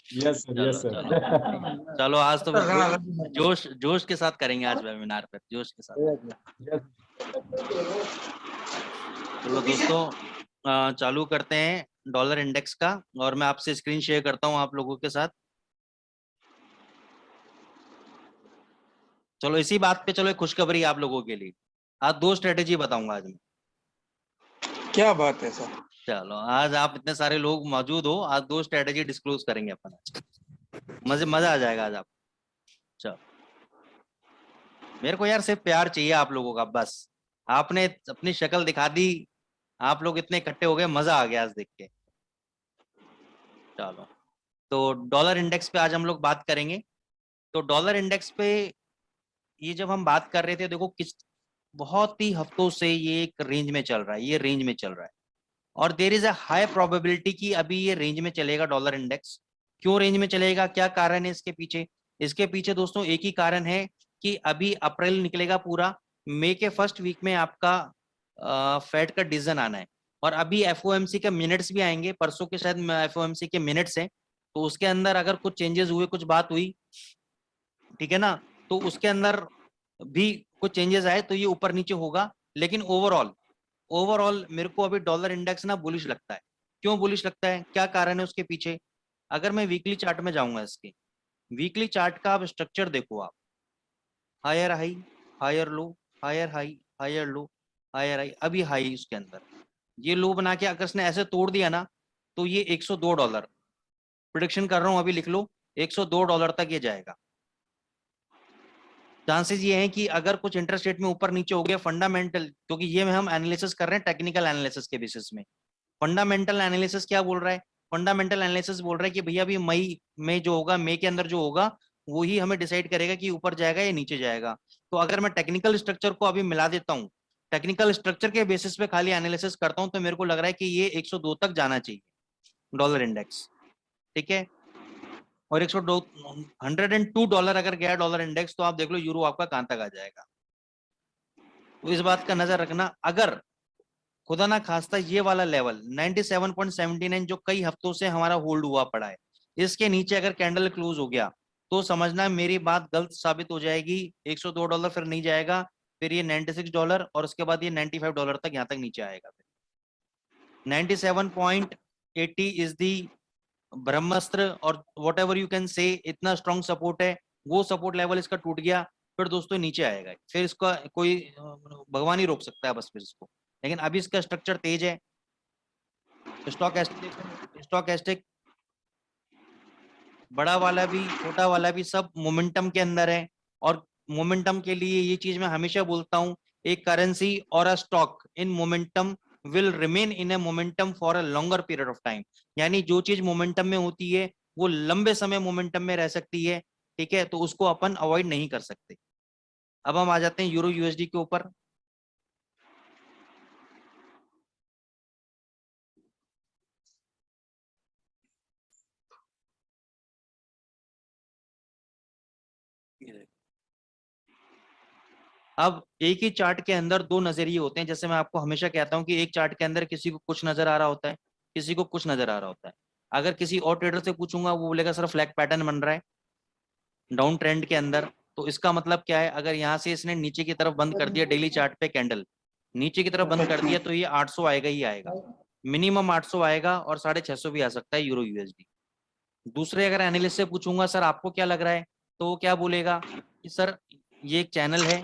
Yes sir, चलो yes sir. चलो चलो, आज तो बिल्कुल जोश जोश के साथ करेंगे आज वेबिनार पर, जोश के साथ। चलो दोस्तों, चालू करते हैं डॉलर इंडेक्स का, और मैं आपसे स्क्रीन शेयर करता हूं आप लोगों के साथ। चलो इसी बात पे, चलो एक खुशखबरी आप लोगों के लिए, आज 2 स्ट्रेटेजी बताऊंगा आज मैं। क्या बात है सर। चलो आज आप इतने सारे लोग मौजूद हो, आज 2 स्ट्रेटेजी डिस्क्लोज करेंगे अपन, मजा आ जाएगा आज आप। चलो, मेरे को यार सिर्फ प्यार चाहिए आप लोगों का बस। आपने अपनी शक्ल दिखा दी, आप लोग इतने इकट्ठे हो गए, मजा आ गया आज देख के। चलो, तो डॉलर इंडेक्स पे आज हम लोग बात करेंगे। तो डॉलर इंडेक्स पे ये जब हम बात कर रहे थे, देखो किस बहुत ही हफ्तों से ये एक रेंज में चल रहा है, ये रेंज में चल रहा है, और देर इज अ हाई प्रोबेबिलिटी कि अभी ये रेंज में चलेगा डॉलर इंडेक्स। क्यों रेंज में चलेगा, क्या कारण है इसके पीछे? इसके पीछे दोस्तों एक ही कारण है कि अभी अप्रैल निकलेगा पूरा, मई के फर्स्ट वीक में आपका फेड का डिसीजन आना है, और अभी एफओएमसी के मिनट्स भी आएंगे, परसों के शायद एफओएमसी के मिनट्स हैं। तो उसके अंदर अगर कुछ चेंजेस हुए, कुछ बात हुई, ठीक है ना, तो उसके अंदर भी कुछ चेंजेस आए तो ये ऊपर नीचे होगा। लेकिन ओवरऑल ओवरऑल मेरे को अभी डॉलर इंडेक्स ना बुलिश लगता है। क्यों बुलिश लगता है, क्या कारण है उसके पीछे? अगर मैं वीकली चार्ट में जाऊंगा, इसके वीकली चार्ट का आप स्ट्रक्चर देखो, आप higher high, higher low, higher high, higher low, higher high, अभी हाई उसके अंदर ये लो बना के अगर इसने ऐसे तोड़ दिया ना, तो ये $102 प्रिडिक्शन कर रहा हूं, अभी लिख लो, $102 तक ये जाएगा। चांसेस ये हैं कि अगर कुछ इंटरेस्ट रेट में ऊपर नीचे हो गया फंडामेंटल, क्योंकि ये हम एनालिसिस कर रहे हैं टेक्निकल एनालिसिस के बेसिस में। फंडामेंटल एनालिसिस क्या बोल रहा है? फंडामेंटल एनालिसिस बोल रहा है कि भैया अभी मई में जो होगा, मई के अंदर जो होगा, वो ही हमें डिसाइड करेगा कि ऊपर जाएगा या नीचे जाएगा। तो अगर मैं टेक्निकल स्ट्रक्चर को अभी मिला देता हूँ, टेक्निकल स्ट्रक्चर के बेसिस पे खाली एनालिसिस करता हूँ, तो मेरे को लग रहा है कि ये 102 तक जाना चाहिए डॉलर इंडेक्स, ठीक है। और 102 $102 अगर गया डॉलर इंडेक्स, तो आप देख लो यूरो आपका कहां तक आ जाएगा। तो इस बात का नजर रखना, अगर खुदा ना खास्ता ये वाला लेवल 97.79 जो कई हफ्तों से हमारा होल्ड हुआ पड़ा है, इसके नीचे अगर कैंडल क्लोज हो गया, तो समझना मेरी बात गलत साबित हो जाएगी। $102 फिर नहीं जाएगा, फिर ये $96, और उसके बाद ये $95 तक, यहाँ तक नीचे आएगा। 97.80 इज दी ब्रह्मास्त्र, और what ever you can say, इतना स्ट्रॉन्ग सपोर्ट है। वो सपोर्ट लेवल इसका टूट गया, फिर दोस्तों नीचे आएगा, फिर इसका कोई भगवान ही रोक सकता है बस फिर इसको। लेकिन अभी इसका स्ट्रक्चर तेज है। स्टॉक एस्टिक बड़ा वाला भी छोटा वाला भी सब मोमेंटम के अंदर है, और मोमेंटम के लिए ये चीज मैं हमेशा बोलता हूं, एक करेंसी और a stock in momentum will remain in A momentum for a longer period of time. यानी जो चीज मोमेंटम में होती है वो लंबे समय मोमेंटम में रह सकती है, ठीक है, तो उसको अपन अवॉइड नहीं कर सकते। अब हम आ जाते हैं यूरो यूएसडी के ऊपर। अब एक ही चार्ट के अंदर 2 नजरिए होते हैं, जैसे मैं आपको हमेशा कहता हूं कि एक चार्ट के अंदर किसी को कुछ नजर आ रहा होता है, किसी को कुछ नजर आ रहा होता है। अगर किसी और ट्रेडर से पूछूंगा, वो बोलेगा सर फ्लैग पैटर्न बन रहा है डाउन ट्रेंड के अंदर। तो इसका मतलब क्या है, अगर यहाँ से इसने नीचे की तरफ बंद कर दिया, डेली चार्ट पे कैंडल नीचे की तरफ बंद कर दिया, तो ये 800 आएगा ही आएगा, मिनिमम 800 आएगा, और 650 भी आ सकता है यूरो यूएसडी। दूसरे अगर एनालिस्ट से पूछूंगा सर आपको क्या लग रहा है, तो वो क्या बोलेगा कि सर ये एक चैनल है,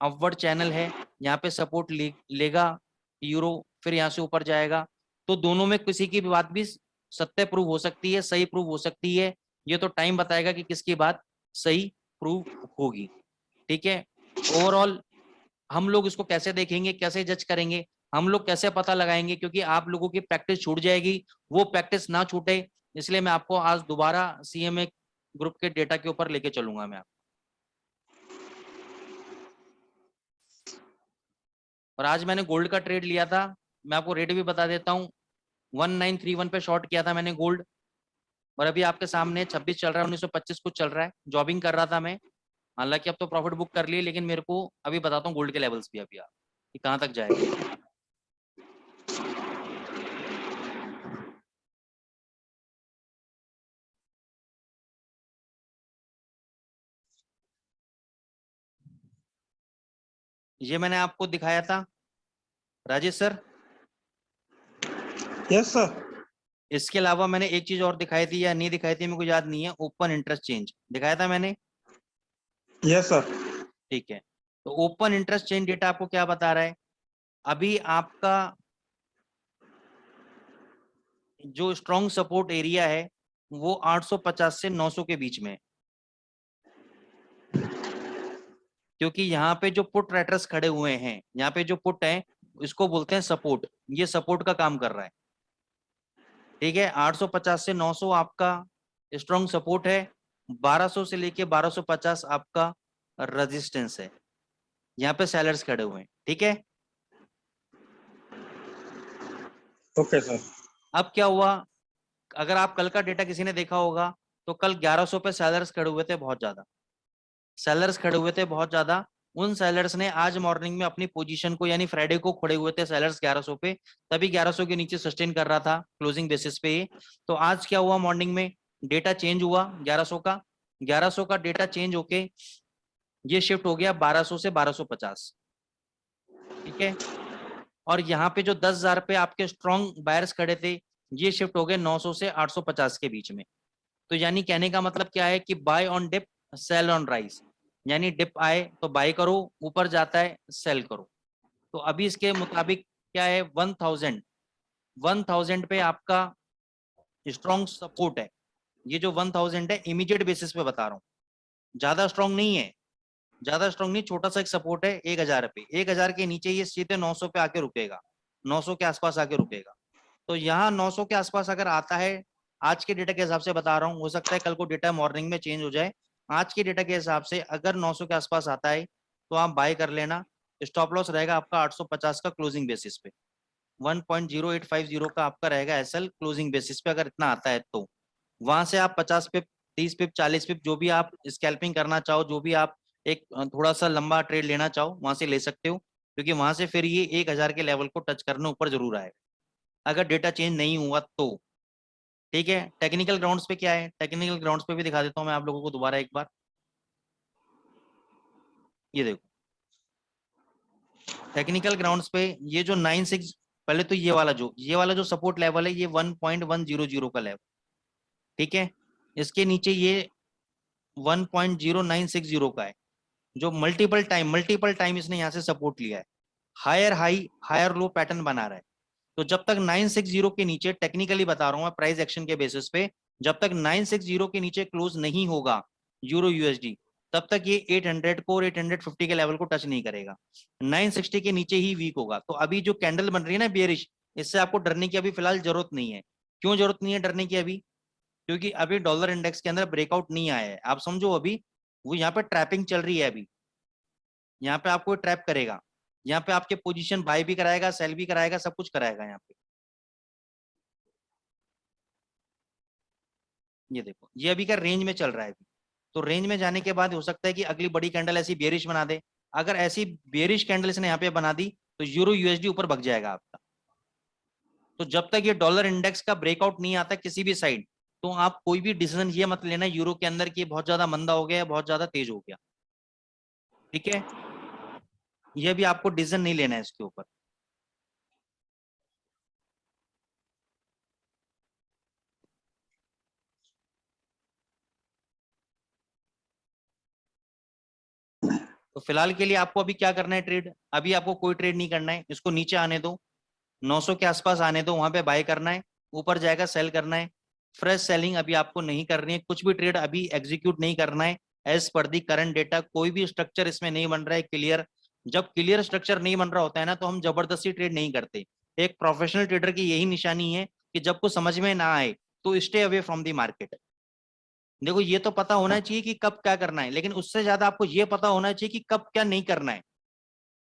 अपवर्ड चैनल है, यहाँ पे सपोर्ट लेगा यूरो, फिर यहाँ से ऊपर जाएगा। तो दोनों में किसी की भी बात भी सत्य प्रूव हो सकती है, सही प्रूव हो सकती है। ये तो टाइम बताएगा कि किसकी बात सही प्रूव होगी, ठीक है। ओवरऑल हम लोग इसको कैसे देखेंगे, कैसे जज करेंगे, हम लोग कैसे पता लगाएंगे, क्योंकि आप लोगों की प्रैक्टिस छूट जाएगी, वो प्रैक्टिस ना छूटे, इसलिए मैं आपको आज दोबारा सीएमए ग्रुप के डेटा के ऊपर लेके चलूंगा मैं। और आज मैंने गोल्ड का ट्रेड लिया था, मैं आपको रेट भी बता देता हूँ। 1931 पे शॉर्ट किया था मैंने गोल्ड, और अभी आपके सामने 26 चल रहा है, 1925 कुछ चल रहा है, जॉबिंग कर रहा था मैं। हालांकि अब तो प्रॉफिट बुक कर लिए, लेकिन मेरे को अभी बताता हूँ गोल्ड के लेवल्स भी अभी आप कि कहाँ तक जाएगा। ये मैंने आपको दिखाया था राजेश सर। Yes sir. इसके अलावा मैंने एक चीज और दिखाई थी या नहीं दिखाई थी मेरे को याद नहीं है, ओपन इंटरेस्ट चेंज दिखाया था मैंने। Yes sir. ठीक है, तो ओपन इंटरेस्ट चेंज डेटा आपको क्या बता रहा है, अभी आपका जो स्ट्रॉन्ग सपोर्ट एरिया है वो 850 से 900 के बीच में है। क्योंकि यहाँ पे जो पुट राइटर्स खड़े हुए हैं, यहाँ पे जो पुट है इसको बोलते हैं सपोर्ट, ये सपोर्ट का काम कर रहा है। ठीक है, 850 से 900 आपका स्ट्रॉन्ग सपोर्ट है, 1200 से लेके 1250 आपका रेजिस्टेंस है। यहाँ पे सेलर्स खड़े हुए हैं। ठीक है, ओके सर। अब क्या हुआ, अगर आप कल का डेटा किसी ने देखा होगा तो कल 1100 पे सेलर्स खड़े हुए थे, बहुत ज्यादा सेलर्स खड़े हुए थे, बहुत ज्यादा। उन सेलर्स ने आज मॉर्निंग में अपनी पोजीशन को, यानी फ्राइडे को खड़े हुए थे सेलर्स 1100 पे, तभी 1100 के नीचे सस्टेन कर रहा था क्लोजिंग बेसिस पे ये। तो आज क्या हुआ, मॉर्निंग में डेटा चेंज हुआ 1100 का, 1100 का डेटा चेंज होके ये शिफ्ट हो गया 1200 से 1250। ठीक है, और यहाँ पे जो 10,000 पे आपके स्ट्रॉन्ग बायर्स खड़े थे ये शिफ्ट हो गए 900 से 850 के बीच में। तो यानी कहने का मतलब क्या है कि buy on dip sell on rise, यानी डिप आए तो बाय करो, ऊपर जाता है सेल करो। तो अभी इसके मुताबिक क्या है, 1000 पे आपका स्ट्रॉन्ग सपोर्ट है। ये जो 1000 है इमीडिएट बेसिस पे बता रहा हूँ, ज्यादा स्ट्रॉन्ग नहीं है, ज्यादा स्ट्रॉन्ग नहीं, छोटा सा एक सपोर्ट है 1000 पे। 1000 के नीचे ये सीधे 900 पे आके रुकेगा, 900 के आसपास आके रुकेगा। तो यहाँ 900 के आसपास अगर आता है, आज के डेटा के हिसाब से बता रहा हूँ, हो सकता है कल को डेटा मॉर्निंग में चेंज हो जाए। आज के डेटा के हिसाब से अगर 900 के आसपास आता है तो आप बाय कर लेना। स्टॉप लॉस रहेगा आपका 850 का क्लोजिंग बेसिस पे, 1.0850 का आपका रहेगा एसएल क्लोजिंग बेसिस पे, अगर इतना आता है तो वहां से आप 50 पिप, 30 पिप, 40 पिप जो भी आप स्कैल्पिंग करना चाहो, जो भी आप एक थोड़ा सा लंबा ट्रेड लेना चाहो वहां से ले सकते हो, क्योंकि वहां से फिर ये 1000 के लेवल को टच करने ऊपर जरूर आएगा अगर डेटा चेंज नहीं हुआ तो। ठीक है, टेक्निकल ग्राउंड्स पे क्या है, टेक्निकल ग्राउंड्स पे भी दिखा देता हूँ मैं आप लोगों को दोबारा एक बार। ये देखो टेक्निकल ग्राउंड्स पे ये जो 96, पहले तो ये वाला जो सपोर्ट लेवल है ये 1.100 का लेवल। ठीक है, इसके नीचे ये 1.0960 का है, जो मल्टीपल टाइम इसने यहाँ से सपोर्ट लिया है, higher high higher low pattern बना रहा है। तो जब तक 960 के नीचे, टेक्निकली बता रहा हूं मैं प्राइस एक्शन के बेसिस पे, जब तक 960 के नीचे क्लोज नहीं होगा यूरो यूएसडी, तब तक ये 800 को और 850 के लेवल को टच नहीं करेगा, 960 के नीचे ही वीक होगा। तो अभी जो कैंडल बन रही है ना बेयरिश, इससे आपको डरने की अभी फिलहाल जरूरत नहीं है। क्यों जरूरत नहीं है डरने की अभी, क्योंकि अभी डॉलर इंडेक्स के अंदर ब्रेकआउट नहीं आया है, आप समझो अभी वो यहाँ पे ट्रैपिंग चल रही है। अभी यहाँ पे आपको ट्रैप करेगा, यहाँ पे आपके पोजीशन बाय भी कराएगा, सेल भी कराएगा, सब कुछ कराएगा यहाँ पे। ये देखो ये अभी का रेंज में चल रहा है अभी, तो रेंज में जाने के बाद हो सकता है कि अगली बड़ी कैंडल ऐसी बेरिश बना दे। अगर ऐसी बेरिश कैंडल इसने यहाँ पे बना दी तो यूरो यूएसडी ऊपर भग जाएगा आपका। तो जब तक ये डॉलर इंडेक्स का ब्रेकआउट नहीं आता किसी भी साइड, तो आप कोई भी डिसीजन ये मत लेना यूरो के अंदर कि बहुत ज्यादा मंदा हो गया, बहुत ज्यादा तेज हो गया। ठीक है, ये भी आपको डिसीजन नहीं लेना है इसके ऊपर। तो फिलहाल के लिए आपको अभी क्या करना है, ट्रेड अभी आपको कोई ट्रेड नहीं करना है, इसको नीचे आने दो, 900 के आसपास आने दो, वहां पे बाय करना है, ऊपर जाएगा सेल करना है। फ्रेश सेलिंग अभी आपको नहीं करनी है, कुछ भी ट्रेड अभी एग्जीक्यूट नहीं करना है। एज पर दी करंट डेटा कोई भी स्ट्रक्चर इसमें नहीं बन रहा है क्लियर। जब क्लियर स्ट्रक्चर नहीं बन रहा होता है ना, तो हम जबरदस्ती ट्रेड नहीं करते। एक प्रोफेशनल ट्रेडर की यही निशानी है कि जब कुछ समझ में ना आए तो stay away from the market. देखो ये तो पता होना चाहिए कि कब क्या करना है, लेकिन उससे ज्यादा आपको ये पता होना चाहिए कि कब क्या नहीं करना है।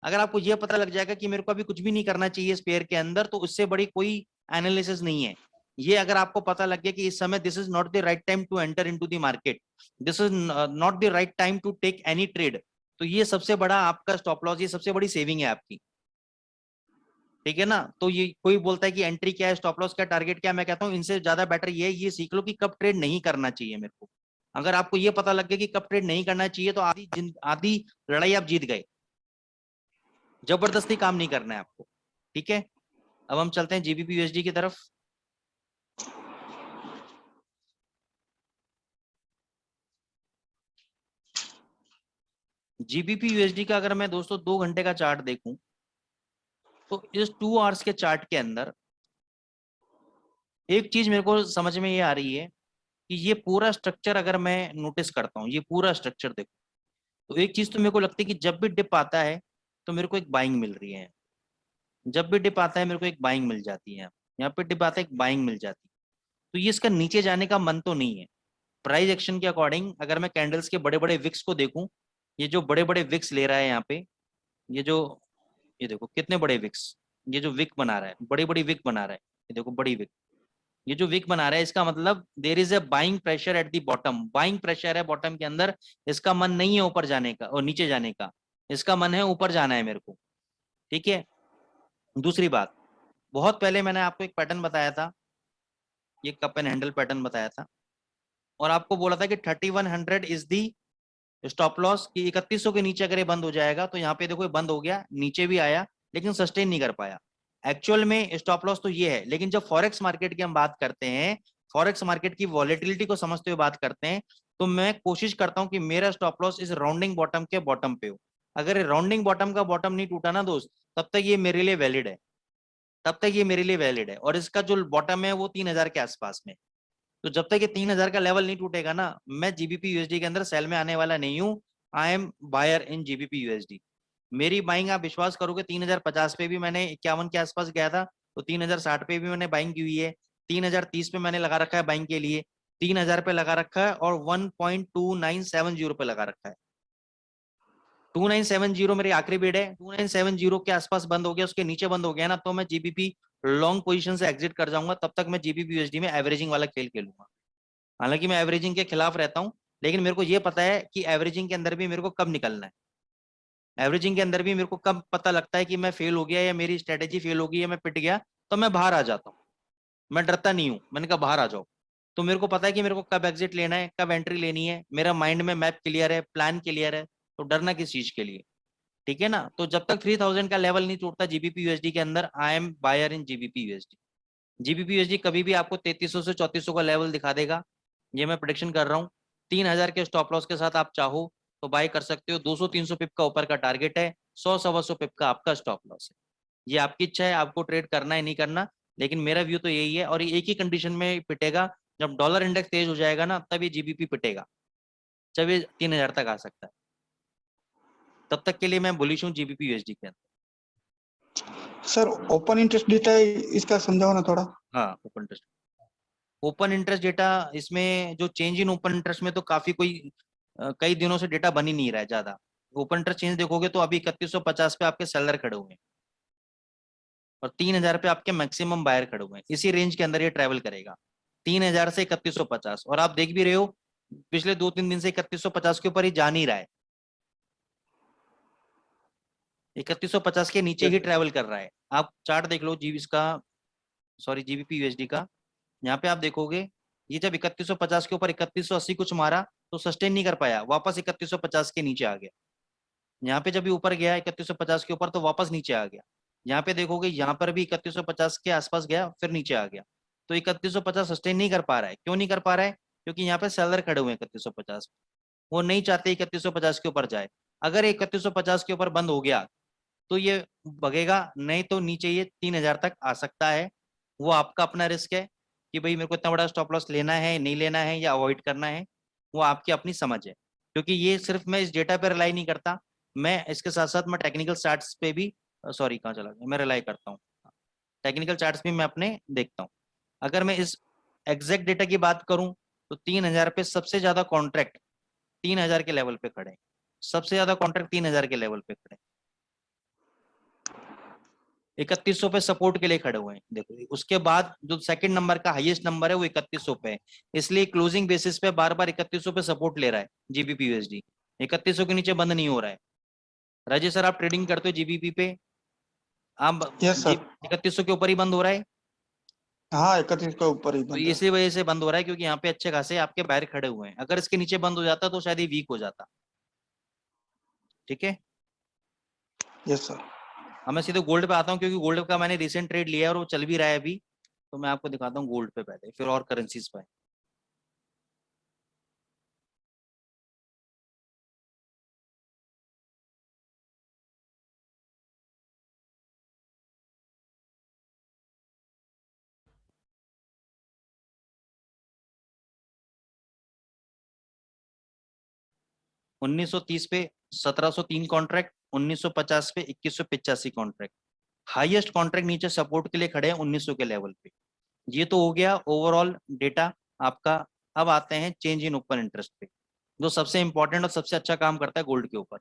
अगर आपको ये पता लग जाएगा कि मेरे को अभी कुछ भी नहीं करना चाहिए इस पेयर के अंदर, तो उससे बड़ी कोई एनालिसिस नहीं है। ये अगर आपको पता लग गया कि इस समय this is not the right time to enter into the market, this is not the right time to take any trade, तो ये सबसे बड़ा आपका स्टॉप लॉस, ये सबसे बड़ी सेविंग है आपकी। ठीक है ना, तो ये कोई बोलता है कि एंट्री क्या है, स्टॉप लॉस क्या, टारगेट क्या, मैं कहता हूँ इनसे ज्यादा बेटर ये है, ये सीख लो कि कब ट्रेड नहीं करना चाहिए मेरे को। अगर आपको ये पता लग गया कि कब ट्रेड नहीं करना चाहिए, तो आधी लड़ाई आप जीत गए। जबरदस्ती काम नहीं करना है आपको, ठीक है। अब हम चलते हैं जीबीपी यूएसडी की तरफ। जीबीपी यूएसडी का अगर मैं दोस्तों 2 घंटे का चार्ट देखूं, तो इस 2 आवर्स के चार्ट के अंदर एक चीज मेरे को समझ में ये आ रही है कि ये पूरा स्ट्रक्चर अगर मैं नोटिस करता हूँ, ये पूरा स्ट्रक्चर देखो, तो एक चीज तो मेरे को लगती है कि जब भी डिप आता है तो मेरे को एक बाइंग मिल रही है। जब भी डिप आता है मेरे को एक बाइंग मिल जाती है, यहाँ पे डिप आता है एक बाइंग मिल जाती है। तो ये इसका नीचे जाने का मन तो नहीं है। प्राइस एक्शन के अकॉर्डिंग अगर मैं कैंडल्स के बड़े बड़े विक्स को देखूं, ये जो बड़े बड़े विक्स ले रहा है यहाँ पे, ये जो, ये देखो कितने बड़े विक्स, ये जो विक बना रहा है, बड़ी बड़ी विक बना रहा है, ये देखो बड़ी विक, ये जो विक बना रहा है, इसका मतलब there is a buying pressure at the bottom, buying pressure है बॉटम के अंदर। इसका मन नहीं है ऊपर जाने का और नीचे जाने का, इसका मन है ऊपर जाना है मेरे को, ठीक है। दूसरी बात, बहुत पहले मैंने आपको एक पैटर्न बताया था, ये कप एंड हैंडल पैटर्न बताया था, और आपको बोला था कि 3100 इज दी स्टॉप लॉस, कि 3100 के नीचे अगर ये बंद हो जाएगा, तो यहाँ पे देखो ये बंद हो गया, नीचे भी आया लेकिन सस्टेन नहीं कर पाया। एक्चुअल में स्टॉप लॉस तो ये है, लेकिन जब फॉरेक्स मार्केट की हम बात करते हैं, फॉरेक्स मार्केट की वॉलेटिलिटी को समझते हुए बात करते हैं, तो मैं कोशिश करता हूं कि मेरा स्टॉप लॉस इस राउंडिंग बॉटम के बॉटम पे हो। अगर राउंडिंग बॉटम का बॉटम नहीं टूटा ना दोस्त, तब तक ये मेरे लिए वैलिड है, तब तक ये मेरे लिए वैलिड है। और इसका जो बॉटम है वो 3000 के आसपास में। तो जब तक ये 3000 का लेवल नहीं टूटेगा ना, मैं जीबीपी यूएसडी के अंदर सेल में आने वाला नहीं हूँ। I am buyer in GBP USD. मेरी बाइंग आप विश्वास करोगे, 3050 पे भी मैंने 51 के आसपास गया था, तो 3060 पे भी मैंने बाइंग की हुई है। 3030 पे मैंने लगा रखा है बाइंग के लिए, 3000 पे लगा रखा है, और 1.2970 पे लगा रखा है। 2970 मेरी आखिरी बिड है। 2970 के आसपास बंद हो गया, उसके नीचे बंद हो गया ना, तो मैं जीबीपी लॉन्ग पोजीशन से एग्जिट कर जाऊंगा। तब तक मैं जीबीपी यूएसडी में एवरेजिंग वाला खेल खेलूंगा। हालांकि मैं एवरेजिंग के खिलाफ रहता हूं, लेकिन मेरे को ये पता है कि एवरेजिंग के अंदर भी मेरे को कब निकलना है। एवरेजिंग के अंदर भी मेरे को कब पता लगता है कि मैं फेल हो गया या मेरी स्ट्रेटेजी फेल हो गई या मैं पिट गया, तो मैं बाहर आ जाता हूँ। मैं डरता नहीं हूँ, मैंने कहा बाहर आ जाओ। तो मेरे को पता है कि मेरे को कब एग्जिट लेना है, कब एंट्री लेनी है, मेरा माइंड में मैप क्लियर है, प्लान क्लियर है। तो डरना किस चीज के लिए, ठीक है ना। तो जब तक 3000 का लेवल नहीं टूटता जीबीपी यूएसडी के अंदर, I am buyer in GBP USD. GBP USD कभी भी आपको 3300 से 3400 का लेवल दिखा देगा, ये मैं प्रोडिक्शन कर रहा हूँ। 3000 के स्टॉप लॉस के साथ आप चाहो तो बाय कर सकते हो। 200-300 पिप का ऊपर का टारगेट है, 100-125 पिप का आपका स्टॉप लॉस है। ये आपकी इच्छा है, आपको ट्रेड करना है नहीं करना, लेकिन मेरा व्यू तो यही है। और ये एक ही कंडीशन में पिटेगा, जब डॉलर इंडेक्स तेज हो जाएगा ना, तब ये जीबीपी पिटेगा, जब ये 3000 तक आ सकता है। तब तक के लिए मैं बुलिश हूँ जीबीपी यूएसडी के अंदर। सर ओपन इंटरेस्ट डेटा है, इसका समझाओ ना थोड़ा। हाँ, open interest, open interest data, इसमें जो चेंज इन ओपन इंटरेस्ट में तो काफी कोई कई दिनों से डेटा बन ही नहीं रहा है ज्यादा। ओपन इंटरेस्ट चेंज देखोगे तो अभी 3150 पे आपके सेलर खड़े हुए हैं, और 3000 पे आपके मैक्सिमम बायर खड़े हुए हैं। इसी रेंज के अंदर ये ट्रेवल करेगा, 3000 से 3150। और आप देख भी रहे हो पिछले 2-3 दिन से 3150 के ऊपर ही जा नहीं रहा है, 3150 के नीचे ही ट्रेवल कर रहा है। आप चार्ट देख लो जीबी का, सॉरी जीबीपी यूएसडी का, यहाँ पे आप देखोगे ये जब 3150 के ऊपर 3180 कुछ मारा, तो सस्टेन नहीं कर पाया, वापस 3150 के नीचे आ गया। यहाँ पे जब भी ऊपर गया 3150 के ऊपर, तो वापस नीचे आ गया। यहाँ पे देखोगे यहाँ पर भी 3150 के आसपास गया, फिर नीचे आ गया। तो 3150 सस्टेन नहीं कर पा रहा है। क्यों नहीं कर पा रहा है? क्योंकि यहाँ पे सेलर खड़े हुए हैं 3150, वो नहीं चाहते 3150 के ऊपर जाए। अगर 3150 के ऊपर बंद हो गया तो ये भगेगा, नहीं तो नीचे ये 3000 तक आ सकता है। वो आपका अपना रिस्क है कि भाई मेरे को इतना बड़ा स्टॉप लॉस लेना है, नहीं लेना है, या अवॉइड करना है, वो आपकी अपनी समझ है। क्योंकि ये सिर्फ मैं इस डेटा पे रिलाई नहीं करता, मैं इसके साथ साथ मैं टेक्निकल चार्ट्स पे भी, सॉरी कहाँ चला गया, मैं रिलाई करता हूँ। टेक्निकल चार्ट्स भी मैं अपने देखता हूँ। अगर मैं इस एग्जैक्ट डेटा की बात करूं, तो 3000 पे सबसे ज्यादा कॉन्ट्रैक्ट 3000 के लेवल पे खड़े हैं, सबसे ज्यादा कॉन्ट्रैक्ट 3000 के लेवल पे खड़े हैं। 3100 पे सपोर्ट के लिए खड़े हुए हैं। देखो उसके बाद जो सेकंड नंबर का हाईएस्ट नंबर है वो 3100 पे है, इसलिए क्लोजिंग बेसिस पे बार बार 3100 पे सपोर्ट ले रहा है जीबीपी यूएसडी। 3100 के नीचे बंद नहीं हो रहा है। राजेश सर, आप ट्रेडिंग करते हो जीबीपी पे, आप यस जी सर। 3100 के ऊपर ही बंद हो रहा है। हाँ 31 के ऊपर ही तो बंद है। इसी वजह से बंद हो रहा है, क्योंकि यहाँ पे अच्छे खासे आपके बाहर खड़े हुए हैं। अगर इसके नीचे बंद हो जाता तो शायद ये वीक हो जाता, ठीक है। Yes sir. अब मैं सीधे गोल्ड पे आता हूँ, क्योंकि गोल्ड का मैंने रिसेंट ट्रेड लिया है और वो चल भी रहा है अभी, तो मैं आपको दिखाता हूँ गोल्ड पे पहले, फिर और करेंसीज पे। 1930 पे 1703 कॉन्ट्रैक्ट, 1950 पे 2185 कॉन्ट्रैक्ट। हाईएस्ट कॉन्ट्रैक्ट नीचे सपोर्ट के लिए खड़े हैं 1900 के लेवल पे। ये तो हो गया ओवरऑल डेटा आपका। अब आते हैं चेंज इन ओपन इंटरेस्ट पे, जो सबसे इंपॉर्टेंट और सबसे अच्छा काम करता है गोल्ड के ऊपर।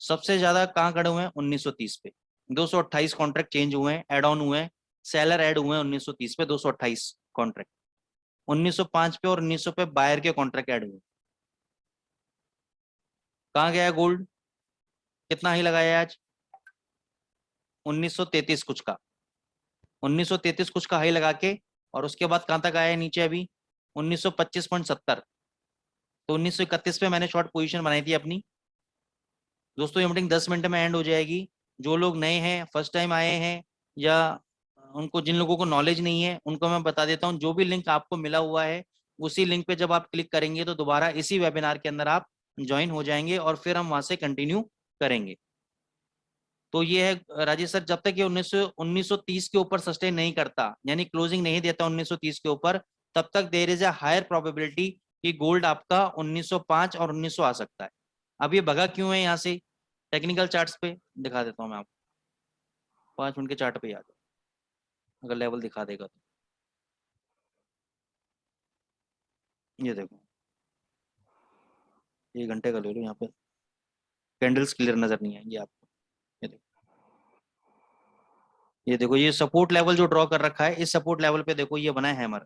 सबसे ज्यादा कहाँ खड़े हुए हैं? 1930 पे 228 कॉन्ट्रैक्ट चेंज हुए हैं, एड ऑन हुए हैं, सेलर ऐड हुए हैं 1930 पे 228 कॉन्ट्रैक्ट। 1905 पे और 1900 पे बायर के कॉन्ट्रैक्ट ऐड हुए। कहाँ गया है गोल्ड? कितना ही लगाया है आज? 1933 कुछ का, 1933 कुछ का हाई लगा के, और उसके बाद कहां तक आया है नीचे अभी? 1925.70। तो 1931 पे मैंने शॉर्ट पोजीशन बनाई थी अपनी। दोस्तों ये मीटिंग 10 मिनट में एंड हो जाएगी। जो लोग नए हैं, फर्स्ट टाइम आए हैं, या उनको, जिन लोगों को नॉलेज नहीं है, उनको मैं बता देता हूँ, जो भी लिंक आपको मिला हुआ है उसी लिंक पे जब आप क्लिक करेंगे तो दोबारा इसी वेबिनार के अंदर आप ज्वाइन हो जाएंगे, और फिर हम वहां से कंटिन्यू करेंगे। तो ये है राजेश सर, जब तक ये 1930 के ऊपर सस्टेन नहीं करता, यानी क्लोजिंग नहीं देता 1930 के ऊपर, तब तक there is a higher probability कि गोल्ड आपका 1905 और 1900 आ सकता है। अब ये भगा क्यों है यहाँ से? टेक्निकल चार्ट्स पे दिखा देता हूँ मैं आपको। 5 मिनट के चार्ट पे आ जाओ, अगर लेवल दिखा देगा तो। ये देखो, 1 घंटे का ले लो, यहाँ पे कैंडल्स क्लियर नजर नहीं आएंगे आपको। ये देखो, ये देखो, ये सपोर्ट लेवल जो ड्रॉ कर रखा है, इस सपोर्ट लेवल पे देखो ये बना है हैमर,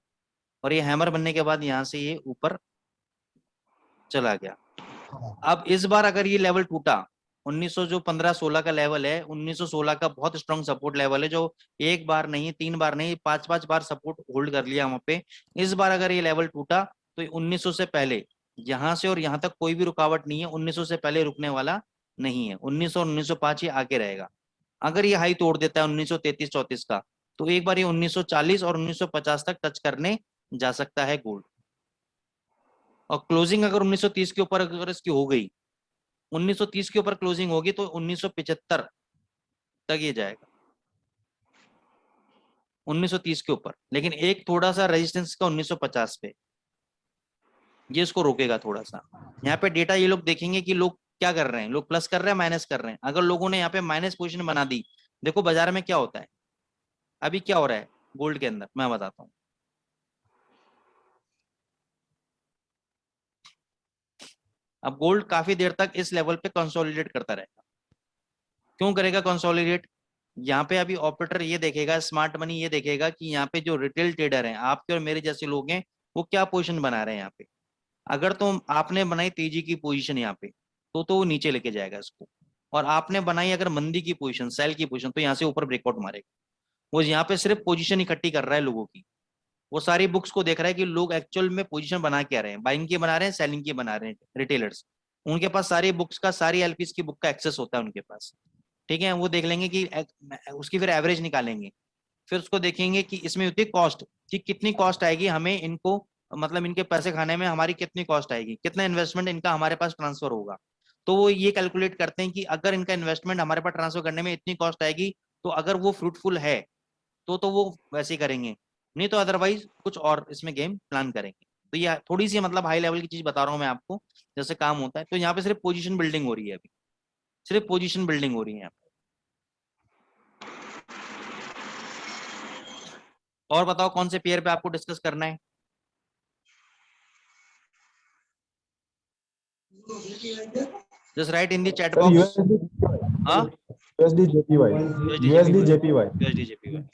और ये हैमर बनने के बाद यहाँ से ये ऊपर चला गया। अब इस बार अगर ये लेवल टूटा, 1900 जो 15-16 का लेवल है, 1916 का बहुत स्ट्रॉन्ग सपोर्ट लेवल है, जो एक बार नहीं, 3 बार नहीं, 5-5 बार सपोर्ट होल्ड कर लिया वहां पे। इस बार अगर ये लेवल टूटा तो 1900 से पहले, यहां से और यहां तक कोई भी रुकावट नहीं है, 1900 से पहले रुकने वाला नहीं है। 1900 और 1905 ही आगे रहेगा। अगर ये हाई तोड़ देता है 1933-34 का, तो एक बार ये 1940 और 1950 तक टच करने जा सकता है गोल्ड। और क्लोजिंग अगर 1930 के ऊपर अगर इसकी हो गई, 1930 के ऊपर क्लोजिंग होगी, तो 1975 तक ये जाएगा, 1930 के ऊपर। लेकिन एक थोड़ा सा रेजिस्टेंस का 1950 पे, ये इसको रोकेगा थोड़ा सा। यहाँ पे डेटा ये लोग देखेंगे कि लोग क्या कर रहे हैं, लोग प्लस कर रहे हैं, माइनस कर रहे हैं। अगर लोगों ने यहाँ पे माइनस पोजीशन बना दी, देखो बाजार में क्या होता है, अभी क्या हो रहा है गोल्ड के अंदर मैं बताता हूँ। अब गोल्ड काफी देर तक इस लेवल पे कंसोलिडेट करता रहेगा। क्यों करेगा कंसोलिडेट? यहाँ पे अभी ऑपरेटर ये देखेगा, स्मार्ट मनी ये देखेगा कि यहाँ पे जो रिटेल ट्रेडर हैं, आपके और मेरे जैसे लोग हैं, वो क्या पोजीशन बना रहे हैं यहाँ पे। अगर तो आपने बनाई तेजी की पोजीशन यहाँ पे, तो वो नीचे लेके जाएगा इसको। और आपने बनाई अगर मंदी की पोजीशन, सेल की पोजीशन, तो यहाँ से ऊपर ब्रेकआउट मारेगा। वो यहाँ पे सिर्फ पोजीशन इकट्ठी कर रहा है लोगों की। वो सारी बुक्स को देख रहा है कि लोग एक्चुअल में पोजीशन बना क्या रहे हैं, बाइंग की बना रहे हैं, सेलिंग की बना रहे हैं रिटेलर्स। उनके पास सारी बुक्स का, सारी एलपीस की बुक का एक्सेस होता है उनके पास। ठीक है, वो देख लेंगे कि उसकी फिर एवरेज निकालेंगे। फिर उसको देखेंगे कि इसमें होती है कॉस्ट, कि कितनी कॉस्ट आएगी हमें इनको, मतलब इनके पैसे खाने में हमारी कितनी कॉस्ट आएगी, कितना इन्वेस्टमेंट इनका हमारे पास ट्रांसफर होगा। तो वो ये कैलकुलेट करते हैं कि अगर इनका इन्वेस्टमेंट हमारे पास ट्रांसफर करने में इतनी कॉस्ट आएगी, तो अगर वो फ्रूटफुल है तो वो वैसे ही करेंगे, नहीं तो अदरवाइज कुछ और इसमें गेम प्लान करेंगे। तो ये थोड़ी सी मतलब हाई लेवल की चीज बता रहा हूँ मैं आपको, जैसे काम होता है। तो यहाँ पे सिर्फ पोजीशन बिल्डिंग हो रही है अभी, सिर्फ पोजीशन बिल्डिंग हो रही है यहाँ पे। और बताओ कौन से पेयर पे आपको डिस्कस करना है? Just write in the chat sir box. USD हाँ, USD JPY USD USD JPY, JPY USD JPY.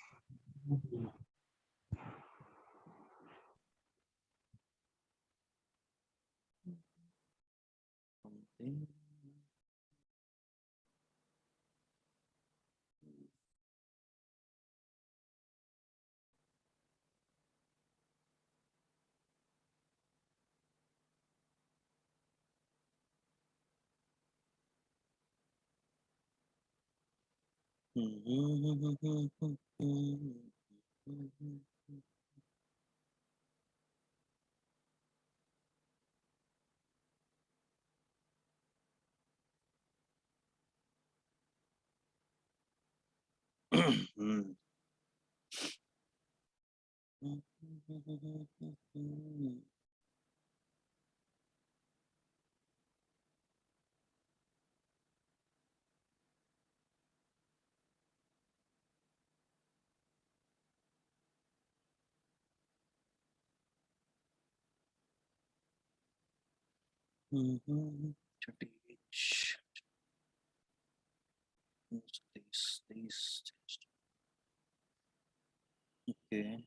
Okay.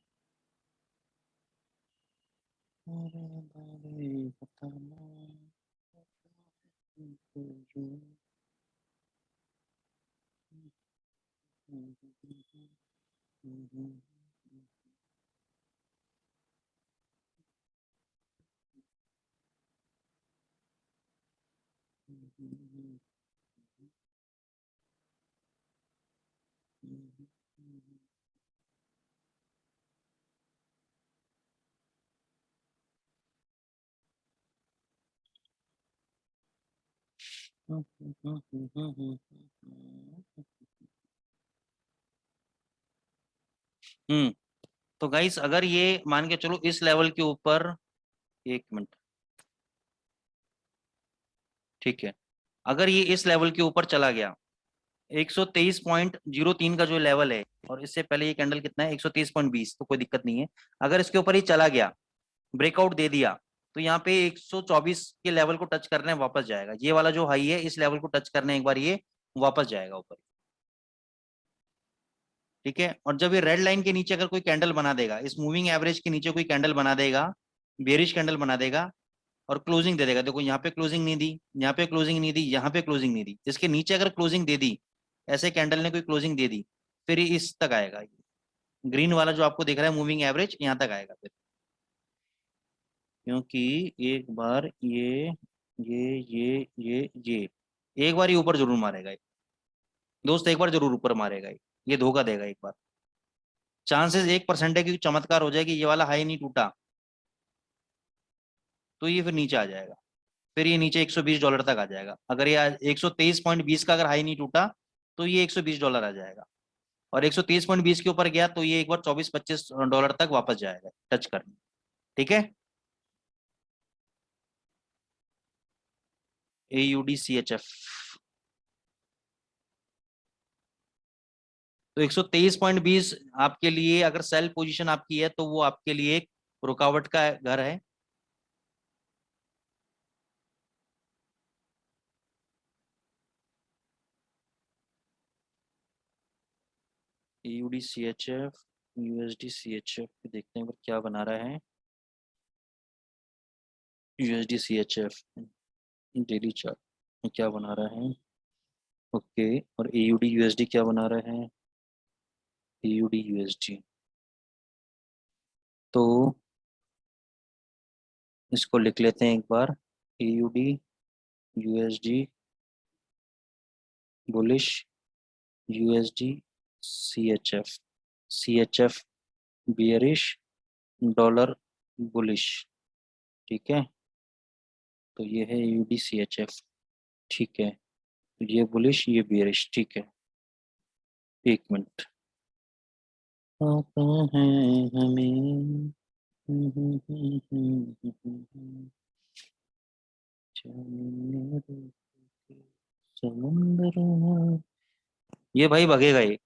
तो गाइस अगर ये मान के चलो इस लेवल के ऊपर, एक मिनट, ठीक है, अगर ये इस लेवल के ऊपर चला गया 123.03 का जो लेवल है, और इससे पहले ये कैंडल कितना है 123.20, तो कोई दिक्कत नहीं है। अगर इसके ऊपर ही चला गया, ब्रेकआउट दे दिया, तो यहाँ पे 124 के लेवल को टच करने वापस जाएगा। ये वाला जो हाई है इस लेवल को टच करने एक बार ये वापस जाएगा ऊपर, ठीक है। और जब ये रेड लाइन के नीचे अगर कोई कैंडल बना देगा, इस मूविंग एवरेज के नीचे कोई कैंडल बना देगा, बेरिश कैंडल बना देगा और क्लोजिंग दे देगा, देखो यहाँ पे क्लोजिंग नहीं दी, यहाँ पे क्लोजिंग नहीं दी, यहाँ पे क्लोजिंग नहीं दी, इसके नीचे अगर क्लोजिंग दे दी, ऐसे कैंडल ने कोई क्लोजिंग दे दी, फिर ये इस तक आएगा, ग्रीन वाला जो आपको दिख रहा है मूविंग एवरेज यहाँ तक आएगा फिर, क्योंकि एक बार ये एक बार ही ऊपर जरूर मारेगा ये। दोस्त एक बार जरूर ऊपर मारेगा ये धोखा देगा एक बार। चांसेस 1% है कि चमत्कार हो जाए कि ये वाला हाई नहीं टूटा, तो ये फिर नीचे आ जाएगा, फिर ये नीचे $120 तक आ जाएगा। अगर ये 123.20 का अगर हाई नहीं टूटा, तो ये $120 आ जाएगा, और 130.20 के ऊपर गया तो ये एक बार $24-25 तक वापस जाएगा टच करने, ठीक है। AUDCHF, तो 123.20 आपके लिए अगर सेल पोजीशन आपकी है तो वो आपके लिए एक रुकावट का घर है। AUDCHF, USDCHF देखते हैं क्या बना रहा है। USDCHF डेली चार्ट में क्या बना रहा है, ओके। और AUD USD क्या बना रहा है, AUD USD, तो इसको लिख लेते हैं एक बार, AUD USD bullish, USD CHF bearish, dollar bullish, ठीक है। तो ये है AUDCHF, ठीक है। तो ये बुलिश ये बियरिश, ठीक है। एक मिनट, आता है हमें समुंदर, ये भाई भगेगा ये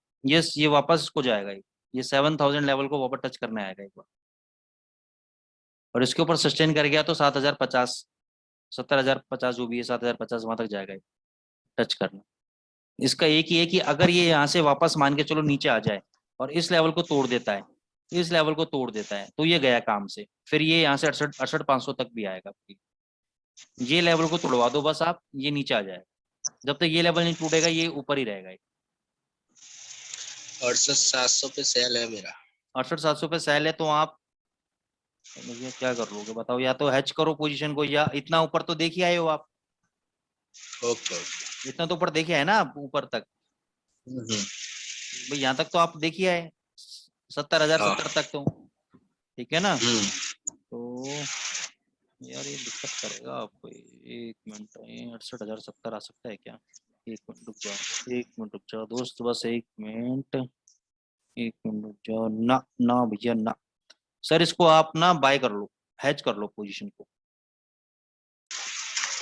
वापस इसको जाएगा ये 7000 लेवल को वापस टच करने आएगा एक बार, और इसके ऊपर सस्टेन कर गया तो 7050, 70,050 जो भी है 7050 वहां तक जाएगा टच करना। इसका एक ही है कि अगर ये यहाँ से वापस मान के चलो नीचे आ जाए और इस लेवल को तोड़ देता है, इस लेवल को तोड़ देता है, तो ये गया काम से, फिर ये यहाँ से 68-500 तक भी आएगा। ये लेवल को तोड़वा दो बस आप, ये नीचे आ जाएगा। जब तक ये लेवल नहीं टूटेगा ये ऊपर ही रहेगा। 68,700 पे सेल है मेरा। 68-700 पे सेल है, तो आप भैया क्या कर लोगे बताओ, या तो हैच करो पोजीशन को, या इतना ऊपर तो देख ही आए हो आप, ओके ओके। इतना तो ऊपर देखे है ना आप ऊपर तक, भाई यहाँ तक तो आप देखिए है 70,070 तक तो ठीक है ना। तो यार ये दिक्कत करेगा आपको। एक मिनट, 68,070 आ सकता है क्या? एक मिनट रुक जाओ, एक मिनट रुक जाओ दोस्त, बस एक मिनट, एक मिनट रुक जाओ। ना ना भैया ना, सर इसको आप ना बाय कर लो, हैज कर लो पोजीशन को।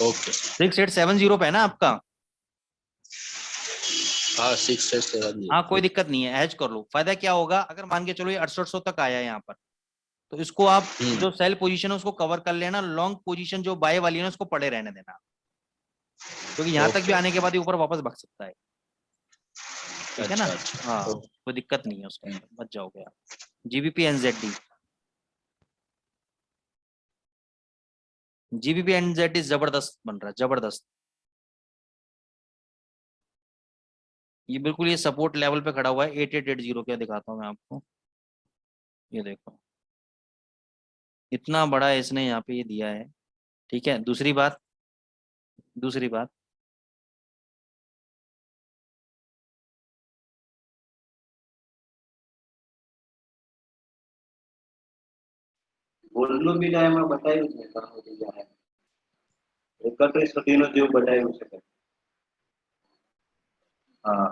ओके 6870 पे है ना आपका? हाँ 6 7 हाँ कोई दिक्कत नहीं है, हैज कर लो। फायदा क्या होगा, अगर मान के चलो ये 6800 तक आया है यहाँ पर, तो इसको आप जो सेल पोजीशन है उसको कवर कर लेना, लॉन्ग पोजीशन जो बाय वाली है ना उसको पड़े रहने देना, क्योंकि यहाँ तक भी ओके आने के बाद ये ऊपर वापस भाग सकता है। ठीक है ना। अच्छा अच्छा हाँ ओके कोई दिक्कत नहीं है उसके अंदर, बच जाओगे आप। जीबीपी एनजेडी, जीबीपी एनजेडी जबरदस्त बन रहा है, जबरदस्त। ये बिल्कुल ये सपोर्ट लेवल पे खड़ा हुआ है 8880। क्या दिखाता हूँ मैं आपको, ये देखो इतना बड़ा इसने यहाँ पे ये दिया है। ठीक है, दूसरी बात, दूसरी बात, બોલનું બી ના એમાં બતાવ્યું છે ઘણું બધું જાણે 31 સુધીનું જેવું બતાવ્યું છે હા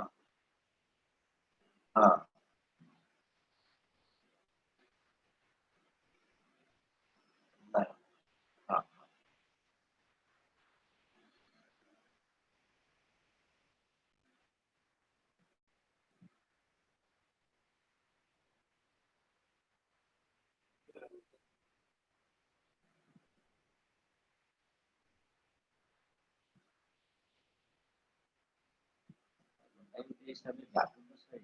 હા હા હા એ હિસાબે જાતું હશે.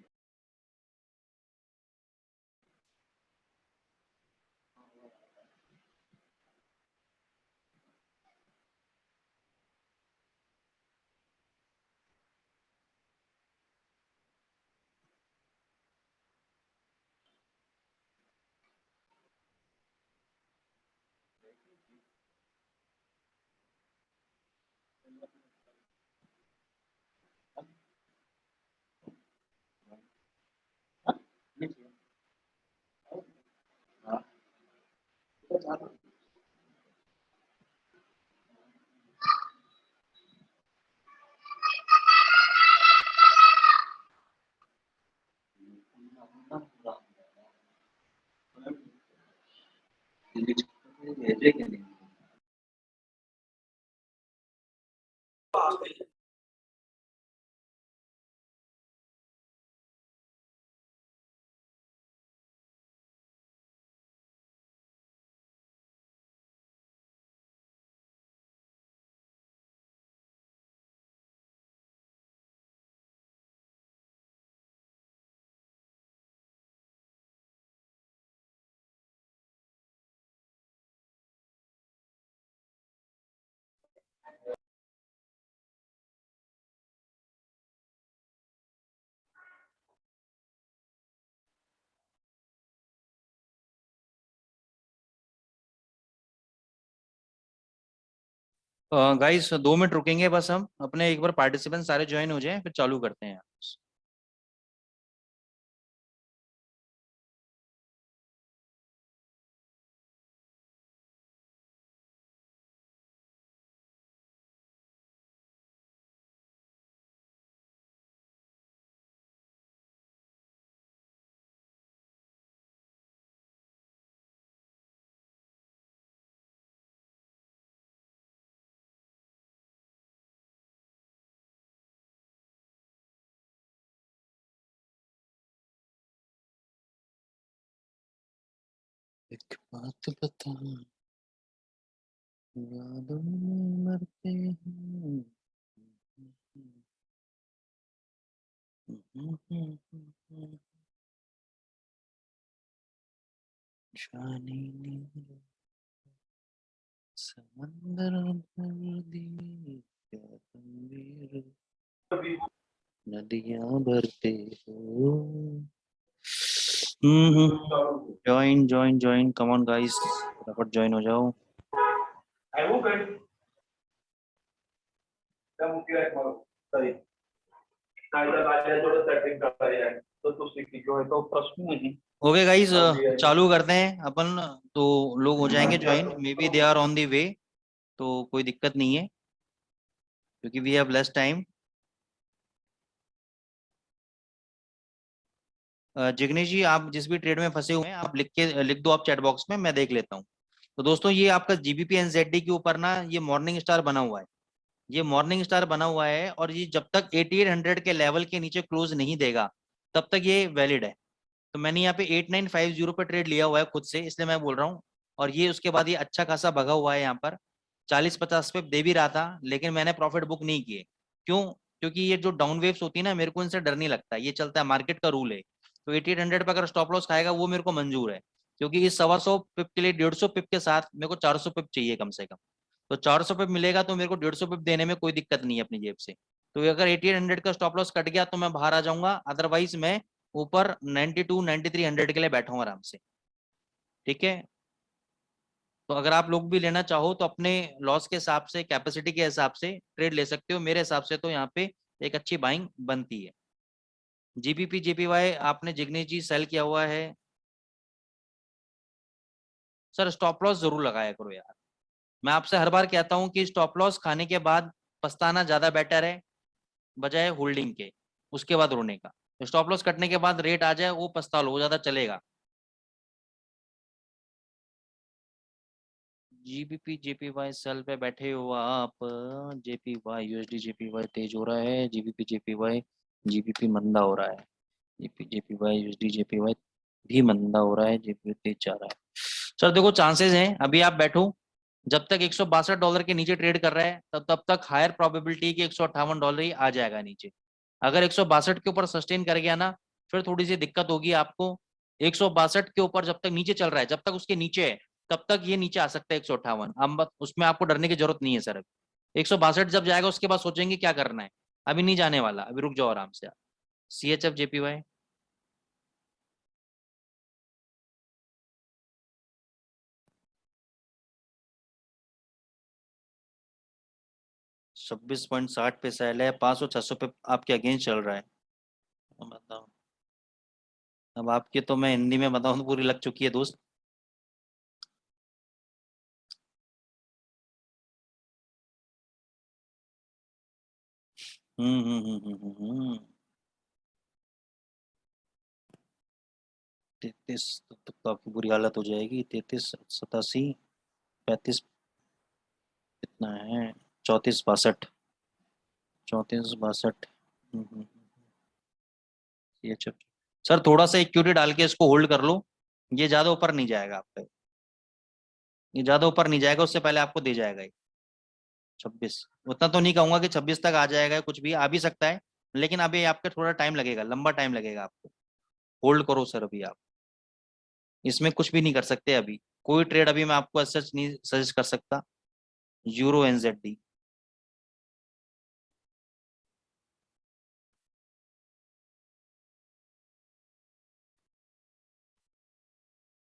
હા તો ચાલો भेजे કે નહીં गाइस 2 मिनट रुकेंगे बस, हम अपने एक बार पार्टिसिपेंट सारे ज्वाइन हो जाएं फिर चालू करते हैं। एक बात बता, यादों में मरते हैं। जाने ने समंदर भर दिए, क्या तुम मेरे नदियां भरते हो। Join join join, come on guys, फटाफट ज्वाइन हो जाओ। આવ્યું કઈ ત્યાં મૂકી રાખ મારો સરી કાયદા કાયદા જોડે સેટિંગ કરી રાખ तो जो है तो प्रश्न नहीं। ओके गाइस, अभी आएगा। चालू करते हैं अपन। तो लोग हो जाएंगे join, maybe they are on the way, तो कोई दिक्कत नहीं है क्योंकि we have less time. Jignesh ji, आप जिस भी ट्रेड में फंसे हुए हैं आप लिख दो आप चैट बॉक्स में, मैं देख लेता हूँ। तो दोस्तों ये आपका जीबीपी एनजेडी के ऊपर ना ये मॉर्निंग स्टार बना हुआ है, ये मॉर्निंग स्टार बना हुआ है, और ये जब तक 8800 के लेवल के नीचे क्लोज नहीं देगा तब तक ये वैलिड है। तो मैंने यहाँ पे 8950 पे ट्रेड लिया हुआ है खुद से, इसलिए मैं बोल रहा हूँ। और ये उसके बाद ये अच्छा खासा भगा हुआ है, यहाँ पर 40-50 पे दे भी रहा था, लेकिन मैंने प्रॉफिट बुक नहीं किए। क्यों? क्योंकि ये जो डाउन वेव्स होती है ना, मेरे को इनसे डर नहीं लगता, ये चलता है, मार्केट का रूल है। तो 8800 पे अगर स्टॉप लॉस खाएगा वो मेरे को मंजूर है, क्योंकि इस 125 पिप के लिए 150 पिप के साथ मेरे को 400 पिप चाहिए कम से कम। तो 400 पिप मिलेगा तो मेरे को 150 पिप देने में कोई दिक्कत नहीं है अपनी जेब से। तो अगर 8800 का स्टॉप लॉस कट गया तो मैं बाहर आ जाऊंगा, अदरवाइज मैं ऊपर 92 9300 के लिए बैठा हूँ आराम से। ठीक है, तो अगर आप लोग भी लेना चाहो तो अपने लॉस के हिसाब से, कैपेसिटी के हिसाब से ट्रेड ले सकते हो। मेरे हिसाब से तो यहाँ पे एक अच्छी बाइंग बनती है। जीबीपी जेपीवाई आपने जिग्नेश जी सेल किया हुआ है सर, स्टॉप लॉस जरूर लगाया करो यार। मैं आपसे हर बार कहता हूँ कि स्टॉप लॉस खाने के बाद पछताना ज्यादा बेटर है बजाय होल्डिंग के, उसके बाद रोने का। स्टॉप लॉस कटने के बाद रेट आ जाए वो पछता लो, वो ज्यादा चलेगा। जीबीपी जेपीवाई सेल पे बैठे हो आप। जेपीवाई यूएसडी जेपीवाई तेज हो रहा है, जीबीपी जेपीवाई जीबीपी मंदा हो रहा है, जीपी जेपीवाई यूएसडी जेपीवाई भी मंदा हो रहा है, जीबीपी तेज जा रहा है। सर देखो चांसेस हैं, अभी आप बैठो, जब तक $162 के नीचे ट्रेड कर रहा है तब तक हायर प्रोबेबिलिटी कि $158 ही आ जाएगा नीचे। अगर 162 के ऊपर सस्टेन कर गया ना, फिर थोड़ी सी दिक्कत होगी आपको। 162 के ऊपर जब तक नीचे चल रहा है, जब तक उसके नीचे है तब तक ये नीचे आ सकता है 158। अब उसमें आपको डरने की जरूरत नहीं है सर। अभी 162 जब जाएगा उसके बाद सोचेंगे क्या करना है, अभी नहीं जाने वाला, अभी रुक जाओ आराम से। CHF JPY 26.60 पे सेल है, 500-600 पे आपके अगेंस्ट चल रहा है। बताओ, अब आपके तो मैं हिंदी में बताऊं तो पूरी लग चुकी है दोस्त। तैतीस तब तो आपकी बुरी हालत हो जाएगी। 33 87 35 कितना है, 34 62, 34 62। ये चल, सर थोड़ा सा इक्विटी डाल के इसको होल्ड कर लो, ये ज्यादा ऊपर नहीं जाएगा आपका, ये ज्यादा ऊपर नहीं जाएगा, उससे पहले आपको दे जाएगा ये 26। उतना तो नहीं कहूंगा कि 26 तक आ जाएगा, कुछ भी आ भी सकता है, लेकिन अभी आपका थोड़ा टाइम लगेगा, लंबा टाइम लगेगा आपको। होल्ड करो सर अभी आप, इसमें कुछ भी नहीं कर सकते अभी, कोई ट्रेड अभी मैं आपको सच नहीं सजेस्ट कर सकता। यूरो एनजेडी,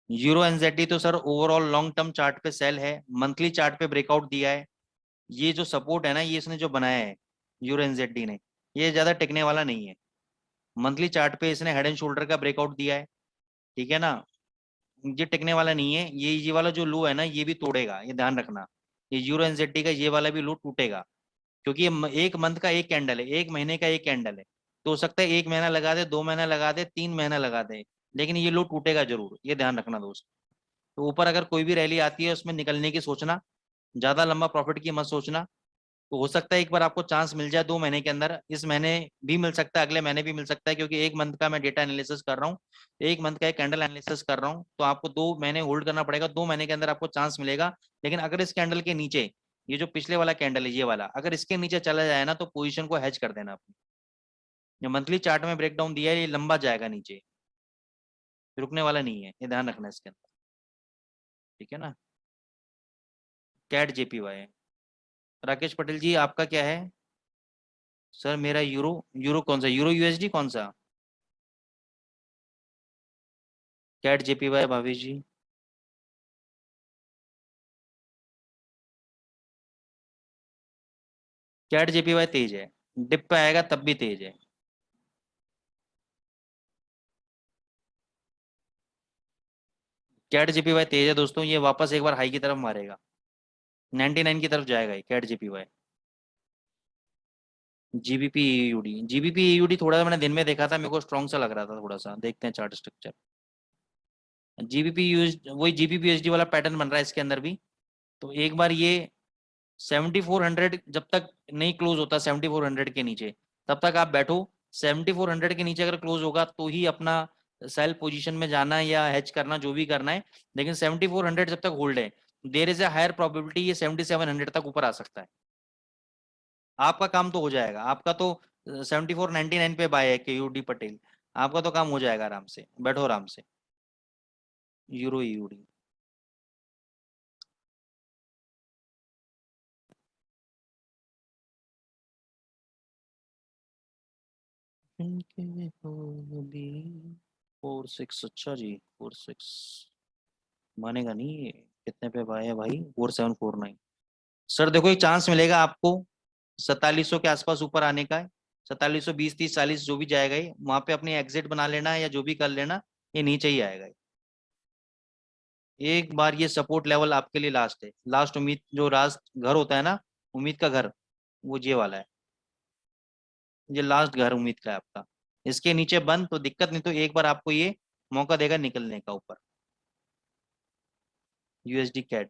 यूरो एनजेडी तो sir overall long term chart पे सेल है, मंथली चार्ट पे ब्रेकआउट दिया है। ये जो सपोर्ट है ना, ये इसने जो बनाया है यूरो एनजेडी ने, ये ज्यादा टिकने वाला नहीं है। मंथली चार्ट पे इसने हेड एंड शोल्डर का ब्रेकआउट दिया है, ठीक है ना, ये टिकने वाला नहीं है। ये वाला जो लो है ना ये भी तोड़ेगा, ये ध्यान रखना। ये यूरो एनजेडी का ये वाला भी लो टूटेगा, क्योंकि ये एक मंथ का एक कैंडल है, एक महीने का एक कैंडल है। तो हो सकता है 1 महीना लगा दे, 2 महीना लगा दे, 3 महीना लगा दे, लेकिन ये लो टूटेगा जरूर, ये ध्यान रखना दोस्त। तो ऊपर अगर कोई भी रैली आती है उसमें निकलने की सोचना, ज्यादा लंबा प्रॉफिट की मत सोचना। तो हो सकता है एक बार आपको चांस मिल जाए 2 महीने के अंदर, इस महीने भी मिल सकता है, अगले महीने भी मिल सकता है, क्योंकि एक मंथ का मैं डेटा एनालिसिस कर रहा हूँ, एक मंथ का एक कैंडल एनालिसिस कर रहा हूँ, तो आपको 2 महीने होल्ड करना पड़ेगा, 2 महीने के अंदर आपको चांस मिलेगा। लेकिन अगर इस कैंडल के नीचे, ये जो पिछले वाला कैंडल है ये वाला, अगर इसके नीचे चला जाए ना तो पोजीशन को हेज कर देना अपनी। जो मंथली चार्ट में ब्रेकडाउन दिया है ये लंबा जाएगा नीचे, रुकने वाला नहीं है, ये ध्यान रखना इसके अंदर, ठीक है ना। कैट JPY, राकेश पटेल जी आपका क्या है? सर मेरा यूरो, यूरो कौन सा, यूरो USD कौन सा? कैट JPY भाभी जी, कैट JPY तेज है, डिप पे आएगा तब भी तेज है। कैट जीपीवाई तेज है दोस्तों, ये वापस एक बार हाई की तरफ मारेगा, 99 की तरफ जाएगा ये CAD JPY. GBP EUD, GBP EUD थोड़ा सा मैंने दिन में देखा था, मेरे को स्ट्रॉन्ग सा लग रहा था थोड़ा सा, देखते हैं चार्ट स्ट्रक्चर। जीबीपी यूज वही जीबीपी यूएसडी वाला पैटर्न बन रहा है इसके अंदर भी। तो एक बार ये 7400 जब तक नहीं क्लोज होता 7400 के नीचे, तब तक आप बैठो। 7400 के नीचे अगर क्लोज होगा तो ही अपना सेल पोजीशन में जाना या हेज करना, जो भी करना है। लेकिन 7400 जब तक होल्ड है, there is a higher probability ये 7700 तक ऊपर आ सकता है। आपका काम तो हो जाएगा, आपका तो 7499 पे बाय है के यूडी पटेल, आपका तो काम हो जाएगा, आराम से बैठो आराम से। यूरो यूडी फोर सिक्स, अच्छा जी 46 मानेगा नहीं ये। कितने पे बाय है भाई? 4749। सर देखो एक चांस मिलेगा आपको 4700 के आसपास ऊपर आने का है। 4720 30 40 जो भी जाएगा ये, वहां पे अपनी एग्जिट बना लेना है या जो भी कर लेना, ये नीचे ही आएगा ये। एक बार ये सपोर्ट लेवल आपके लिए लास्ट है, लास्ट उम्मीद, जो लास्ट घर होता है ना उम्मीद का घर, वो ये वाला है। ये लास्ट घर उम्मीद का है आपका। इसके नीचे बंद तो दिक्कत नहीं, तो एक बार आपको ये मौका देगा निकलने का ऊपर। यूएसडी कैट,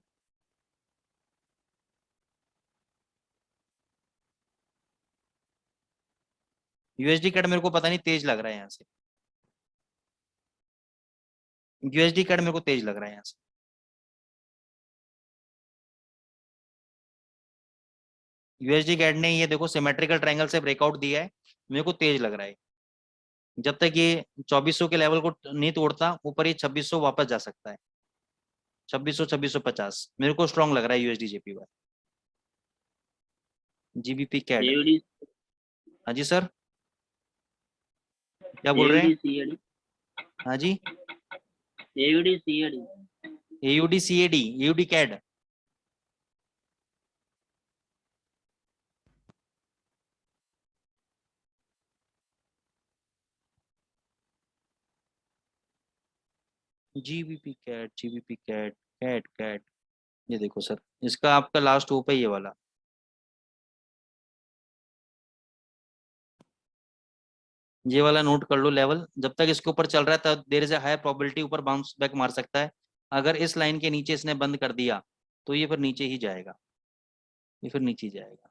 यूएसडी कैट मेरे को पता नहीं तेज लग रहा है यहाँ से। यूएसडी कैट मेरे को तेज लग रहा है यहाँ से। यूएसडी कैट ने ये देखो सिमेट्रिकल ट्रायंगल से ब्रेकआउट दिया है, मेरे को तेज लग रहा है। जब तक ये 2400 के लेवल को नहीं तोड़ता ऊपर, ये 2600 वापस जा सकता है। 2600 2650 मेरे को स्ट्रॉन्ग लग रहा है USD JPY. GBP CAD, AUD हाँ जी सर, क्या बोल रहे एयूडी हैं? सीएडी हाँ जी, AUD CAD AUD CAD, AUD CAD, GBP CAD, GBP CAD, CAD CAD. ये देखो सर, इसका आपका लास्ट होप है ये वाला। ये वाला नोट कर लो लेवल, जब तक इसके ऊपर चल रहा है तब there is a high probability ऊपर बाउंस बैक मार सकता है। अगर इस लाइन के नीचे इसने बंद कर दिया तो ये फिर नीचे ही जाएगा, ये फिर नीचे ही जाएगा।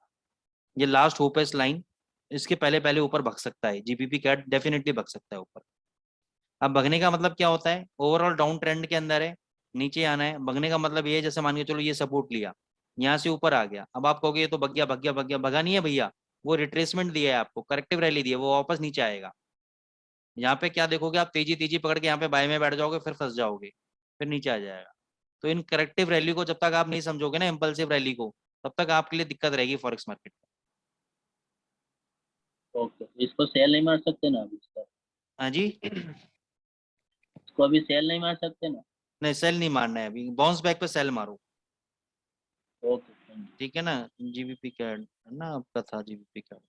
ये लास्ट होप है इस लाइन, इसके पहले पहले ऊपर भग सकता है, जीपीपी कैट डेफिनेटली भग सकता है ऊपर। अब भगने का मतलब क्या होता है? ओवरऑल डाउन ट्रेंड के अंदर है, नीचे आना है। भगने का मतलब ये है, जैसे मान के चलो ये सपोर्ट लिया, यहाँ से ऊपर आ गया, अब आप कहोगे ये तो भग गया भग गया भग गया, भगा नहीं है भैया, वो रिट्रेसमेंट दिया है आपको, करेक्टिव रैली दी है, वो वापस नीचे आएगा। यहाँ पे क्या देखोगे आप? तेजी तेजी पकड़ के यहाँ पे बाय में बैठ जाओगे, फिर फंस जाओगे, फिर नीचे आ जाएगा। तो इन करेक्टिव रैली को जब तक आप नहीं समझोगे ना, इम्पल्सिव रैली को, तब तक आपके लिए दिक्कत रहेगी फॉरेक्स मार्केट में। ओके, इसको सेल नहीं मार सकते ना अभी इसका? हाँ जी, इसको अभी सेल नहीं मार सकते ना? नहीं सेल नहीं मारना है अभी, बाउंस बैक पे सेल मारो, ओके थैंक यू। ठीक है ना। जीबीपी कैड है ना आपका, था जीबीपी कैड।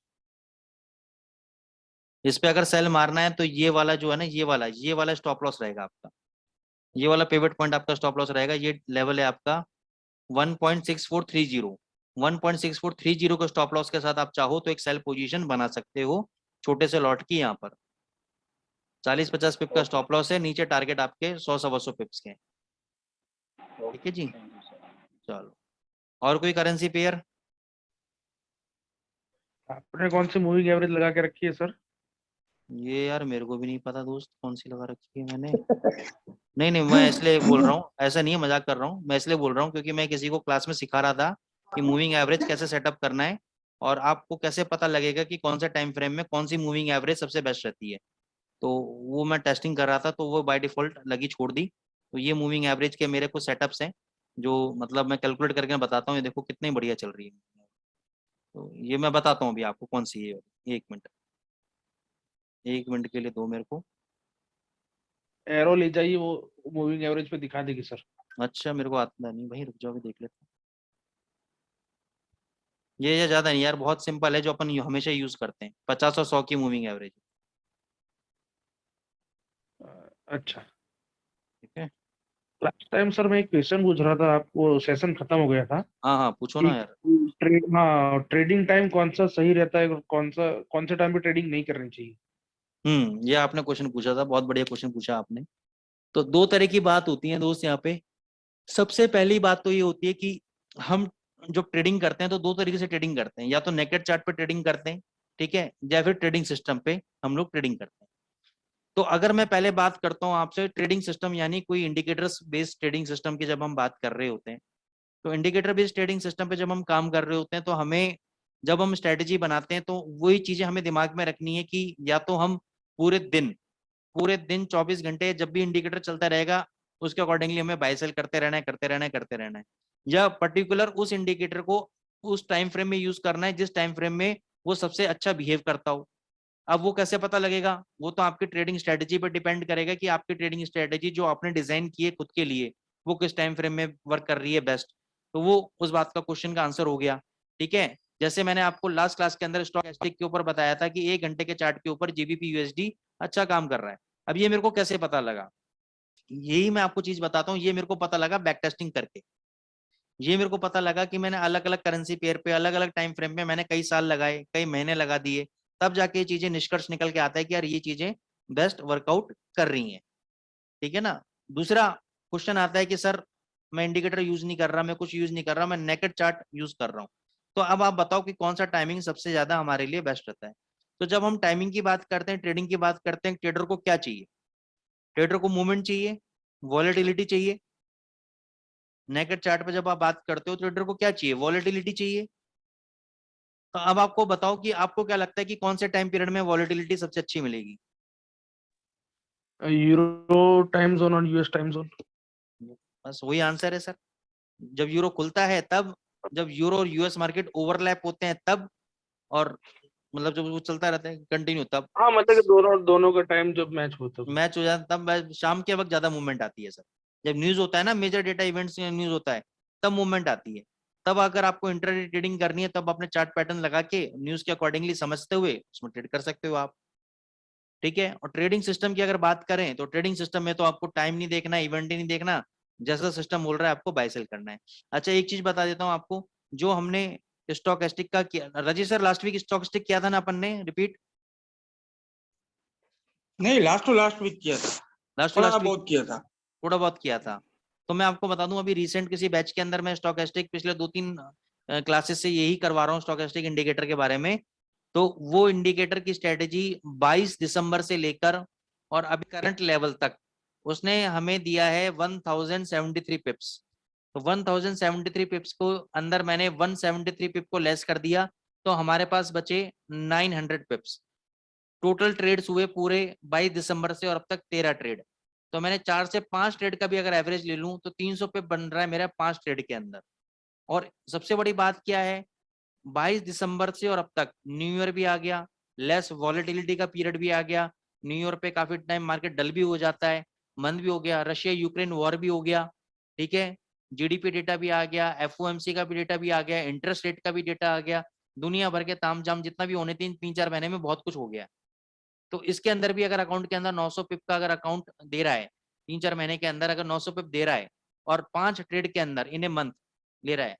इस पे अगर सेल मारना है तो ये वाला जो है ना, ये वाला स्टॉप लॉस रहेगा आपका, ये वाला पिवट पॉइंट आपका स्टॉप लॉस रहेगा। ये लेवल है आपका 1.6430, 1.6430 के स्टॉप लॉस के साथ आप चाहो तो एक सेल पोजीशन बना सकते हो, छोटे से लॉट की। यहाँ पर 40-50 पिप का स्टॉप लॉस है, नीचे टारगेट आपके 100-125 पिप्स के हैं। ठीक है जी, थैंक यू सर। चलो। और कोई करेंसी पेयर? आपने कौन सी मूविंग एवरेज लगा के रखी है सर? ये यार मेरे को भी नहीं पता दोस्त, कौन सी लगा रखी है मैंने। नहीं नहीं, मैं इसलिए बोल रहा हूँ, ऐसा नहीं है, मजाक कर रहा हूँ, मैं इसलिए बोल रहा हूँ क्योंकि मैं किसी को क्लास में सिखा रहा था कि मूविंग एवरेज कैसे सेटअप करना है, और आपको कैसे पता लगेगा कि कौन से टाइम फ्रेम में कौन सी मूविंग एवरेज सबसे बेस्ट रहती है। तो वो मैं टेस्टिंग कर रहा था, तो वो बाय डिफॉल्ट लगी छोड़ दी। तो ये मूविंग एवरेज के मेरे कुछ सेटअप्स हैं, जो मतलब मैं कैलकुलेट करके बताता हूँ, ये देखो कितनी बढ़िया चल रही है। तो ये मैं बताता हूँ अभी आपको कौन सी है। एक मिनट, एक मिनट के लिए दो मेरे को। एरो ले जाइए, वो मूविंग एवरेज पे दिखा देगी सर। अच्छा मेरे को आता नहीं भाई, रुक जाओ, देख लेते हैं। ये ज्यादा नहीं यार, बहुत सिंपल है, जो अपन हमेशा यूज करते हैं, 50 और 100 की मूविंग एवरेज। अच्छा, ठीक है, लास्ट टाइम सर मैं एक क्वेश्चन पूछ रहा था आपको, सेशन खत्म हो गया था हाँ हाँ पूछो कि ना यार। ट्रेडिंग टाइम कौन सा सही रहता है और कौन से टाइम पे ट्रेडिंग नहीं करनी चाहिए। ये आपने क्वेश्चन पूछा था, बहुत बढ़िया क्वेश्चन पूछा आपने। तो दो तरह की बात होती है दोस्त यहाँ पे। सबसे पहली बात तो ये होती है कि हम जो ट्रेडिंग करते हैं तो दो तरीके से ट्रेडिंग करते हैं, या तो नेकेड चार्ट पे ट्रेडिंग करते हैं, ठीक है, या फिर ट्रेडिंग सिस्टम पे हम लोग ट्रेडिंग करते हैं। तो अगर मैं पहले बात करता हूँ आपसे ट्रेडिंग सिस्टम यानी कोई इंडिकेटर्स बेस्ड ट्रेडिंग सिस्टम की जब हम बात कर रहे होते हैं, तो इंडिकेटर बेस्ड ट्रेडिंग सिस्टम पे जब हम काम कर रहे होते हैं तो हमें जब हम स्ट्रेटेजी बनाते हैं तो वही चीजें हमें दिमाग में रखनी है कि या तो हम पूरे दिन 24 घंटे जब भी इंडिकेटर चलता रहेगा उसके अकॉर्डिंगली हमें बाय सेल करते रहना है, या पर्टिकुलर उस इंडिकेटर को उस टाइम फ्रेम में यूज करना है जिस टाइम फ्रेम में वो सबसे अच्छा बिहेव करता हो। अब वो कैसे पता लगेगा, वो तो आपकी ट्रेडिंग स्ट्रेटेजी पर डिपेंड करेगा कि आपकी ट्रेडिंग स्ट्रेटेजी जो आपने डिजाइन की है खुद के लिए वो किस टाइम फ्रेम में वर्क कर रही है बेस्ट। तो वो उस बात का क्वेश्चन का आंसर हो गया, ठीक है। जैसे मैंने आपको लास्ट क्लास के अंदर स्टॉक एक्सटिक के ऊपर बताया था कि 1 घंटे के चार्ट के ऊपर जीबीपी यूएसडी अच्छा काम कर रहा है। अब ये मेरे को कैसे पता लगा, यही मैं आपको चीज बताता हूँ। ये मेरे को पता लगा बैक टेस्टिंग करके। ये मेरे को पता लगा कि मैंने अलग अलग करेंसी पेयर पे अलग अलग टाइम फ्रेम में मैंने कई साल लगाए, कई महीने लगा दिए, तब जाके ये चीजें निष्कर्ष निकल के आता है कि यार ये चीजें बेस्ट वर्कआउट कर रही हैं, ठीक है ना। दूसरा क्वेश्चन आता है कि सर मैं इंडिकेटर यूज नहीं कर रहा, मैं कुछ यूज नहीं कर रहा, मैं नेकेड चार्ट यूज कर रहा हूँ। तो अब आप बताओ कि कौन सा टाइमिंग सबसे ज्यादा हमारे लिए बेस्ट रहता है। तो जब हम टाइमिंग की बात करते हैं, ट्रेडिंग की बात करते हैं, ट्रेडर को क्या चाहिए? ट्रेडर को मूवमेंट चाहिए, वॉलेटिलिटी चाहिए। नेकेड चार्ट पे जब आप बात करते हो ट्रेडर को क्या चाहिए? वॉलेटिलिटी चाहिए। तो अब आपको बताओ कि आपको क्या लगता है कि कौन से टाइम पीरियड में वॉलेटिलिटी सबसे अच्छी मिलेगी? यूरो टाइम जोन और यूएस टाइम जोन। बस वही आंसर है सर। जब यूरो खुलता है तब, जब यूरो और यूएस मार्केट ओवरलैप होते हैं तब, और मतलब जब वो चलता रहता है कंटिन्यू तब हाँ मतलब कि दोनों दोनों का टाइम जब मैच होता है। मैच हो जाता, तब शाम के वक्त ज्यादा मूवमेंट आती है सर। जब न्यूज होता है ना, मेजर डेटा इवेंट्स न्यूज होता है, तब मूवमेंट आती है। तब अगर आपको इंट्राडे ट्रेडिंग करनी है तब अपने चार्ट पैटर्न लगा के न्यूज के अकॉर्डिंगली समझते हुए उसमें ट्रेड कर सकते हो आप, ठीक है। और ट्रेडिंग सिस्टम की अगर बात करें तो ट्रेडिंग सिस्टम में तो आपको टाइम नहीं देखना, इवेंट ही नहीं देखना, जैसा सिस्टम बोल रहा है आपको बाय सेल करना है। अच्छा एक चीज बता देता हूँ आपको, जो हमने स्टॉक एस्टिक का किया, रजी सर लास्ट वीक स्टॉक एस्टिक किया था ना अपन ने, रिपीट? नहीं, लास्ट वीक किया था, लास्ट थोड़ा वीक बहुत किया था। थोड़ा बहुत किया था। तो मैं आपको बता दूं अभी रिसेंट किसी बैच के अंदर मैं स्टॉक एस्टिक पिछले 2-3 क्लासेस से यही करवा रहा हूँ स्टॉक एस्टिक इंडिकेटर के बारे में। तो वो इंडिकेटर की स्ट्रेटेजी 22 दिसंबर से लेकर और अभी करंट लेवल तक उसने हमें दिया है 1073 पिप्स। तो 1073 पिप्स को अंदर मैंने 173 पिप को लेस कर दिया, तो हमारे पास बचे 900 पिप्स। टोटल ट्रेड्स हुए पूरे 22 दिसंबर से और अब तक 13 ट्रेड। तो मैंने 4 से 5 ट्रेड का भी अगर एवरेज ले लूं तो 300 पे बन रहा है मेरा 5 ट्रेड के अंदर। और सबसे बड़ी बात क्या है, 22 दिसंबर से और अब तक न्यू ईयर भी आ गया, लेस वॉलेटिलिटी का पीरियड भी आ गया। न्यू ईयर पे काफी टाइम मार्केट डल भी हो जाता है, मंद भी हो गया, रशिया यूक्रेन वॉर भी हो गया, ठीक है। जीडीपी डेटा भी आ गया, एफओएमसी का भी डेटा भी आ गया, इंटरेस्ट रेट का भी डेटा आ गया, दुनिया भर के तामझाम जितना भी होने 3-4 महीने में बहुत कुछ हो गया। तो इसके अंदर भी अगर अकाउंट के अंदर 900 पिप का अगर अकाउंट दे रहा है, 3-4 महीने के अंदर अगर 900 पिप दे रहा है और 5 ट्रेड के अंदर इन ए मंथ ले रहा है,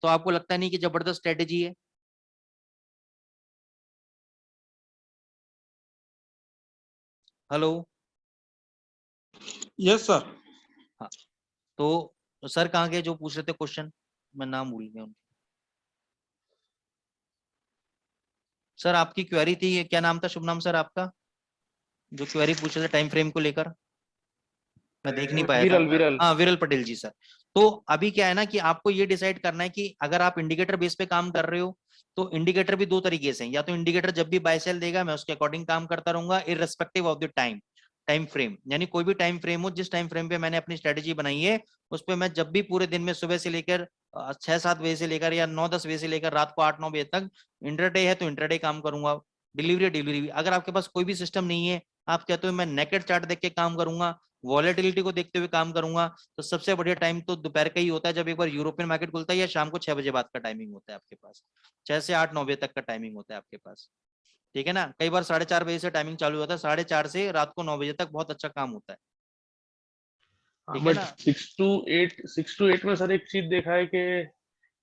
तो आपको लगता नहीं कि जबरदस्त स्ट्रेटेजी है? हेलो। Yes sir. हाँ, तो सर कहाँ गए जो पूछ रहे थे क्वेश्चन? मैं नाम भूल गया उनका। सर आपकी क्वेरी थी, क्या नाम था, शुभ नाम सर आपका, जो क्वेरी पूछ रहे थे टाइम फ्रेम को लेकर? मैं देख नहीं पाया था। विरल विरल। हाँ विरल पटेल जी सर। तो अभी क्या है ना कि आपको ये डिसाइड करना है कि अगर आप इंडिकेटर बेस पे काम कर रहे हो तो इंडिकेटर भी दो तरीके से हैं। या तो इंडिकेटर जब भी बाय सेल देगा मैं उसके अकॉर्डिंग काम करता रहूंगा irrespective of the time frame, यानी कोई भी टाइम फ्रेम हो, जिस टाइम फ्रेम पे मैंने अपनी स्ट्रेटेजी बनाई है उस पर मैं जब भी पूरे दिन में सुबह से लेकर 6-7 बजे से लेकर या 9-10 बजे से लेकर रात को 8-9 बजे तक, इंटरडे है तो इंटरडे काम करूंगा, डिलीवरी। अगर आपके पास कोई भी सिस्टम नहीं है, आप कहते हो मैं नेकेड चार्ट देख के काम करूंगा, वॉलेटिलिटी को देखते हुए काम करूंगा, तो सबसे बढ़िया टाइम तो दोपहर का ही होता है, जब एक बार यूरोपियन मार्केट खुलता है, या शाम को 6 बजे बाद का टाइमिंग होता है आपके पास, 6 से 8-9 बजे तक का टाइमिंग होता है आपके पास, ठीक है ना। कई बार 4:30 बजे से टाइमिंग चालू होता है, 4:30 से रात को 9 बजे तक बहुत अच्छा काम होता है। ठीक है बट ना? 6 to 8 में सर एक चीज देखा है कि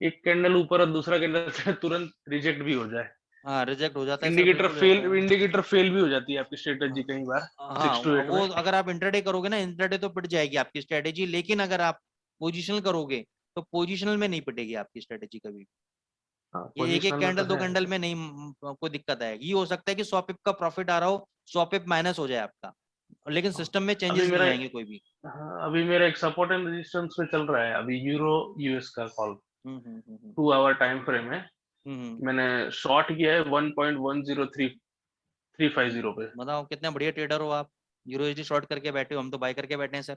एक कैंडल ऊपर और दूसरा कैंडल तुरंत रिजेक्ट भी हो जाए, हाँ, रिजेक्ट हो जाता है सर, बिल्कुल हो जाता है। इंडिकेटर फेल भी हो जाती है आपकी स्ट्रेटेजी कई बार हाँ 6 to 8 वो में। अगर आप इंट्राडे करोगे ना, इंट्राडे तो पिट जाएगी आपकी स्ट्रेटेजी, लेकिन अगर आप पोजिशनल करोगे तो पोजिशनल में नहीं पिटेगी आपकी स्ट्रेटेजी कभी। हाँ, ये एक एक पोजिशनल में कैंडल तो दो है। कैंडल में नहीं कोई दिक्कत आएगी। ये हो सकता है कि 100 पिप का प्रॉफिट आ रहा हो, 100 पिप माइनस हो जाए आपका, लेकिन सिस्टम में अभी चेंजेस नहीं मेरा आएंगे कोई भी। हाँ, अभी मेरा एक सपोर्ट एंड रेजिस्टेंस पे चल रहा है अभी यूरो यूएस का कॉल हम्म हम्म हम्म हम्म 2 आवर टाइम फ्रेम है। हम्म। मैंने शॉर्ट किया है 1.10350 पे। बताओ कितने बढ़िया ट्रेडर हो आप, यूरो USD शॉर्ट करके बैठे हो, हम तो बाय करके बैठे हैं सर।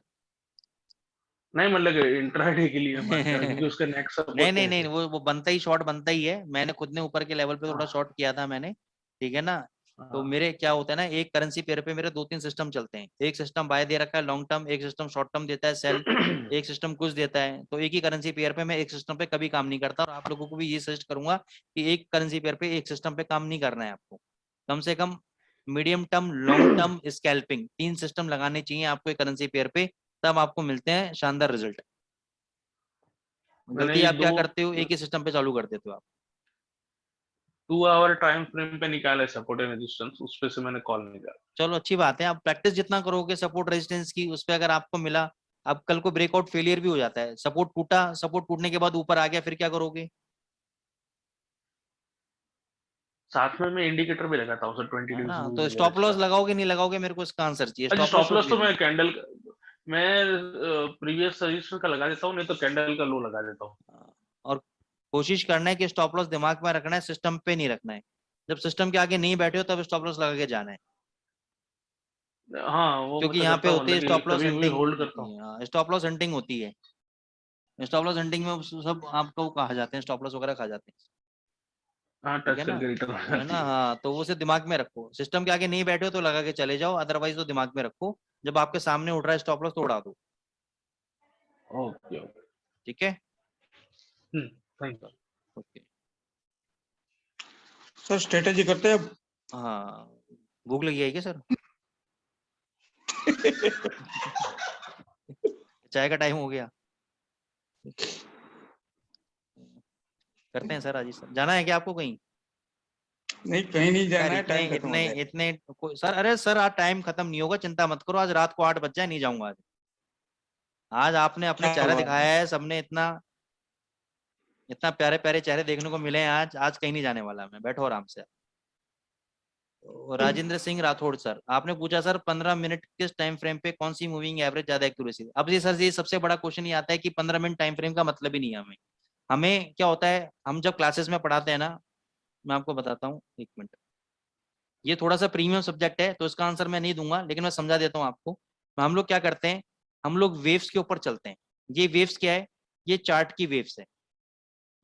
नहीं मतलब इंट्राडे के लिए बात कर रहा हूं, क्योंकि उसका नेक्स्ट नहीं सपोर्ट नहीं पे नहीं, है। वो बनता ही शॉर्ट बनता ही है। मैंने खुद ने ऊपर के लेवल पे थोड़ा हाँ, शॉर्ट किया था मैंने, ठीक है ना? तो हाँ, मेरे क्या होता है ना, एक करेंसी पेयर पे मेरे 2-3 सिस्टम चलते हैं। एक सिस्टम बाय दे रखा है लॉन्ग टर्म, एक सिस्टम शॉर्ट टर्म देता है सेल, एक सिस्टम कुछ देता है। तो एक ही करेंसी पेयर पे मैं एक सिस्टम पे कभी काम नहीं करता, और आप लोगों को भी ये सजेस्ट करूंगा कि एक करेंसी पेयर पे एक सिस्टम पे काम नहीं करना है आपको। कम से कम medium term, long term, scalping, 3 system लगाने चाहिए आपको एक करेंसी पेयर पे, तब आपको मिलते हैं शानदार रिजल्ट। मैंने गलती ये आप क्या करते हो, एक ही सिस्टम पे चालू कर देते हो आप। 2 आवर टाइम फ्रेम पे निकाला है सपोर्ट एंड रेजिस्टेंस, उस पे से मैंने कॉल निकाला। चलो अच्छी बात है, आप प्रैक्टिस जितना करोगे सपोर्ट रेजिस्टेंस की, उस पर अगर आपको मिला, अब कल को ब्रेकआउट फेलियर भी हो जाता है, सपोर्ट टूटा, सपोर्ट टूटने के बाद ऊपर आ गया, फिर क्या करोगे? साथ में मैं इंडिकेटर भी लगाता हूँ सर 20 है ना? डेज तो मूविंग स्टॉप एवरेज लॉस का। लगाओगे नहीं लगाओगे, मेरे को इसका आंसर चाहिए। अच्छा, स्टॉप लॉस स्टॉप कुछ लॉस भी तो नहीं। मैं प्रीवियस रजिस्टर का लगा देता हूँ, नहीं तो कैंडल का लो लगा देता हूँ। और कोशिश करना है कि स्टॉप लॉस दिमाग में रखना है, सिस्टम पे नहीं रखना है। जब सिस्टम के आगे नहीं बैठे हो तब स्टॉप लॉस लगा के जाना है, हाँ, वो क्योंकि मैं तो यहाँ पे करता हूँ, होती है मतलब कि स्टॉप लॉस कभी भी हंटिंग होल्ड करता होती हूँ। है। स्टॉप लॉस हंटिंग होती है, स्टॉप लॉस हंटिंग में सब आपको कहा जाते हैं, स्टॉप लॉस वगैरह खा जाते हैं। हाँ, ठीक टच है ना? करके रिटर्न हो है ना? जाती है। हाँ, तो वो उसे दिमाग में रखो, सिस्टम के आगे नहीं बैठे हो तो लगा के चले जाओ, अदरवाइज तो दिमाग में रखो, जब आपके सामने उठ रहा है स्टॉप लॉस तो उड़ा दो। Okay, okay. ठीक है? Thank you. Okay. Sir strategy करते हैं अब। हाँ, भूख लगी है क्या सर? चाय का टाइम हो गया, करते हैं सर। आज सर जाना है क्या आपको कहीं? नहीं कहीं नहीं यार जाना है, इतने टाइम खत्म हो इतने जाएगा। इतने सर, अरे सर आज टाइम खत्म नहीं होगा, चिंता मत करो, आज रात को 8 बज जाए नहीं जाऊंगा आज। आज आपने अपने क्या चेहरा बात है। दिखाया है, सबने इतना इतना प्यारे प्यारे चेहरे देखने को मिले हैं आज। आज कहीं नहीं जाने वाला मैं, बैठो आराम से। तो राजेंद्र सिंह राठौड़ सर, आपने पूछा सर 15 मिनट किस टाइम फ्रेम पे कौन सी मूविंग एवरेज ज्यादा एक्यूरेसी। अब ये सर, ये सबसे बड़ा क्वेश्चन ये आता है कि 15 मिनट टाइम फ्रेम का मतलब ही नहीं है हमें। हमें क्या होता है, हम जब क्लासेस में पढ़ाते हैं ना, मैं आपको बताता हूँ, एक मिनट। ये थोड़ा सा प्रीमियम सब्जेक्ट है तो इसका आंसर मैं नहीं दूंगा, लेकिन मैं समझा देता हूँ आपको। हम लोग क्या करते हैं, हम लोग वेव्स के ऊपर चलते हैं। ये वेव्स क्या है? ये चार्ट की वेव्स है,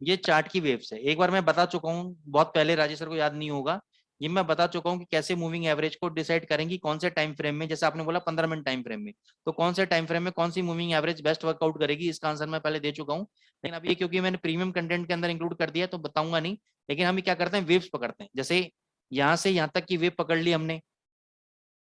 ये चार्ट की वेव्स है। एक बार मैं बता चुका हूँ बहुत पहले, राजेश सर को याद नहीं होगा। ये मैं बता चुका हूँ कि कैसे मूविंग एवरेज को डिसाइड करेंगी, कौन से टाइम फ्रेम में। जैसे आपने बोला 15 मिनट टाइम फ्रेम में, तो कौन से टाइम फ्रेम में कौन सी मूविंग एवरेज बेस्ट वर्कआउट करेगी, इसका आंसर मैं पहले दे चुका हूँ। लेकिन अभी क्योंकि मैंने प्रीमियम कंटेंट के अंदर इंक्लूड कर दिया तो बताऊंगा नहीं। लेकिन हम क्या करते हैं, वेव्स पकड़ते हैं। जैसे यहाँ से यहाँ तक की वेव पकड़ ली हमने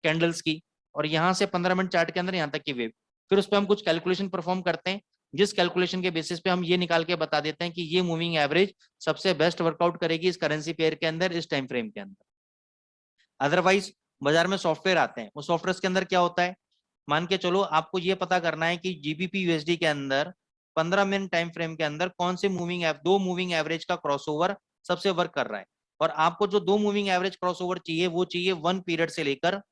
कैंडल्स की, और यहाँ से 15 मिनट चार्ट के अंदर यहाँ तक की वेव, फिर उस पर हम कुछ कैलकुलेशन परफॉर्म करते हैं, जिस कैलकुलेशन के बेसिस पे हम ये निकाल के बता देते हैं कि ये मूविंग एवरेज सबसे बेस्ट वर्कआउट करेगी इस करेंसी पेयर के अंदर, इस टाइम फ्रेम के अंदर। अदरवाइज बाजार में सॉफ्टवेयर आते हैं, वो सॉफ्टवेयर के अंदर क्या होता है, मान के चलो आपको ये पता करना है कि जीबीपी यूएसडी के अंदर 15 मिनट टाइम फ्रेम के अंदर कौन से दो मूविंग एवरेज का क्रॉसओवर सबसे वर्क कर रहा है। और आपको जो दो मूविंग एवरेज क्रॉसओवर चाहिए वो चाहिए 1 पीरियड से लेकर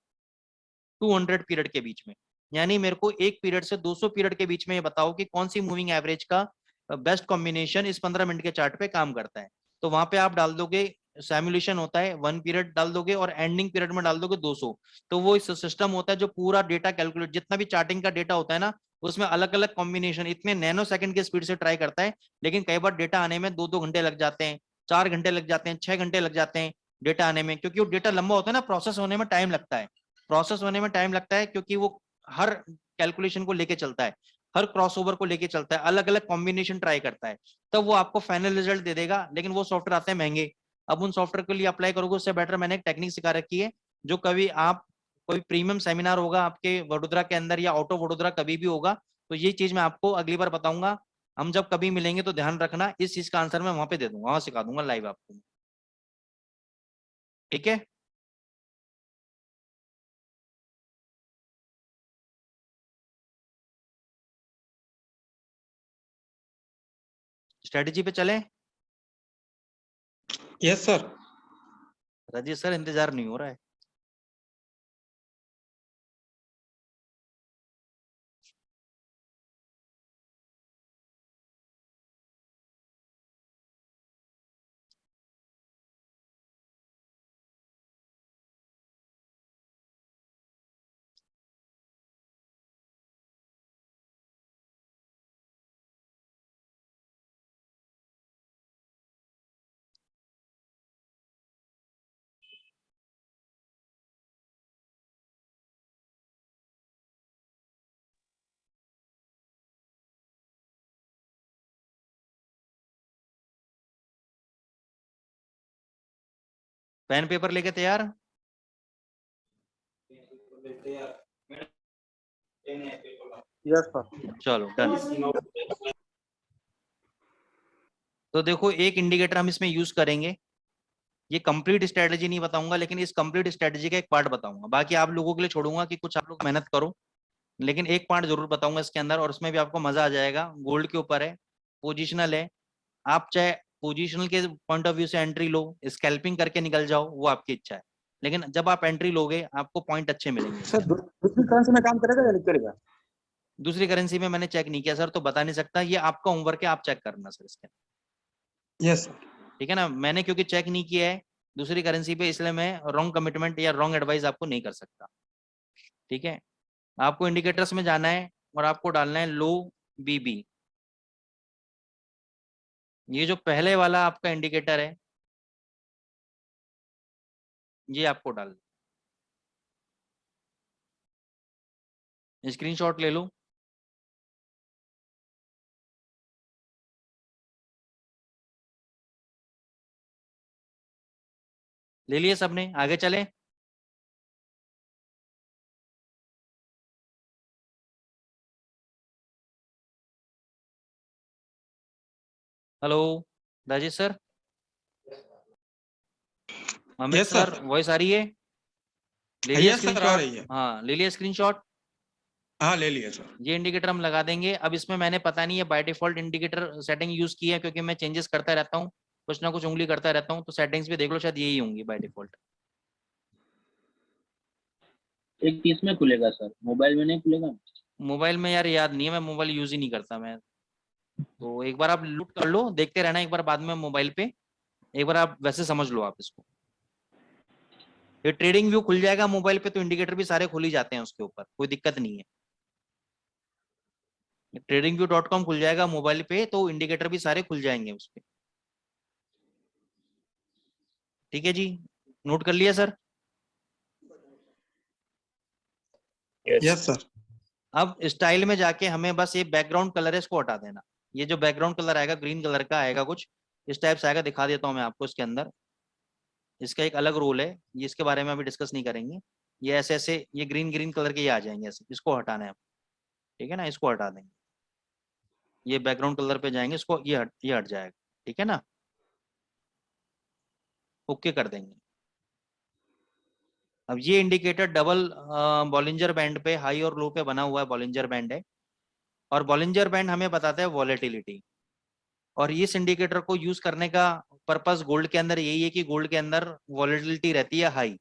200 पीरियड के बीच में। यानी मेरे को एक पीरियड से 200 पीरियड के बीच में ये बताओ कि कौन सी मूविंग एवरेज का बेस्ट कॉम्बिनेशन इस 15 मिनट के चार्ट पे काम करता है। तो वहां पे आप डाल दोगे, सैम्युलेशन होता है 1 पीरियड डाल दोगे और एंडिंग पीरियड में डाल दोगे 200। तो वो इस सिस्टम होता है जो पूरा डेटा कैलकुलेट, जितना भी चार्टिंग का डेटा होता है ना, उसमें अलग अलग कॉम्बिनेशन इतने नैनो सेकंड की स्पीड से ट्राई करता है। लेकिन कई बार डेटा आने में 2-2 घंटे लग जाते हैं, 4 घंटे लग जाते हैं, 6 घंटे लग जाते हैं डेटा आने में, क्योंकि वो डेटा लंबा होता है ना, प्रोसेस होने में टाइम लगता है। प्रोसेस होने में टाइम लगता है क्योंकि वो हर कैलकुलेशन को लेके चलता है, हर क्रॉसओवर को लेके चलता है, अलग अलग कॉम्बिनेशन ट्राई करता है, तब वो आपको फाइनल रिजल्ट दे देगा। लेकिन वो सॉफ्टवेयर आते हैं महंगे। अब उन सॉफ्टवेयर के लिए अप्लाई करोगे उससे बेटर मैंने एक टेक्निक सिखा रखी है, जो कभी आप कोई प्रीमियम सेमिनार होगा आपके वडोदरा के अंदर या आउट ऑफ वडोदरा कभी भी होगा, तो ये चीज मैं आपको अगली बार बताऊंगा। हम जब कभी मिलेंगे तो ध्यान रखना, इस चीज का आंसर मैं वहां पे दे दूंगा, वहां सिखा दूंगा लाइव आपको, ठीक है। स्ट्रेटेजी पे चले। Yes sir. राजेश सर इंतजार नहीं हो रहा है। पेन पेपर लेके तैयार। Yes sir. चलो डन। तो देखो एक इंडिकेटर हम इसमें यूज करेंगे, ये कंप्लीट स्ट्रेटजी नहीं बताऊंगा, लेकिन इस कंप्लीट स्ट्रेटजी का एक पार्ट बताऊंगा। बाकी आप लोगों के लिए छोड़ूंगा कि कुछ आप लोग मेहनत करो, लेकिन एक पार्ट जरूर बताऊंगा इसके अंदर, और उसमें भी आपको मजा आ जाएगा। गोल्ड के ऊपर है, पोजिशनल है। आप चाहे पोजिशनल के पॉइंट ऑफ व्यू से एंट्री लो, स्कैल्पिंग करके निकल जाओ, वो आपकी इच्छा है, लेकिन जब आप एंट्री लोगे आपको पॉइंट अच्छे मिलेंगे। सर दूसरी करेंसी में काम करेगा या नहीं करेगा? दूसरी करेंसी में मैंने चेक नहीं किया सर, तो बता नहीं सकता, ये आपका होमवर्क है, आप चेक करना सर इसके, यस ठीक है ना। मैंने क्योंकि चेक नहीं किया है दूसरी करेंसी पे, इसलिए मैं रॉन्ग कमिटमेंट या रॉन्ग एडवाइस आपको नहीं कर सकता, ठीक है। आपको इंडिकेटर्स में जाना है और आपको डालना है लो बीबी। ये जो पहले वाला आपका इंडिकेटर है, ये आपको डाल, स्क्रीनशॉट ले लो। ले लिए सबने, आगे चले। Hello Rajesh sir, Amit yes sir, sir. Voice आ रही है? ले लिया यस सर, आ रही स्क्रीनशॉट? है। हाँ ले लिया स्क्रीनशॉट। हाँ ले लिया सर। ये इंडिकेटर हम लगा देंगे। अब इसमें मैंने पता नहीं है by default indicator setting use की है, क्योंकि मैं चेंजेस करता रहता हूँ, कुछ ना कुछ उंगली करता रहता हूँ, तो सेटिंग्स भी देख लो, शायद यही होंगी बाय डिफॉल्ट। एक किस में खुलेगा सर, मोबाइल में नहीं खुलेगा? मोबाइल में यार याद नहीं है, मैं मोबाइल यूज ही नहीं करता मैं, तो एक बार आप लूट कर लो, देखते रहना एक बार बाद में मोबाइल पे, एक बार आप वैसे समझ लो आप इसको। ये ट्रेडिंग व्यू खुल जाएगा मोबाइल पे, तो इंडिकेटर भी सारे खुल ही जाते हैं उसके ऊपर, कोई दिक्कत नहीं है। tradingview.com खुल जाएगा मोबाइल पे, तो इंडिकेटर भी सारे खुल जाएंगे उस पे, ठीक है जी। नोट कर लिया सर? Yes sir. अब स्टाइल में जाके हमें बस ये बैकग्राउंड कलर है इसको हटा देना। ये जो बैकग्राउंड कलर आएगा ग्रीन कलर का आएगा, कुछ इस टाइप से आएगा, दिखा देता हूँ मैं आपको इसके अंदर। इसका एक अलग रोल है, ये इसके बारे में अभी डिस्कस नहीं करेंगे। ये ऐसे ऐसे ये ग्रीन ग्रीन कलर के ये आ जाएंगे ऐसे, इसको हटाना है, ठीक है ना, इसको हटा देंगे। ये बैकग्राउंड कलर पे जाएंगे, इसको ये हट जाएगा, ठीक है ना, ओके कर देंगे। अब ये इंडिकेटर डबल बॉलिंजर बैंड पे, हाई और लो पे बना हुआ है, बॉलिंजर बैंड है, और बॉलिंजर बैंड हमें बताता है वॉलेटिलिटी। और इस इंडिकेटर को यूज करने का पर्पस गोल्ड के अंदर यही है कि गोल्ड के अंदर वॉलेटिलिटी रहती है हाई,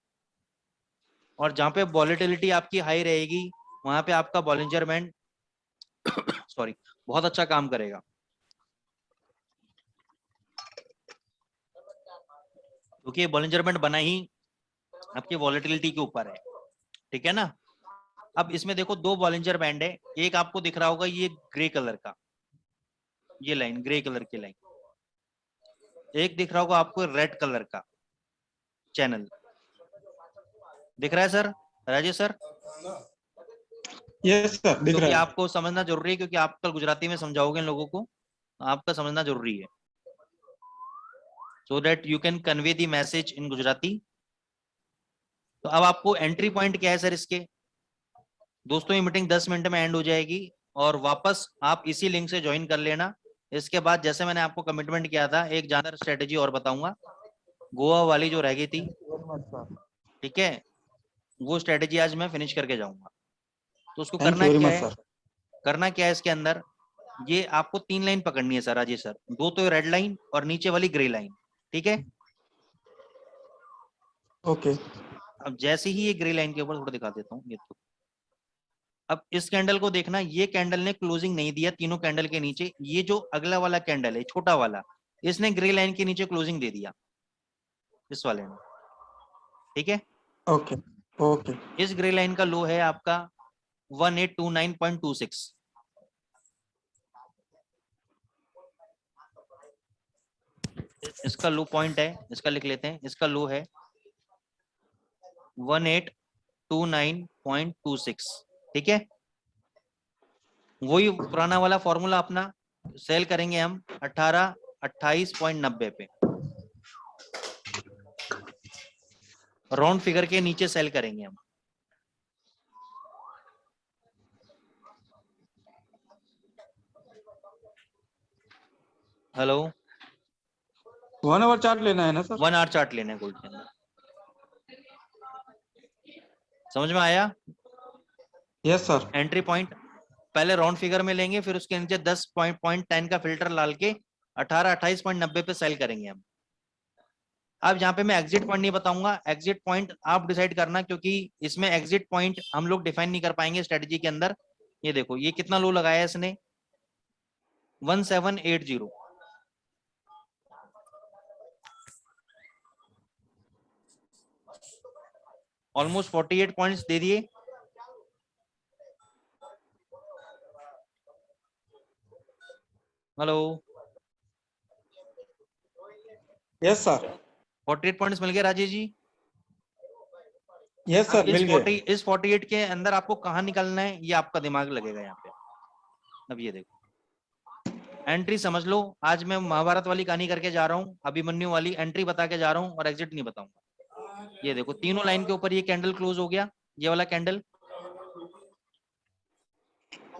और जहां पे वॉलेटिलिटी आपकी हाई रहेगी वहां पे आपका बॉलिंजर बैंड सॉरी बहुत अच्छा काम करेगा, क्योंकि ये बॉलिंजर बैंड बना ही आपकी वॉलेटिलिटी के ऊपर है, ठीक है ना। अब इसमें देखो दो बॉलिंजर बैंड है, एक आपको दिख रहा होगा ये ग्रे कलर का, ये लाइन ग्रे कलर की लाइन, एक दिख रहा होगा आपको रेड कलर का चैनल, दिख रहा है sir Rajesh sir? Yes sir, दिख क्योंकि रहा है। आपको समझना जरूरी है, क्योंकि आप कल गुजराती में समझाओगे इन लोगों को, आपका समझना जरूरी है, so that you can convey the message in Gujarati. तो अब आपको एंट्री पॉइंट क्या है सर इसके? दोस्तों ये मीटिंग 10 मिनट में एंड हो जाएगी, और वापस आप इसी लिंक से ज्वाइन कर लेना। इसके बाद जैसे मैंने आपको कमिटमेंट किया था, एक जानदार स्ट्रेटेजी और बताऊंगा, गोवा वाली जो रह गई थी, ठीक है, वो स्ट्रेटेजी आज मैं फिनिश करके जाऊंगा। तो उसको थैंक करना यू वेरी क्या मच है, सर। करना क्या है इसके अंदर, ये आपको 3 लाइन पकड़नी है सर, राजेश सर, 2 तो रेड लाइन और नीचे वाली ग्रे लाइन, ठीक है। ओके अब जैसे ही ये ग्रे लाइन के ऊपर थोड़ा दिखा देता हूँ, ये तो अब इस कैंडल को देखना, ये कैंडल ने क्लोजिंग नहीं दिया तीनों कैंडल के नीचे, ये जो अगला वाला कैंडल है छोटा वाला, इसने ग्रे लाइन के नीचे क्लोजिंग दे दिया इस वाले ने, ठीक है। ओके ओके इस ग्रे लाइन का लो है आपका 1829.26, इसका लो पॉइंट है, इसका लिख लेते हैं, इसका लो है 1829.26, ठीक है। वही पुराना वाला फॉर्मूला अपना, सेल करेंगे हम 28.90 पे, राउंड फिगर के नीचे सेल करेंगे हम। हेलो, 1 आवर चार्ट लेना है ना सर? 1 आवर चार्ट लेना है गोल्ड के अंदर, समझ में आया? Yes sir. एंट्री पॉइंट पहले राउंड फिगर में लेंगे, फिर उसके नीचे 10.10 का फिल्टर डाल के 28.90 पे सेल करेंगे हम। अब यहाँ पे मैं एग्जिट पॉइंट नहीं बताऊंगा, एग्जिट पॉइंट आप डिसाइड करना, क्योंकि इसमें एग्जिट पॉइंट हम लोग डिफाइन नहीं कर पाएंगे स्ट्रेटजी के अंदर। ये देखो, ये कितना लो लगाया है इसने, 1780, ऑलमोस्ट 48 पॉइंट्स दे दिए। Hello, yes sir. 48 पॉइंट्स मिल गए राजेश जी। यस सर मिल गए। इस 48 के अंदर आपको कहाँ निकलना है, ये आपका दिमाग लगेगा यहाँ पे। अब ये देखो, एंट्री समझ लो, आज मैं महाभारत वाली कहानी करके जा रहा हूँ, अभिमन्यु वाली एंट्री बता के जा रहा हूँ और एग्जिट नहीं बताऊंगा। ये देखो, तीनों लाइन के ऊपर ये कैंडल क्लोज हो गया, ये वाला कैंडल,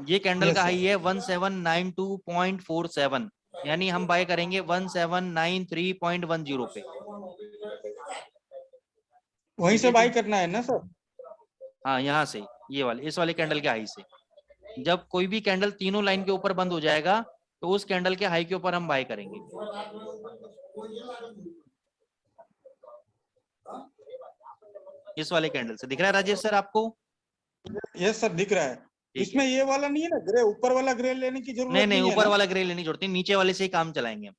ये कैंडल Yes, का sir. हाई है 1792.47, यानी हम बाय करेंगे 1793.10 पे। वहीं से बाई करना है ना सर? हाँ, यहाँ से, ये वाले, इस वाले कैंडल के हाई से, जब कोई भी कैंडल तीनों लाइन के ऊपर बंद हो जाएगा तो उस कैंडल के हाई के ऊपर हम बाय करेंगे। इस वाले कैंडल से दिख रहा है राजेश सर आपको? यस सर दिख रहा है। ठीक इसमें ये वाला नहीं है ना ग्रे, ऊपर वाला ग्रे लेने की जरूरत नहीं, नहीं है ऊपर ना? वाला ग्रे लेनी जरूरत नहीं, नीचे वाले से ही काम चलाएंगे हम।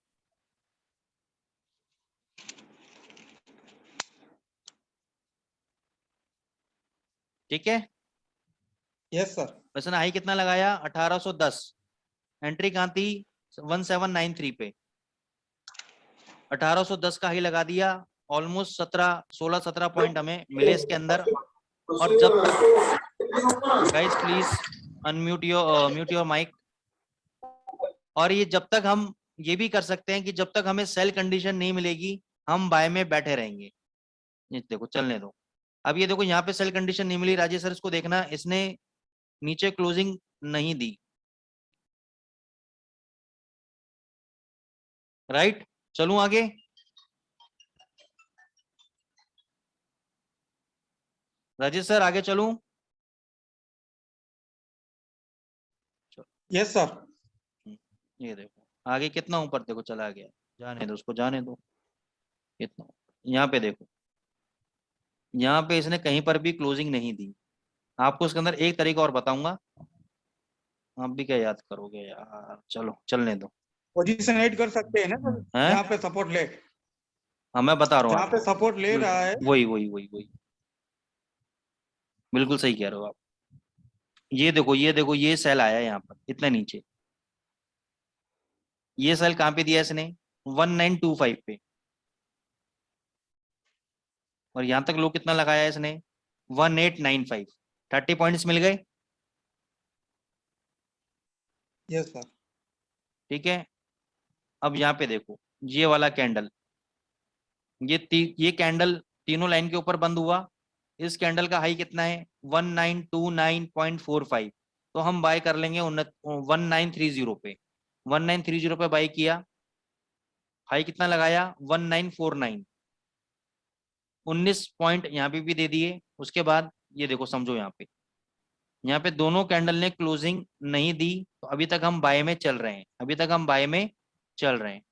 ठीक है, यस सर। वैसे हाई कितना लगाया, 1810, एंट्री कहाँ थी 1793 पे, 1810 का हाई लगा दिया, ऑलमोस्ट 16-17 पॉइंट हमें मिले इसके अंदर। और जब guys please unmute your mute your mic. और ये जब तक हम ये भी कर सकते हैं कि जब तक हमें सेल कंडीशन नहीं मिलेगी हम बाय में बैठे रहेंगे। ये देखो, चलने दो। अब ये देखो, यहाँ पे सेल कंडीशन नहीं मिली राजेश सर, इसको देखना, इसने नीचे क्लोजिंग नहीं दी, राइट। चलूं आगे, राजेश सर आगे चलूं? Yes sir. ये देखो आगे कितना ऊपर देखो चला गया, जाने दो उसको, जाने दो। कितना यहाँ पे देखो, यहाँ पे इसने कहीं पर भी क्लोजिंग नहीं दी। आपको इसके अंदर एक तरीका और बताऊंगा, आप भी क्या याद करोगे यार, चलो चलने दो। पोजीशन ऐड कर सकते हैं ना सर? हैं? जहाँ पे सपोर्ट ले, हाँ मैं बता रहा हूँ जहाँ पे आपको, सपोर्ट ले रहा है। वही वही वही वही, बिल्कुल सही कह रहे हो आप। ये देखो, ये देखो, ये सेल आया यहाँ पर इतना नीचे, ये सेल कहाँ पे दिया इसने, 1925 पे, और यहाँ तक लो कितना लगाया इसने, 1895, 30 पॉइंट्स मिल गए। Yes sir. ठीक है, अब यहाँ पे देखो, ये वाला कैंडल, ये कैंडल तीनों लाइन के ऊपर बंद हुआ, इस कैंडल का हाई कितना है 1929.45, तो हम बाय कर लेंगे 1930 पे। 1930 पे बाय किया, हाई कितना लगाया 1949, 19 पॉइंट यहाँ पे भी दे दिए। उसके बाद ये देखो समझो यहाँ पे दोनों कैंडल ने क्लोजिंग नहीं दी, तो अभी तक हम बाय में चल रहे हैं, अभी तक हम बाय में चल रहे हैं।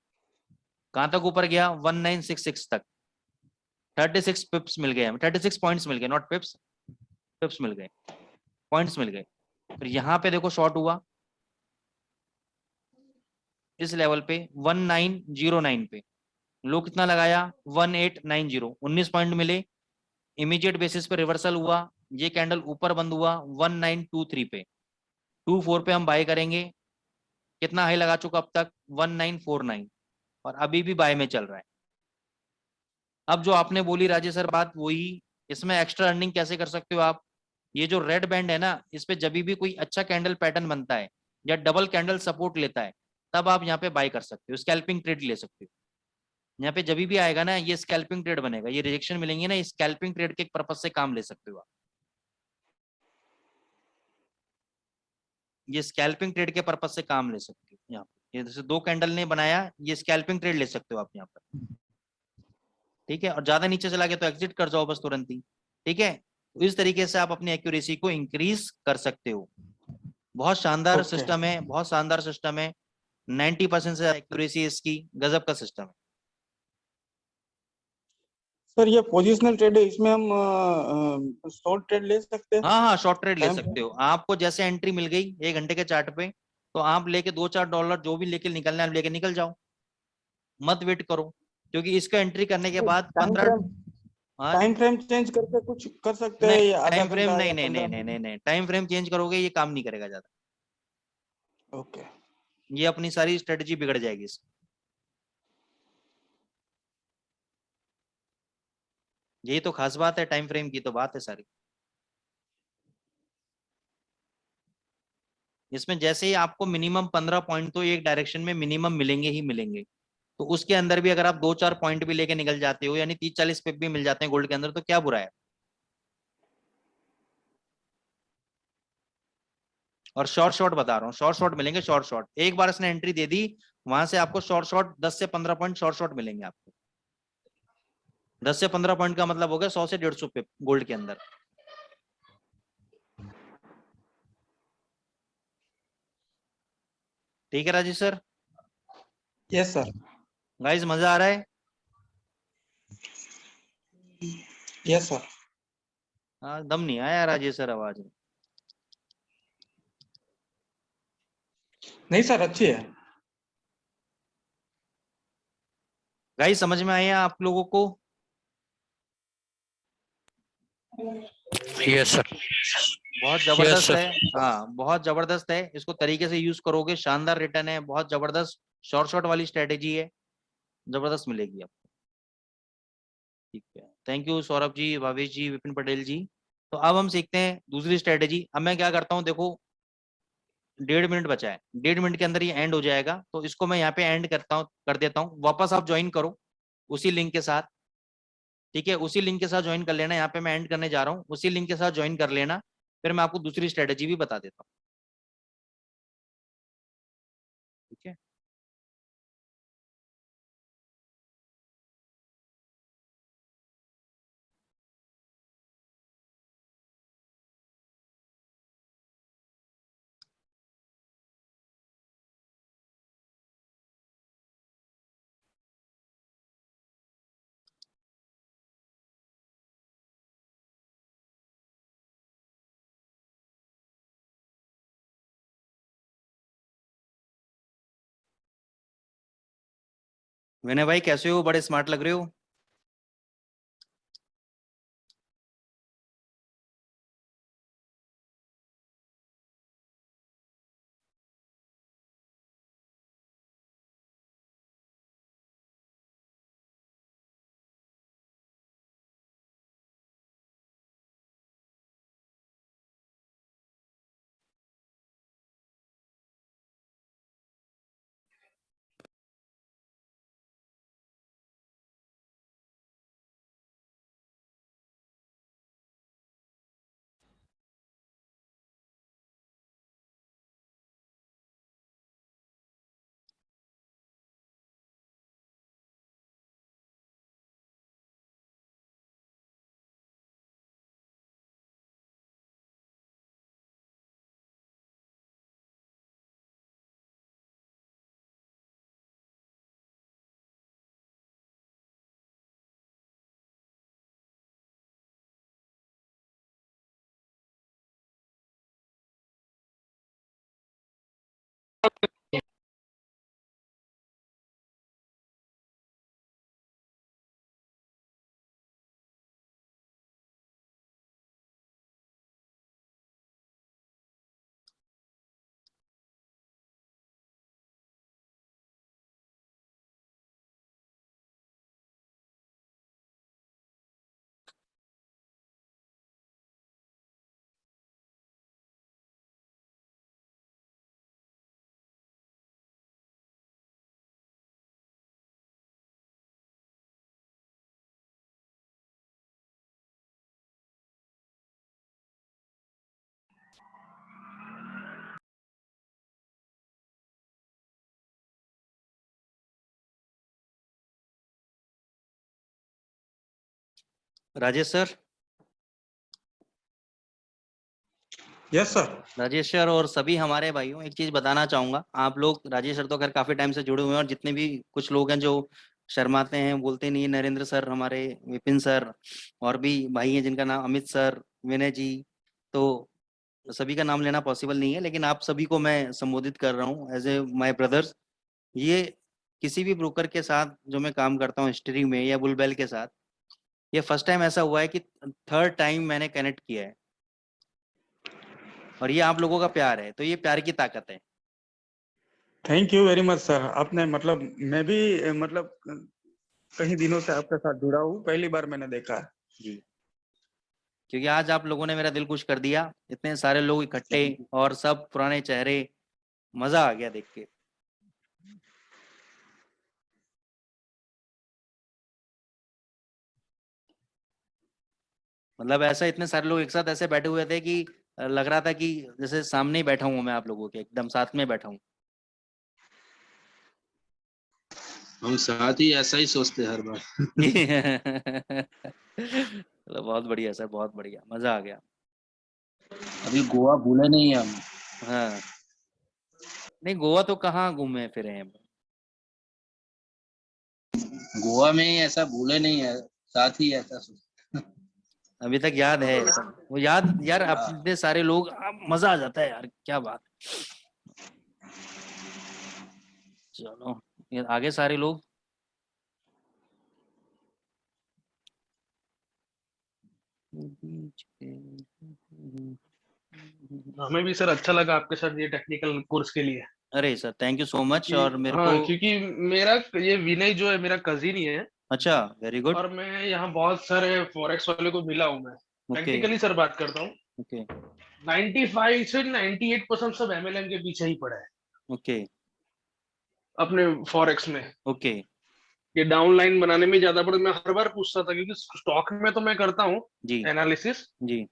कहां तक ऊपर गया 1966 तक, 36 पिप्स मिल गए हमें, 36 पॉइंट्स मिल गए, नॉट पिप्स, पिप्स मिल गए, पॉइंट्स मिल गए। फिर यहाँ पे देखो शॉर्ट हुआ इस लेवल पे 1909 पे, लो कितना लगाया 1890, 19 पॉइंट मिले। इमीडिएट बेसिस पे रिवर्सल हुआ, ये कैंडल ऊपर बंद हुआ 1923 पे, 24 पे हम बाय करेंगे। कितना हाई लगा चुका अब तक 1949, और अभी भी बाय में चल रहा है। अब जो आपने बोली राजेश सर बात वही, इसमें एक्स्ट्रा अर्निंग कैसे कर सकते हो आप, ये जो रेड बैंड है ना, इस पे जब भी कोई अच्छा कैंडल पैटर्न बनता है या डबल कैंडल सपोर्ट लेता है, तब आप यहाँ पे बाय कर सकते हो, स्कैल्पिंग ट्रेड ले सकते हो। यहाँ पे जब भी आएगा ना ये स्कैल्पिंग ट्रेड बनेगा, ये रिजेक्शन मिलेंगे ना, स्कैल्पिंग ट्रेड के पर्पज से काम ले सकते हो आप, ये स्कैल्पिंग ट्रेड के पर्पज से काम ले सकते हो। यहाँ पे ये जैसे दो कैंडल ने बनाया, ये स्कैल्पिंग ट्रेड ले सकते हो आप यहाँ पर, ठीक है। और ज्यादा नीचे चला गया तो एग्जिट कर जाओ बस तुरंत ही, ठीक है। तो इस तरीके से आप अपनी एक्यूरेसी को इंक्रीज कर सकते हो। बहुत शानदार Okay. सिस्टम है, बहुत शानदार सिस्टम है, 90% से एक्यूरेसी इसकी, गजब का सिस्टम है। सर ये पोजिशनल ट्रेड है, इसमें हम शॉर्ट ट्रेड ले सकते हैं? हाँ हाँ, शॉर्ट ट्रेड ले Time सकते हो, आपको जैसे एंट्री मिल गई 1 घंटे के चार्ट पे, तो आप लेके $2-4 जो भी लेके निकलना है लेके निकल जाओ, मत वेट करो, क्योंकि इसका एंट्री करने के बाद टाइम 15, फ्रेम, हाँ टाइम फ्रेम चेंज करके कुछ कर सकते हैं, नहीं, या आधा टाइम फ्रेम घंटा नहीं या नहीं नहीं 15 नहीं नहीं मिनट? नहीं, टाइम फ्रेम चेंज करोगे ये काम नहीं करेगा ज्यादा, ओके। ये अपनी सारी स्ट्रेटेजी बिगड़ जाएगी इससे। यही तो खास बात है टाइम फ्रेम की, तो बात है सारी। इसमें जैसे ही आपको मिनिमम 15 पॉइंट तो एक डायरेक्शन में मिनिमम मिलेंगे ही मिलेंगे, तो उसके अंदर भी अगर आप 2-4 पॉइंट भी लेके निकल जाते हो, यानी 30-40 पिप भी मिल जाते हैं गोल्ड के अंदर, तो क्या बुरा है। और शॉर्ट शॉर्ट बता रहा हूँ, शॉर्ट शॉर्ट मिलेंगे, शॉर्ट शॉर्ट एक बार इसने एंट्री दे दी, वहां से आपको शॉर्ट शॉर्ट 10 से 15 पॉइंट शॉर्ट शॉर्ट मिलेंगे आपको। 10 से 15 पॉइंट का मतलब हो गया 100 से 150 पिप गोल्ड के अंदर। ठीक है Rajesh sir. Yes sir. Guys मजा आ रहा है। Yes sir. हाँ, दम नहीं आया राजेश सर आवाज में। नहीं सर, अच्छी है। गाइस समझ में आया आप लोगों को। Yes sir. बहुत यस जबरदस्त सर। है, हाँ बहुत जबरदस्त है, इसको तरीके से यूज करोगे शानदार रिटर्न है, बहुत जबरदस्त शॉर्ट शॉर्ट वाली स्ट्रेटेजी है, जबरदस्त मिलेगी आपको। ठीक है, थैंक यू सौरभ जी, भावेश जी, विपिन पटेल जी। तो अब हम सीखते हैं दूसरी स्ट्रेटेजी। अब मैं क्या करता हूँ देखो, 1.5 मिनट बचा है, 1.5 मिनट के अंदर ये एंड हो जाएगा, तो इसको मैं यहाँ पे एंड करता हूँ, कर देता हूँ, वापस आप ज्वाइन करो उसी लिंक के साथ, ठीक है, उसी लिंक के साथ ज्वाइन कर लेना, यहाँ पे मैं एंड करने जा रहा हूँ, उसी लिंक के साथ ज्वाइन कर लेना, फिर मैं आपको दूसरी स्ट्रेटेजी भी बता देता हूँ, ठीक है। विनय भाई कैसे हो, बड़े स्मार्ट लग रहे हो। Rajesh sir, yes sir. Rajesh sir और सभी हमारे भाइयों, एक चीज बताना चाहूंगा। आप लोग, राजेश सर तो खैर काफी टाइम से जुड़े हुए हैं, और जितने भी कुछ लोग हैं जो शर्माते हैं, बोलते नहीं, नरेंद्र सर, हमारे विपिन सर, और भी भाई हैं जिनका नाम अमित सर, विनय जी, तो सभी का नाम लेना पॉसिबल नहीं है, लेकिन आप सभी को मैं संबोधित कर रहा हूँ एज ए माय ब्रदर्स। ये किसी भी ब्रोकर के साथ जो मैं काम करता हूँ हिस्ट्री में, या बुलबेल के साथ, ये फर्स्ट टाइम ऐसा हुआ है कि थर्ड टाइम मैंने कनेक्ट किया है, और ये आप लोगों का प्यार है, तो ये प्यार की ताकत है। Thank you very much sir. आपने मतलब, मैं भी मतलब कई दिनों से आपके साथ जुड़ा हूँ, पहली बार मैंने देखा है। जी, क्योंकि आज आप लोगों ने मेरा दिल खुश कर दिया, इतने सारे लोग इकट्ठे और सब पुराने चेहरे, मजा आ गया देख के। मतलब ऐसा इतने सारे लोग एक साथ ऐसे बैठे हुए थे कि लग रहा था कि जैसे सामने ही बैठा हूँ मैं, आप लोगों के एकदम साथ में बैठा हूँ। हम साथ ही ऐसा ही सोचते हैं हर बार। चलो बहुत बढ़िया सर, बहुत बढ़िया, मजा आ गया। अभी गोवा भूले नहीं है हम। हाँ, नहीं गोवा तो कहाँ घूमे फिरे हैं। गोवा में ही ऐसा भूले नहीं है, साथ ही ऐसा अभी तक याद है सब वो, याद यार, अपने सारे लोग, मजा आ जाता है यार, क्या बात। चलो ये आगे सारे लोग। हमें भी सर अच्छा लगा आपके साथ ये टेक्निकल कोर्स के लिए। अरे sir thank you so much. और मेरे हाँ, को, क्योंकि मेरा ये विनय जो है मेरा कजिन ही है, अच्छा, वेरी गुड। और मैं यहाँ बहुत सारे फॉरेक्स वाले को मिला हूँ। मैं ओके प्रैक्टिकली सर बात करता हूँ, ओके 95 से 98% सब एमएलएम के पीछे ही पड़ा है ओके अपने फॉरेक्स में। ओके। ये डाउनलाइन बनाने में ज्यादा पड़ा। मैं हर बार पूछता था, क्योंकि स्टॉक में तो मैं करता हूँ जी एनालिसिस, जी।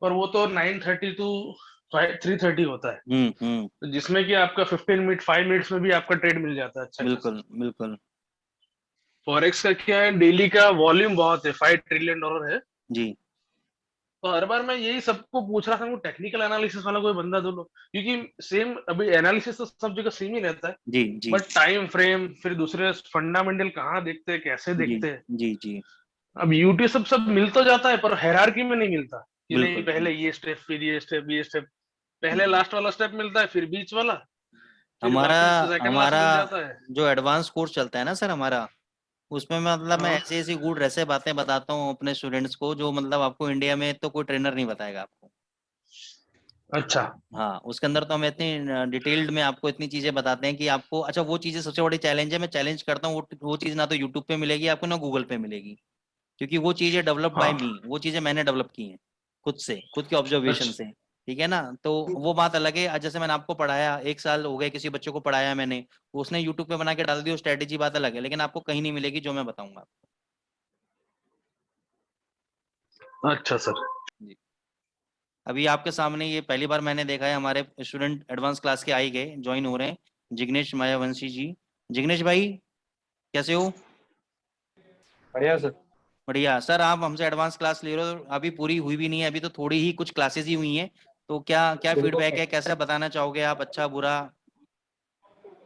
पर वो तो 9:30 टू 3:30 होता है, हम्म। तो जिसमें कि आपका 5 मिनट्स में भी आपका ट्रेड मिल जाता है अच्छा खासा। बिल्कुल बिल्कुल। फॉरेक्स का क्या है, डेली का वॉल्यूम बहुत है, $5 ट्रिलियन है। जी तो हर बार मैं यही सबको पूछ रहा था, वो टेक्निकल एनालिसिस वाला कोई बंदा दो, क्योंकि सेम अभी एनालिसिस तो सब जगह सेम ही रहता है, जी जी बट टाइम फ्रेम फिर दूसरे फंडामेंटल कहाँ देखते हैं, कैसे जी देखते हैं। जी जी। अब यूट्यूब सब मिल तो जाता है, पर हायरार्की में नहीं मिलता कि नहीं बिल्कुल पहले ये स्टेप फिर ये स्टेप ये स्टेप, पहले लास्ट वाला स्टेप मिलता है, फिर बीच वाला, फिर हमारा बाकी सेकंड लास्ट हमारा मिल जाता है। जो एडवांस कोर्स चलता है ना सर हमारा, उसमें मतलब मैं हाँ, ऐसी ऐसी गुड ऐसे बातें बताता हूँ अपने स्टूडेंट्स को, जो मतलब आपको इंडिया में तो कोई ट्रेनर नहीं बताएगा आपको। अच्छा हाँ, उसके अंदर तो हम इतनी डिटेल्ड में आपको इतनी चीजें बताते हैं कि आपको, अच्छा वो चीजें सबसे बड़ी चैलेंज है, मैं चैलेंज करता हूँ, वो चीज ना तो यूट्यूब पे मिलेगी आपको, ना गूगल पे मिलेगी, क्योंकि वो चीजें डेवलप बाय हाँ, मी, वो चीजें मैंने डेवलप की हैं खुद से, खुद के ऑब्जर्वेशन अच्छा से। ठीक है ना, तो वो बात अलग है। जैसे मैंने आपको पढ़ाया, 1 साल हो गए किसी बच्चे को पढ़ाया मैंने, उसने यूट्यूब पे बना के डाल दी वो स्ट्रेटेजी, बात अलग है, लेकिन आपको कहीं नहीं मिलेगी जो मैं बताऊंगा। अच्छा सर। जी। अभी आपके सामने ये पहली बार मैंने देखा है, हमारे स्टूडेंट एडवांस क्लास के आ ही गए, ज्वाइन हो रहे हैं, जिग्नेश मायावंशी जी। जिग्नेश भाई कैसे हो? बढ़िया सर। बढ़िया सर। आप हमसे एडवांस क्लास ले रहे हो, अभी पूरी हुई भी नहीं है, अभी तो थोड़ी ही कुछ क्लासेस ही हुई हैं, तो क्या क्या फीडबैक है, कैसे बताना चाहोगे आप, अच्छा बुरा?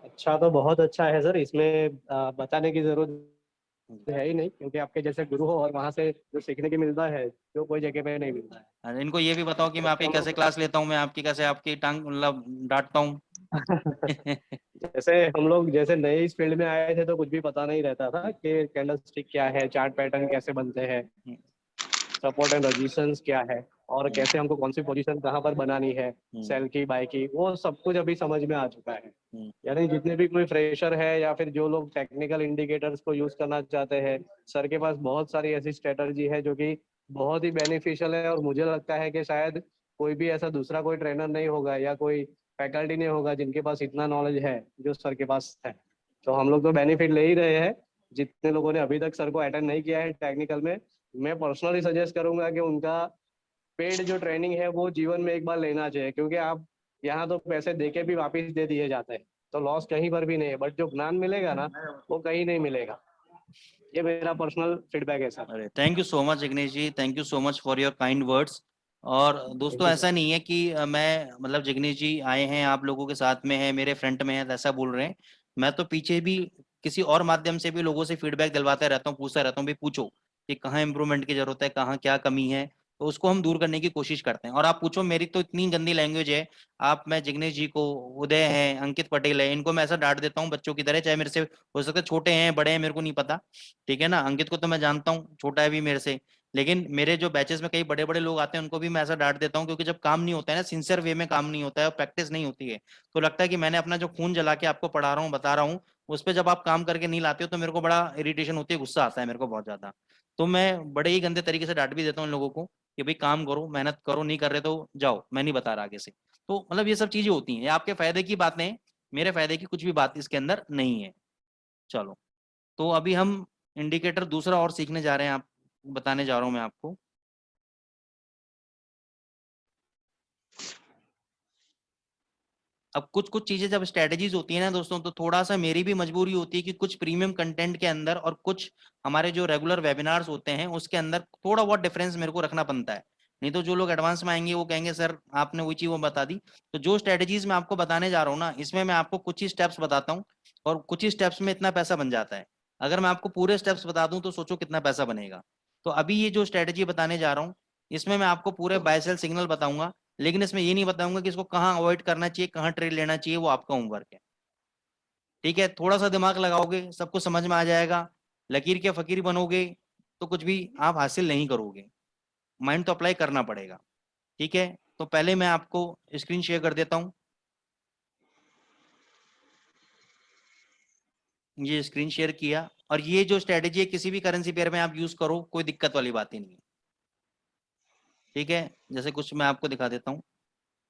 अच्छा तो बहुत अच्छा है सर, इसमें बताने की जरूरत है ही नहीं, क्योंकि आपके जैसे गुरु हो और वहाँ से जो सीखने की मिलता है जो कोई जगह पे नहीं मिलता है। इनको ये भी बताओ कि मैं आपकी कैसे क्लास लेता हूँ, मैं आपकी कैसे आपकी टांग मतलब डांटता हूँ। जैसे हम लोग जैसे नए इस फील्ड में आए थे तो कुछ भी पता नहीं रहता था कि कैंडल स्टिक क्या है, चार्ट पैटर्न कैसे बनते हैं, सपोर्ट एंड रेजिस्टेंस क्या है, और कैसे हमको कौन सी पोजीशन कहाँ पर बनानी है, सेल की बाय की, वो सब कुछ अभी समझ में आ चुका है। यानी जितने भी कोई फ्रेशर है या फिर जो लोग टेक्निकल इंडिकेटर्स को यूज करना चाहते हैं, सर के पास बहुत सारी ऐसी स्ट्रेटजी है जो कि बहुत ही बेनिफिशियल है। और मुझे लगता है कि शायद कोई भी ऐसा दूसरा कोई ट्रेनर नहीं होगा या कोई फैकल्टी नहीं होगा जिनके पास इतना नॉलेज है जो सर के पास है। तो हम लोग तो बेनिफिट ले ही रहे हैं। जितने लोगों ने अभी तक सर को अटेंड नहीं किया है टेक्निकल में, मैं पर्सनली सजेस्ट करूंगा कि उनका पेड जो ट्रेनिंग है वो जीवन में एक बार लेना चाहिए, क्योंकि आप यहाँ तो पैसे देके भी वापस दे दिए जाते हैं तो लॉस कहीं पर भी नहीं है, बट जो ज्ञान मिलेगा ना वो कहीं नहीं मिलेगा। ये मेरा पर्सनल फीडबैक है सर। अरे thank you so much Jignesh ji, thank you so much for your kind words. और दोस्तों ऐसा नहीं है कि मैं मतलब जिग्नेश जी आए हैं आप लोगों के साथ में है, मेरे फ्रंट में है, ऐसा बोल रहे हैं। मैं तो पीछे भी किसी और माध्यम से भी लोगों से फीडबैक दिलवाता रहता हूँ, पूछता रहता हूँ, भाई पूछो कि कहाँ इंप्रूवमेंट की जरूरत है, कहाँ क्या कमी है, तो उसको हम दूर करने की कोशिश करते हैं। और आप पूछो, मेरी तो इतनी गंदी लैंग्वेज है, आप मैं जिग्नेश जी को, उदय है, अंकित पटेल है, इनको मैं ऐसा डांट देता हूँ बच्चों की तरह, चाहे मेरे से हो सकता है छोटे हैं बड़े हैं मेरे को नहीं पता, ठीक है ना। अंकित को तो मैं जानता हूँ, छोटा है भी मेरे से, लेकिन मेरे जो बैचेस में कई बड़े बड़े लोग आते हैं उनको भी मैं ऐसा डांट देता हूँ, क्योंकि जब काम नहीं होता है ना, सिंसियर वे में काम नहीं होता है और प्रैक्टिस नहीं होती है, तो लगता है कि मैंने अपना जो खून जला के आपको पढ़ा रहा हूँ, बता रहा हूँ, उस पर जब आप काम करके नहीं लाते हो तो मेरे को बड़ा इरिटेशन होती है, गुस्सा आता है मेरे को बहुत ज्यादा। तो मैं बड़े ही गंदे तरीके से डांट भी देता हूँ इन लोगों को कि भाई काम करो, मेहनत करो, नहीं कर रहे तो जाओ, मैं नहीं बता रहा आगे से। तो मतलब ये सब चीजें होती हैं, ये आपके फायदे की बातें हैं, मेरे फायदे की कुछ भी बात इसके अंदर नहीं है। चलो, तो अभी हम इंडिकेटर दूसरा और सीखने जा रहे हैं, आप बताने जा रहा हूं मैं आपको। अब कुछ कुछ चीजें जब स्ट्रेटेजीज होती है ना दोस्तों, तो थोड़ा सा मेरी भी मजबूरी होती है कि कुछ प्रीमियम कंटेंट के अंदर और कुछ हमारे जो रेगुलर वेबिनार्स होते हैं उसके अंदर थोड़ा बहुत डिफरेंस मेरे को रखना बनता है। नहीं तो जो लोग एडवांस में आएंगे वो कहेंगे सर आपने वही चीज वो बता दी। तो जो स्ट्रेटेजीज मैं आपको बताने जा रहा हूँ ना, इसमें मैं आपको कुछ ही स्टेप्स बताता हूँ और कुछ ही स्टेप्स में इतना पैसा बन जाता है। अगर मैं आपको पूरे स्टेप्स बता दूं तो सोचो कितना पैसा बनेगा। तो अभी ये जो स्ट्रेटेजी बताने जा रहा हूँ, इसमें मैं आपको पूरे बाय सेल सिग्नल बताऊंगा, लेकिन इसमें ये नहीं बताऊंगा कि इसको कहाँ अवॉइड करना चाहिए, कहाँ ट्रेड लेना चाहिए, वो आपका होमवर्क है। ठीक है, थोड़ा सा दिमाग लगाओगे सब कुछ समझ में आ जाएगा। लकीर के फकीर बनोगे तो कुछ भी आप हासिल नहीं करोगे, माइंड तो अप्लाई करना पड़ेगा। ठीक है, तो पहले मैं आपको स्क्रीन शेयर कर देता हूँ। ये स्क्रीन शेयर किया, और ये जो स्ट्रेटेजी है किसी भी करेंसी पेयर में आप यूज करो, कोई दिक्कत वाली बात ही नहीं है। ठीक है, जैसे कुछ मैं आपको दिखा देता हूँ।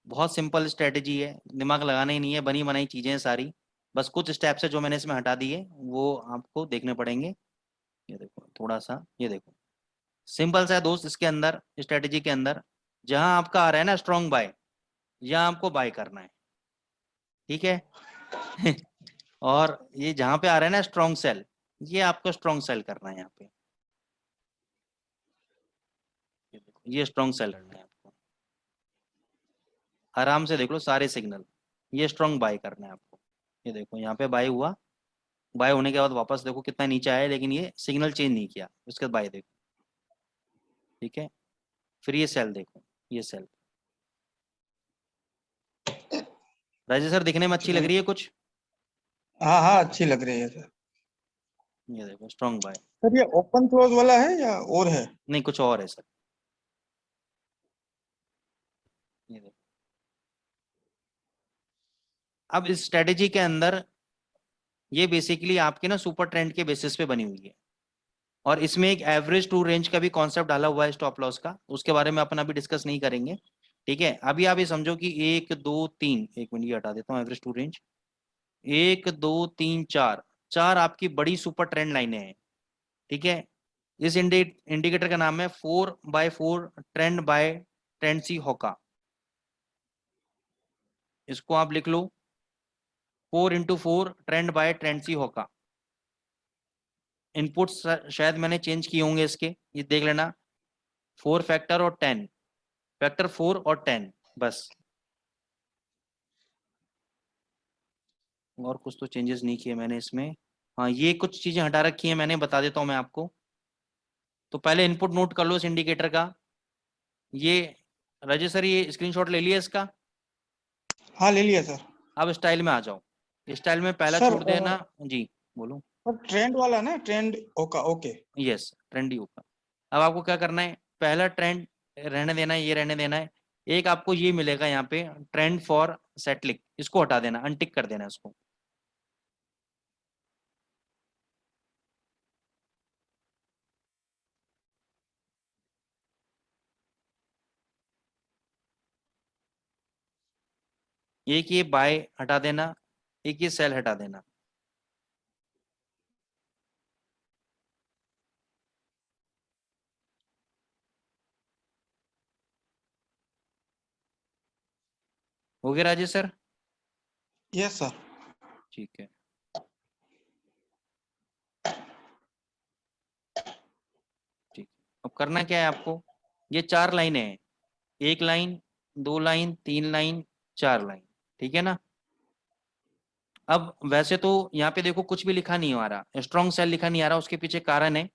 बहुत सिंपल स्ट्रेटेजी है, दिमाग लगाना ही नहीं है, बनी बनाई चीजें हैं सारी। बस कुछ स्टेप्स है जो मैंने इसमें हटा दिए वो आपको देखने पड़ेंगे। ये देखो थोड़ा सा, ये देखो सिंपल सा है दोस्त, इसके अंदर स्ट्रेटेजी के अंदर जहां आपका आ रहा है ना स्ट्रॉन्ग बाय, यहाँ आपको बाय करना है। ठीक है और ये जहां पे आ रहा है ना स्ट्रॉन्ग सेल, ये आपको स्ट्रॉन्ग सेल करना है यहाँ पे। ये देखो, ये स्ट्रॉन्ग सेल करना है आपको, आराम से देख लो सारे सिग्नल। ये स्ट्रॉन्ग बाय करना है आपको। ये देखो यहाँ पे बाय हुआ, बाय होने के बाद वापस देखो कितना नीचे आया, लेकिन ये सिग्नल चेंज नहीं किया, उसके बाद बाय देखो। ठीक है, फिर ये सेल देखो, ये सेल राजेश सर दिखने में अच्छी लग रही है कुछ? हाँ हाँ, अच्छी लग रही है सर। ये देखो स्ट्रॉन्ग बाय। सर ये ओपन क्लोज वाला है या और है? नहीं कुछ और है सर। ये देखो, अब इस स्ट्रेटेजी के अंदर ये बेसिकली आपके ना सुपर ट्रेंड के बेसिस पे बनी हुई है, और इसमें एक एवरेज टू रेंज का भी कॉन्सेप्ट डाला हुआ है स्टॉप लॉस का, उसके बारे में अपन अभी डिस्कस नहीं करेंगे। ठीक है, अभी आप ये समझो कि 1 2 3, एक मिनट ये हटा देता हूँ एवरेज टू रेंज, 1 2 3 4, चार आपकी बड़ी सुपर ट्रेंड लाइनें हैं। ठीक है, इस इंडिकेटर का नाम है 4x4 ट्रेंड बाय ट्रेंड सी होका। इसको आप लिख लो 4x4 ट्रेंड बाय ट्रेंड सी होका। इनपुट शायद मैंने चेंज किए होंगे इसके, ये देख लेना, 4 फैक्टर और 10, फैक्टर 4 और 10 बस, और कुछ तो चेंजेस नहीं किए मैंने इसमें। हाँ ये कुछ चीजें हटा रखी हैं मैंने, बता देता हूँ मैं आपको। तो पहले इनपुट नोट कर लो इस इंडिकेटर का। ये राजेश सर ये स्क्रीनशॉट ले लिया इसका? हाँ ले लिया सर। अब स्टाइल में आ जाओ, स्टाइल में पहला सर, छोड़ देना जी, बोलो। ट्रेंड वाला ना, ट्रेंड ओका, ओके। यस, ट्रेंड ही होगा। अब आपको क्या करना है, पहला ट्रेंड रहने देना है, ये रहने देना है। एक आपको ये मिलेगा यहाँ पे ट्रेंड फॉर सेटलिंग, इसको हटा देना, अनटिक कर देना इसको। एक ये बाय हटा देना, एक ये सेल हटा देना। हो गया राजेश सर? Yes sir. ठीक है, ठीक। अब करना क्या है आपको, ये 4 लाइनें हैं, 1 लाइन, 2 लाइन, 3 लाइन, 4 लाइन, ठीक है ना। अब वैसे तो यहाँ पे देखो कुछ भी लिखा नहीं आ रहा, स्ट्रॉन्ग सेल लिखा नहीं आ रहा, उसके पीछे कारण है।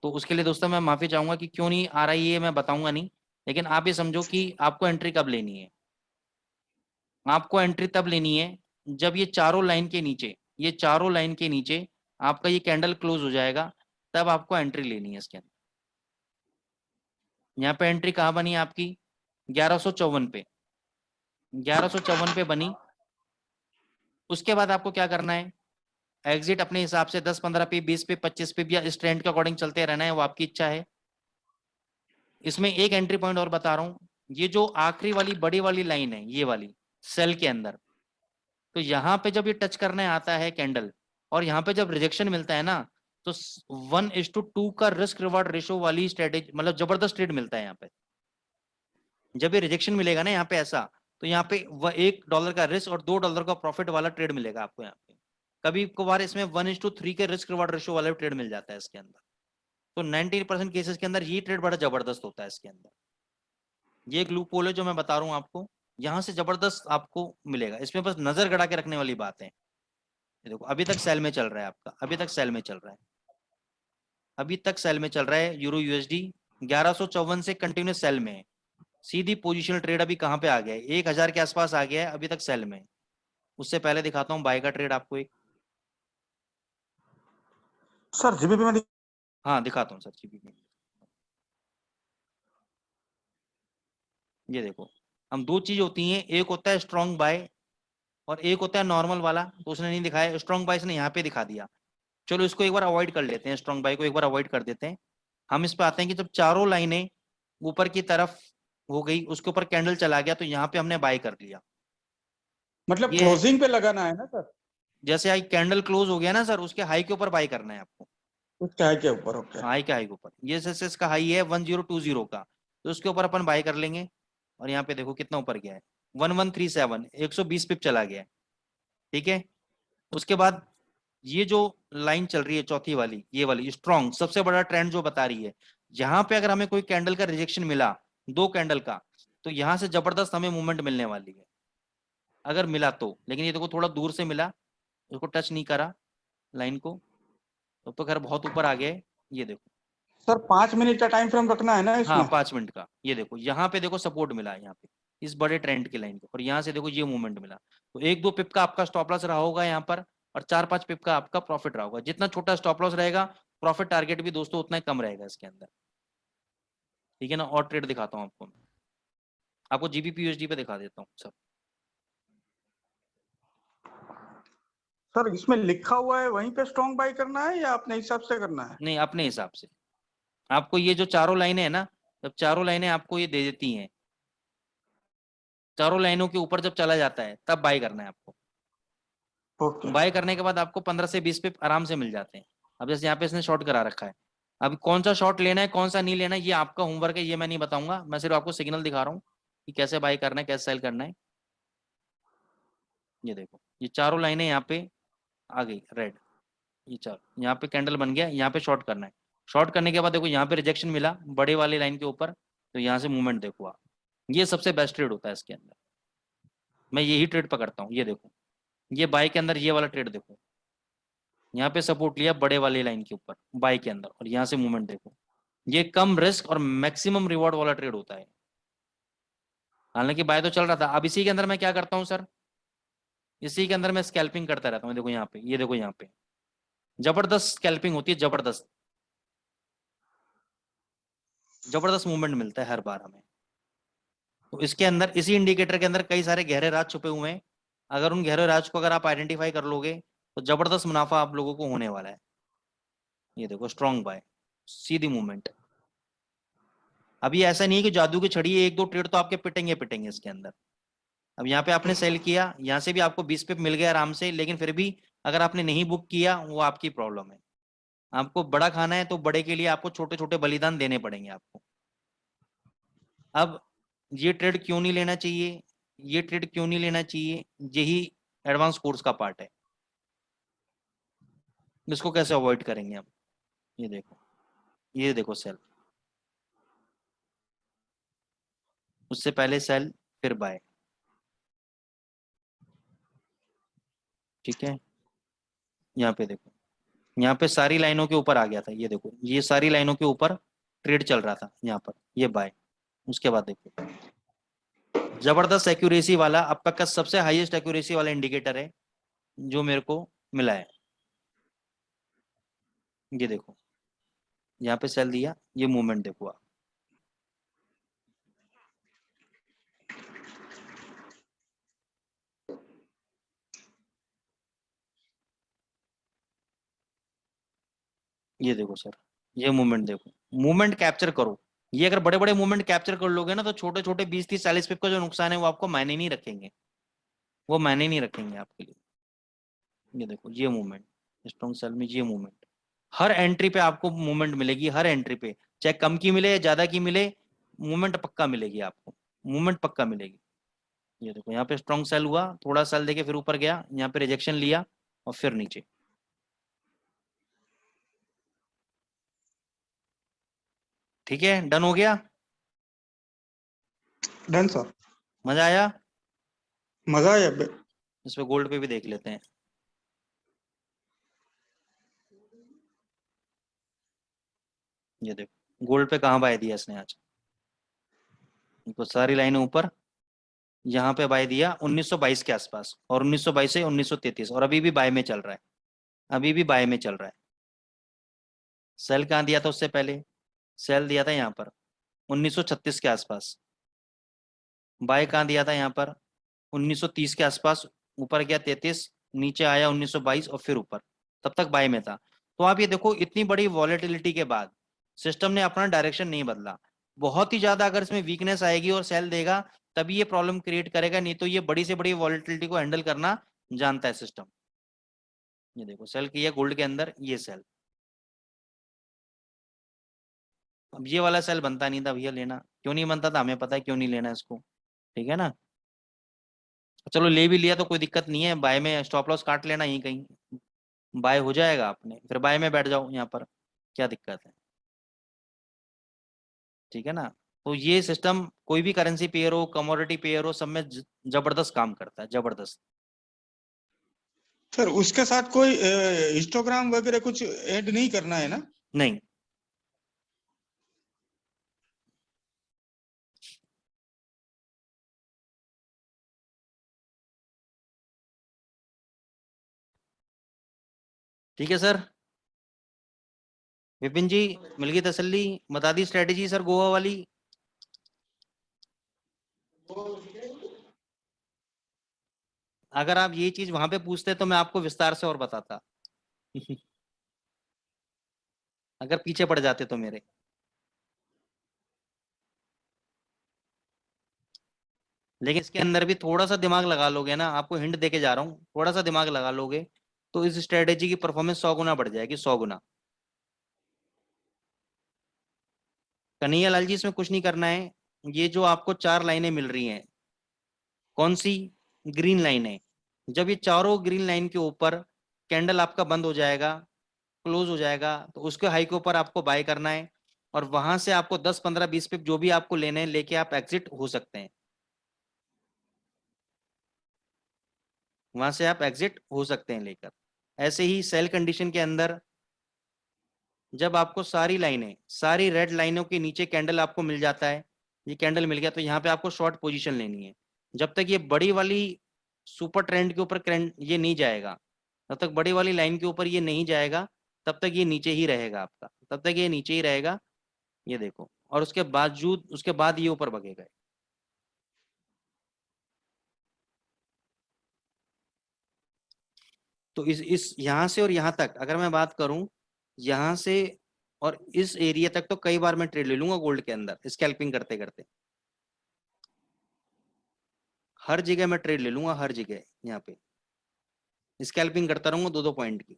तो उसके लिए दोस्तों मैं माफी चाहूंगा कि क्यों नहीं आ रहा है, ये मैं बताऊंगा नहीं। लेकिन आप ये समझो कि आपको एंट्री कब लेनी है। आपको एंट्री तब लेनी है जब ये चारों लाइन के नीचे, ये चारों लाइन के नीचे आपका ये कैंडल क्लोज हो जाएगा, तब आपको एंट्री लेनी है इसके अंदर। यहाँ पे एंट्री कहाँ बनी आपकी, 1154 पे, 1154 पे बनी। उसके बाद आपको क्या करना है, एग्जिट अपने हिसाब से 10, 15 पे, 20 पे, 25 पे या इस ट्रेंड के अकॉर्डिंग चलते रहना है, वो आपकी इच्छा है। इसमें एक एंट्री पॉइंट और बता रहा हूँ, ये जो आखिरी वाली बड़ी वाली लाइन है, ये वाली सेल के अंदर, तो यहाँ पे जब ये टच करने आता है कैंडल, और यहाँ पे जब रिजेक्शन मिलता है ना, तो 1:2 का रिस्क रिवार्ड रेशो वाली स्ट्रेटेजी, मतलब जबरदस्त ट्रेड मिलता है यहाँ पे। जब ये रिजेक्शन मिलेगा ना यहाँ पे ऐसा, तो यहाँ पे $1 का रिस्क और $2 का प्रॉफिट वाला ट्रेड मिलेगा आपको यहाँ पे। कभी कभार इसमें 1:3 के रिस्क रिवार्ड रेशो वाला ट्रेड मिल जाता है इसके अंदर। तो 90% केसेस के अंदर ये ट्रेड बड़ा जबरदस्त होता है इसके अंदर। ये एक लूप होल है जो मैं बता रहा हूँ आपको, यहाँ से जबरदस्त आपको मिलेगा। इसमें बस नजर गड़ा के रखने वाली बात है। ये देखो अभी तक सेल में चल रहा है आपका, अभी तक सेल में चल रहा है, अभी तक सेल में चल रहा है। यूरो यूएसडी 1154 से कंटिन्यूस सेल में है। सीधी पोजिशनल ट्रेड अभी कहाँ पे आ गया है, 1000 के आसपास आ गया है, अभी तक सेल में। उससे पहले दिखाता हूँ बाय का ट्रेड आपको एक। सर जीबीपी में हाँ दिखाता हूँ सर जीबीपी। ये देखो, हम दो चीज होती हैं, एक होता है स्ट्रॉन्ग बाय और एक होता है नॉर्मल वाला। तो उसने नहीं दिखाया स्ट्रॉन्ग बाय, इसने यहाँ पे दिखा दिया। चलो इसको एक बार अवॉइड कर लेते हैं, स्ट्रॉन्ग बाय को एक बार अवॉइड कर देते हैं। हम इस पे आते हैं कि जब चारों लाइनें ऊपर की तरफ हो गई, उसके ऊपर कैंडल चला गया, तो यहाँ पे हमने बाय कर लिया। मतलब ये क्लोजिंग पे लगाना है ना सर? जैसे आई कैंडल क्लोज हो गया ना सर, उसके हाई के ऊपर बाय करना है आपको। उसके हाई के ऊपर, ओके। हाई के हाई के ऊपर, ये जैसे इसका हाई है 1020 का, तो उसके ऊपर अपन बाय कर लेंगे। और यहाँ पे देखो कितना ऊपर गया है, 1137, 120 पिप चला गया है, ठीक है। उसके बाद ये जो लाइन चल रही है चौथी वाली, ये वाली स्ट्रॉन्ग सबसे बड़ा ट्रेंड जो बता रही है, यहाँ पे अगर हमें कोई कैंडल का रिजेक्शन मिला, 2 कैंडल का, तो यहाँ से जबरदस्त हमें मूवमेंट मिलने वाली है, अगर मिला तो। लेकिन ये देखो थोड़ा दूर से मिला, उसको टच नहीं करा लाइन को, तो खैर बहुत ऊपर आ गया है। ये देखो सर 5 मिनट का टाइम फ्रेम रखना है ना हाँ इसमें? 5 मिनट का। ये देखो यहाँ पे देखो सपोर्ट मिला है यहाँ पे इस बड़े ट्रेंड की लाइन को, और यहाँ से देखो ये मूवमेंट मिला। तो 1-2 पिप का आपका स्टॉप लॉस रहा होगा यहाँ पर, और 4-5 पिप का आपका प्रॉफिट रहा होगा। जितना छोटा स्टॉप लॉस रहेगा, प्रॉफिट टारगेट भी दोस्तों उतना ही कम रहेगा इसके अंदर, ठीक है ना। और ट्रेड दिखाता हूँ आपको, आपको जीबीपी यूएसडी पे दिखा देता हूँ सब। सर इसमें लिखा हुआ है वहीं पे स्ट्रॉन्ग बाय करना है या अपने हिसाब से करना है? नहीं, अपने हिसाब से। आपको ये जो चारों लाइनें है ना, जब चारों लाइनें आपको ये दे देती हैं, चारों लाइनों के ऊपर जब चला जाता है, तब बाय करना है आपको। ओके। बाय करने के बाद आपको 15 से 20 पे आराम से मिल जाते हैं। अब जैसे यहाँ पे इसने शॉर्ट करा रखा है, अब कौन सा शॉट लेना है कौन सा नहीं लेना है, ये आपका होमवर्क है, ये मैं नहीं बताऊंगा। मैं सिर्फ आपको सिग्नल दिखा रहा हूँ कि कैसे बाय करना है, कैसे सेल करना है। ये देखो ये चारों लाइनें यहाँ पे आ गई रेड, ये चारों यहाँ पे कैंडल बन गया, यहाँ पे शॉर्ट करना है। शॉर्ट करने के बाद देखो यहाँ पे रिजेक्शन मिला बड़े वाली लाइन के ऊपर, तो यहाँ से मूवमेंट देखो आप, ये सबसे बेस्ट ट्रेड होता है इसके अंदर। मैं यही ट्रेड पकड़ता हूँ। ये देखो ये बाय के अंदर ये वाला ट्रेड देखो, यहाँ पे सपोर्ट लिया बड़े वाली लाइन के ऊपर बाय के अंदर, और यहाँ से मूवमेंट देखो, ये कम रिस्क और मैक्सिमम रिवॉर्ड वाला ट्रेड होता है। हालांकि बाय तो चल रहा था। अब इसी के अंदर मैं क्या करता हूँ सर, इसी के अंदर मैं स्कैल्पिंग करता रहता हूँ। देखो यहाँ पे, ये देखो यहाँ पे जबरदस्त स्कैल्पिंग होती है, जबरदस्त जबरदस्त मूवमेंट मिलता है हर बार हमें। तो इसके अंदर, इसी इंडिकेटर के अंदर कई सारे गहरे राज छुपे हुए हैं। अगर उन गहरे राज को अगर आप आइडेंटिफाई कर लोगे तो जबरदस्त मुनाफा आप लोगों को होने वाला है। ये देखो स्ट्रॉन्ग बाय, सीधी मूवमेंट। अभी ऐसा नहीं है कि जादू की छड़ी है, एक दो ट्रेड तो आपके पिटेंगे पिटेंगे इसके अंदर। अब यहाँ पे आपने सेल किया, यहाँ से भी आपको 20 पिप मिल गया आराम से, लेकिन फिर भी अगर आपने नहीं बुक किया वो आपकी प्रॉब्लम है। आपको बड़ा खाना है तो बड़े के लिए आपको छोटे छोटे बलिदान देने पड़ेंगे आपको। अब ये ट्रेड क्यों नहीं लेना चाहिए, ये ट्रेड क्यों नहीं लेना चाहिए, यही एडवांस कोर्स का पार्ट है। इसको कैसे अवॉइड करेंगे हम, ये देखो सेल, उससे पहले सेल फिर बाय, ठीक है। यहाँ पे देखो, यहाँ पे सारी लाइनों के ऊपर आ गया था, ये देखो ये सारी लाइनों के ऊपर ट्रेड चल रहा था, यहाँ पर ये बाय। उसके बाद देखो जबरदस्त एक्यूरेसी वाला, अब तक का सबसे हाईएस्ट एक्यूरेसी वाला इंडिकेटर है जो मेरे को मिला है। ये देखो यहाँ पे सेल दिया, ये मूवमेंट देखो आप, ये देखो सर, ये मूवमेंट देखो, मूवमेंट कैप्चर करो। ये अगर बड़े बड़े मूवमेंट कैप्चर कर लोगे ना तो छोटे छोटे 20-30-40 पिप का जो नुकसान है वो आपको मायने नहीं रखेंगे, वो मायने नहीं रखेंगे आपके लिए। ये देखो ये मूवमेंट, स्ट्रॉन्ग सेल में ये मूवमेंट, हर एंट्री पे आपको मूवमेंट मिलेगी, हर एंट्री पे, चाहे कम की मिले या ज्यादा की मिले, मूवमेंट पक्का मिलेगी आपको, मूवमेंट पक्का मिलेगी। ये देखो यहाँ पे स्ट्रॉन्ग सेल हुआ, थोड़ा सेल देके फिर ऊपर गया, यहाँ पे रिजेक्शन लिया और फिर नीचे। ठीक है, डन हो गया, डन सर, मजा आया। मजा आया। इस पे गोल्ड पे भी देख लेते हैं। ये देखो गोल्ड पे कहाँ बाय दिया इसने आज, तो सारी लाइनें ऊपर, यहाँ पे बाय दिया 1922 के आसपास, और 1922 से 1933, और अभी भी बाय में चल रहा है, अभी भी बाय में चल रहा है। सेल कहाँ दिया था उससे पहले, सेल दिया था यहाँ पर 1936 के आसपास, बाय कहाँ दिया था यहाँ पर 1930 के आसपास, ऊपर गया 33, नीचे आया 1922 और फिर ऊपर, तब तक बाय में था। तो आप ये देखो इतनी बड़ी वॉलेटिलिटी के बाद सिस्टम ने अपना डायरेक्शन नहीं बदला। बहुत ही ज्यादा अगर इसमें वीकनेस आएगी और सेल देगा तभी ये प्रॉब्लम क्रिएट करेगा, नहीं तो ये बड़ी से बड़ी वॉलेटिलिटी को हैंडल करना जानता है सिस्टम। ये देखो सेल किया गोल्ड के अंदर, ये सेल, अब ये वाला सेल बनता नहीं था भैया, लेना क्यों नहीं बनता था, हमें पता है क्यों नहीं लेना इसको, ठीक है ना। चलो ले भी लिया तो कोई दिक्कत नहीं है, बाय में स्टॉप लॉस काट लेना, यहीं कहीं बाय हो जाएगा, आपने फिर बाय में बैठ जाओ यहाँ पर, क्या दिक्कत है, ठीक है ना। तो ये सिस्टम कोई भी करेंसी पेयर हो, कमोडिटी पेयर हो, सब में जबरदस्त काम करता है, जबरदस्त। सर उसके साथ कोई हिस्टोग्राम वगैरह कुछ ऐड नहीं करना है ना? नहीं, ठीक है सर। विपिन जी मिल गई तसल्ली, बता दी स्ट्रेटेजी सर गोवा वाली। अगर आप ये चीज वहां पे पूछते तो मैं आपको विस्तार से और बताता अगर पीछे पड़ जाते तो मेरे। लेकिन इसके अंदर भी थोड़ा सा दिमाग लगा लोगे ना, आपको हिंट देके जा रहा हूँ, थोड़ा सा दिमाग लगा लोगे तो इस स्ट्रेटेजी की परफॉर्मेंस 100 गुना बढ़ जाएगी, 100 गुना। कन्हैया लाल जी इसमें कुछ नहीं करना है, ये जो आपको 4 लाइनें मिल रही हैं, कौन सी, ग्रीन लाइन है, जब ये चारों ग्रीन लाइन के ऊपर कैंडल आपका बंद हो जाएगा, क्लोज हो जाएगा, तो उसके हाई के ऊपर आपको बाय करना है, और वहां से आपको 10-15-20 पिप जो भी आपको लेने हैं लेके आप एग्जिट हो सकते हैं, वहां से आप एग्जिट हो सकते हैं लेकर। ऐसे ही सेल कंडीशन के अंदर जब आपको सारी लाइनें, सारी रेड लाइनों के नीचे कैंडल आपको मिल जाता है, ये कैंडल मिल गया तो यहाँ पे आपको शॉर्ट पोजीशन लेनी है। जब तक ये बड़ी वाली सुपर ट्रेंड के ऊपर ये नहीं जाएगा, जब तक बड़ी वाली लाइन के ऊपर ये नहीं जाएगा तब तक ये नीचे ही रहेगा आपका, तब तक ये नीचे ही रहेगा, ये देखो, और उसके बाद ये ऊपर भगेगा। तो इस यहाँ से और यहाँ तक अगर मैं बात करूं, यहाँ से और इस एरिया तक तो कई बार मैं ट्रेड ले लूंगा गोल्ड के अंदर स्कैल्पिंग करते करते, हर जगह मैं ट्रेड ले लूंगा, हर जगह यहाँ पे स्कैल्पिंग करता रहूंगा 2-2 पॉइंट की।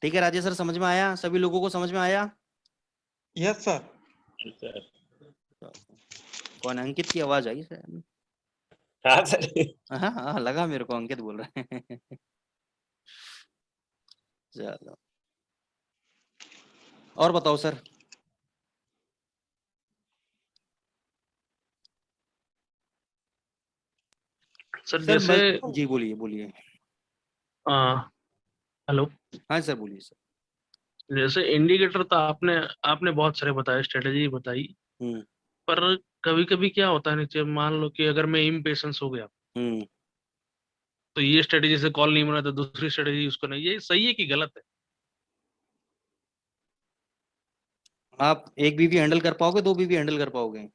ठीक है राजेश सर, समझ में आया? सभी लोगों को समझ में आया? Yes sir. कौन? अंकित की आवाज आई सर? हाँ सर। हाँ हाँ, लगा मेरे को अंकित बोल रहे हैं। चलो और बताओ सर। सर सर जैसे जी बोलिए बोलिए। हेलो, हाँ सर बोलिए सर। जैसे इंडिकेटर तो आपने बहुत सारे बताए, स्ट्रेटेजी बताई, हम्म पर कभी कभी क्या होता है नीचे, मान लो कि अगर मैं इम्पेशेंस हो गया हम्म तो ये स्ट्रेटेजी से कॉल नहीं बना तो दूसरी स्ट्रेटेजी यूज करना, ये सही है कि गलत है? आप एक बीवी हैंडल कर पाओगे, 2 बीवी हैंडल कर पाओगे?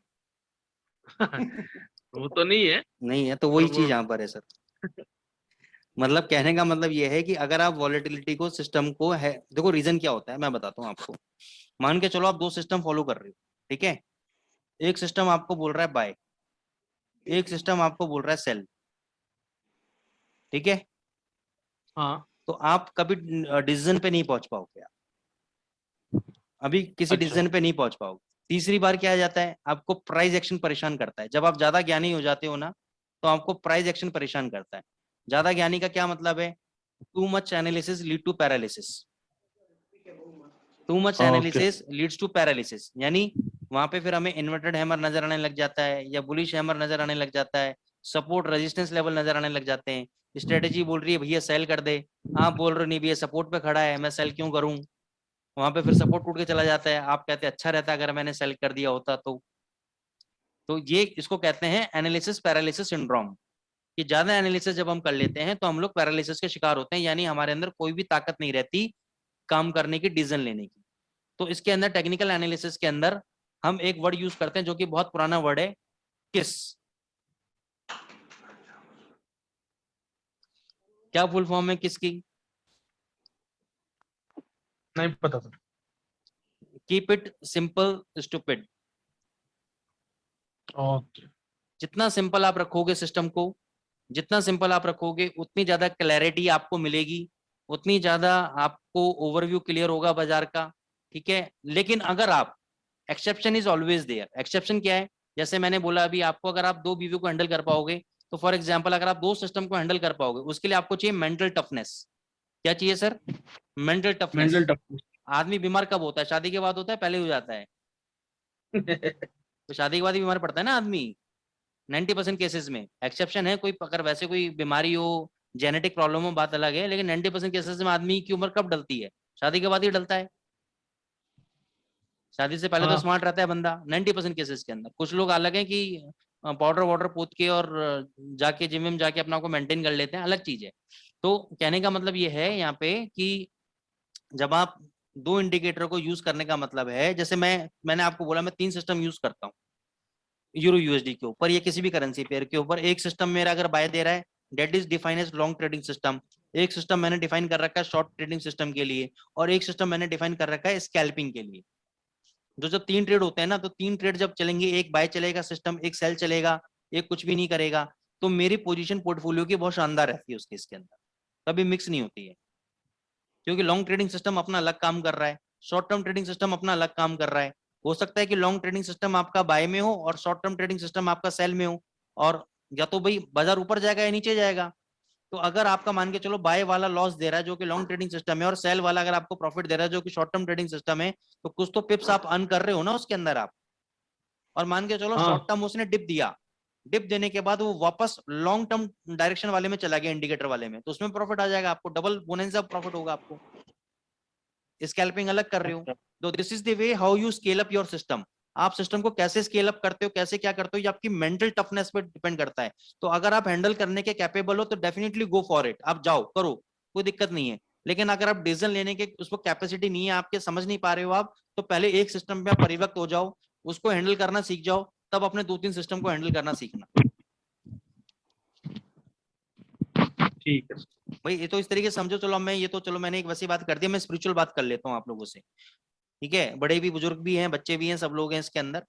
वो तो नहीं है। नहीं है, तो पर वही वो चीज यहाँ पर है सर। मतलब कहने का मतलब ये है कि अगर आप वॉलेटिलिटी को, सिस्टम को है, देखो रीजन क्या होता है मैं बताता हूँ आपको। मान के चलो आप 2 सिस्टम फॉलो कर रहे हो, ठीक है? एक सिस्टम आपको बोल रहा है बाय, एक सिस्टम आपको बोल रहा है सेल, ठीक है? हाँ तो आप कभी डिसीजन पे नहीं पहुंच पाओगे, आप अभी किसी अच्छा। डिसीजन पे नहीं पहुंच पाओगे। तीसरी बार क्या आ जाता है, आपको प्राइस एक्शन परेशान करता है। जब आप ज्यादा ज्ञानी हो जाते हो ना, तो आपको प्राइस एक्शन परेशान करता है। ज्यादा ज्ञानी का क्या मतलब है? Too much analysis lead to paralysis, too much analysis leads to paralysis, यानी वहां पे फिर हमें इन्वर्टेड हैमर नजर आने लग जाता है या बुलिश हैमर नजर आने लग जाता है, सपोर्ट रेजिस्टेंस लेवल नजर आने लग जाते हैं। स्ट्रेटेजी बोल रही है भैया सेल कर दे, आप बोल रहे हो नहीं भैया सपोर्ट पे खड़ा है, मैं सेल क्यों करूं? वहां पे फिर सपोर्ट टूट के चला जाता है, आप कहते हैं अच्छा रहता अगर मैंने सेल कर दिया होता तो ये इसको कहते हैं एनालिसिस पैरालिसिस सिंड्रोम, कि ज्यादा एनालिसिस जब हम कर लेते हैं तो हम लोग पैरालिसिस के शिकार होते हैं, यानी हमारे अंदर कोई भी ताकत नहीं रहती काम करने की, डिसीजन लेने की। तो इसके अंदर टेक्निकल एनालिसिस के अंदर हम एक वर्ड यूज करते हैं जो कि बहुत पुराना वर्ड है, किस। क्या फुल फॉर्म है किस की? नहीं पता था। Keep it simple stupid. Okay. जितना सिंपल आप रखोगे सिस्टम को, जितना सिंपल आप रखोगे उतनी ज्यादा क्लैरिटी आपको मिलेगी, उतनी ज्यादा आपको ओवरव्यू क्लियर होगा बाजार का, ठीक है? लेकिन अगर आप, exception is always there. Exception क्या है? जैसे मैंने बोला अभी आपको, अगर आप 2 बीवी को हैंडल कर पाओगे, तो फॉर एग्जांपल अगर आप 2 सिस्टम को हैंडल कर पाओगे, उसके लिए आपको चाहिए मेंटल टफनेस। क्या चाहिए sir? Mental toughness. Mental tough. आदमी बीमार कब होता है? शादी के बाद होता है, पहले हो जाता है? तो शादी के बाद ही बीमार पड़ता है ना आदमी 90% केसेस में। एक्सेप्शन है, कोई अगर वैसे कोई बीमारी हो, जेनेटिक प्रॉब्लम हो, बात अलग है, लेकिन 90% केसेस में आदमी की उम्र कब डलती है? शादी के बाद ही डलता है। शादी से पहले तो हाँ स्मार्ट रहता है बंदा 90% केसेस के अंदर। कुछ लोग अलग हैं कि पाउडर वाउडर पोत के और जाके जिम में जाके अपना को मेंटेन कर लेते हैं, अलग चीज है। तो कहने का मतलब ये है यहाँ पे कि जब आप 2 इंडिकेटर को यूज करने का मतलब है, जैसे मैंने आपको बोला मैं 3 सिस्टम यूज करता हूँ यूरो यूएसडी के ऊपर या किसी भी करेंसी पेयर के ऊपर। एक सिस्टम मेरा अगर बाय दे रहा है, that is define as long trading system. एक सिस्टम मैंने डिफाइन कर रखा है शॉर्ट ट्रेडिंग सिस्टम के लिए, और एक सिस्टम मैंने डिफाइन कर रखा है स्कैल्पिंग के लिए। जो जब 3 ट्रेड होते हैं ना, तो 3 ट्रेड जब चलेंगे, एक बाय चलेगा सिस्टम, एक सेल चलेगा, एक कुछ भी नहीं करेगा, तो मेरी पोजीशन पोर्टफोलियो की बहुत शानदार रहती है उसके इसके अंदर, कभी मिक्स नहीं होती है। क्योंकि लॉन्ग ट्रेडिंग सिस्टम अपना अलग काम कर रहा है, शॉर्ट टर्म ट्रेडिंग सिस्टम अपना अलग काम कर रहा है। हो सकता है कि लॉन्ग ट्रेडिंग सिस्टम आपका बाय में हो और शॉर्ट टर्म ट्रेडिंग सिस्टम आपका सेल में हो, और या तो भाई बाजार ऊपर जाएगा या नीचे जाएगा। तो अगर आपका मान के चलो बाय वाला लॉस दे रहा है जो कि लॉन्ग ट्रेडिंग सिस्टम है, और सेल वाला अगर आपको प्रॉफिट दे रहा है जो कि शॉर्ट टर्म ट्रेडिंग सिस्टम है, तो कुछ तो पिप्स आप अर्न कर रहे हो ना उसके अंदर आप। और मान के चलो हाँ शॉर्ट टर्म उसने डिप दिया, डिप देने के बाद वो वापस लॉन्ग टर्म डायरेक्शन वाले में चला गया, इंडिकेटर वाले में, तो उसमें प्रॉफिट आ जाएगा आपको, डबल बोनस प्रॉफिट होगा आपको। स्कैल्पिंग अलग कर रहे हो। तो this is the way how you scale up your system. आप सिस्टम को कैसे स्केल अप करते हो, कैसे क्या करते हो, ये आपकी मेंटल टफनेस पे डिपेंड करता है। तो अगर आप हैंडल करने के कैपेबल हो तो डेफिनेटली गो फॉर इट, आप जाओ करो, कोई दिक्कत नहीं है। लेकिन अगर आप डिसीजन लेने के उसको कैपेसिटी नहीं है आपके, समझ नहीं पा रहे हो आप, तो पहले एक सिस्टम पे आप परिवक्त हो जाओ, उसको हैंडल करना सीख जाओ, तब अपने 2-3 सिस्टम को हैंडल करना सीखना। ठीक है। भाई ये तो इस तरीके से समझो। चलो मैं ये तो चलो मैंने एक वैसी बात कर दी, मैं स्पिरिचुअल बात कर लेता हूँ आप लोगों से, ठीक है? बड़े भी, बुजुर्ग भी हैं, बच्चे भी हैं, सब लोग हैं इसके अंदर।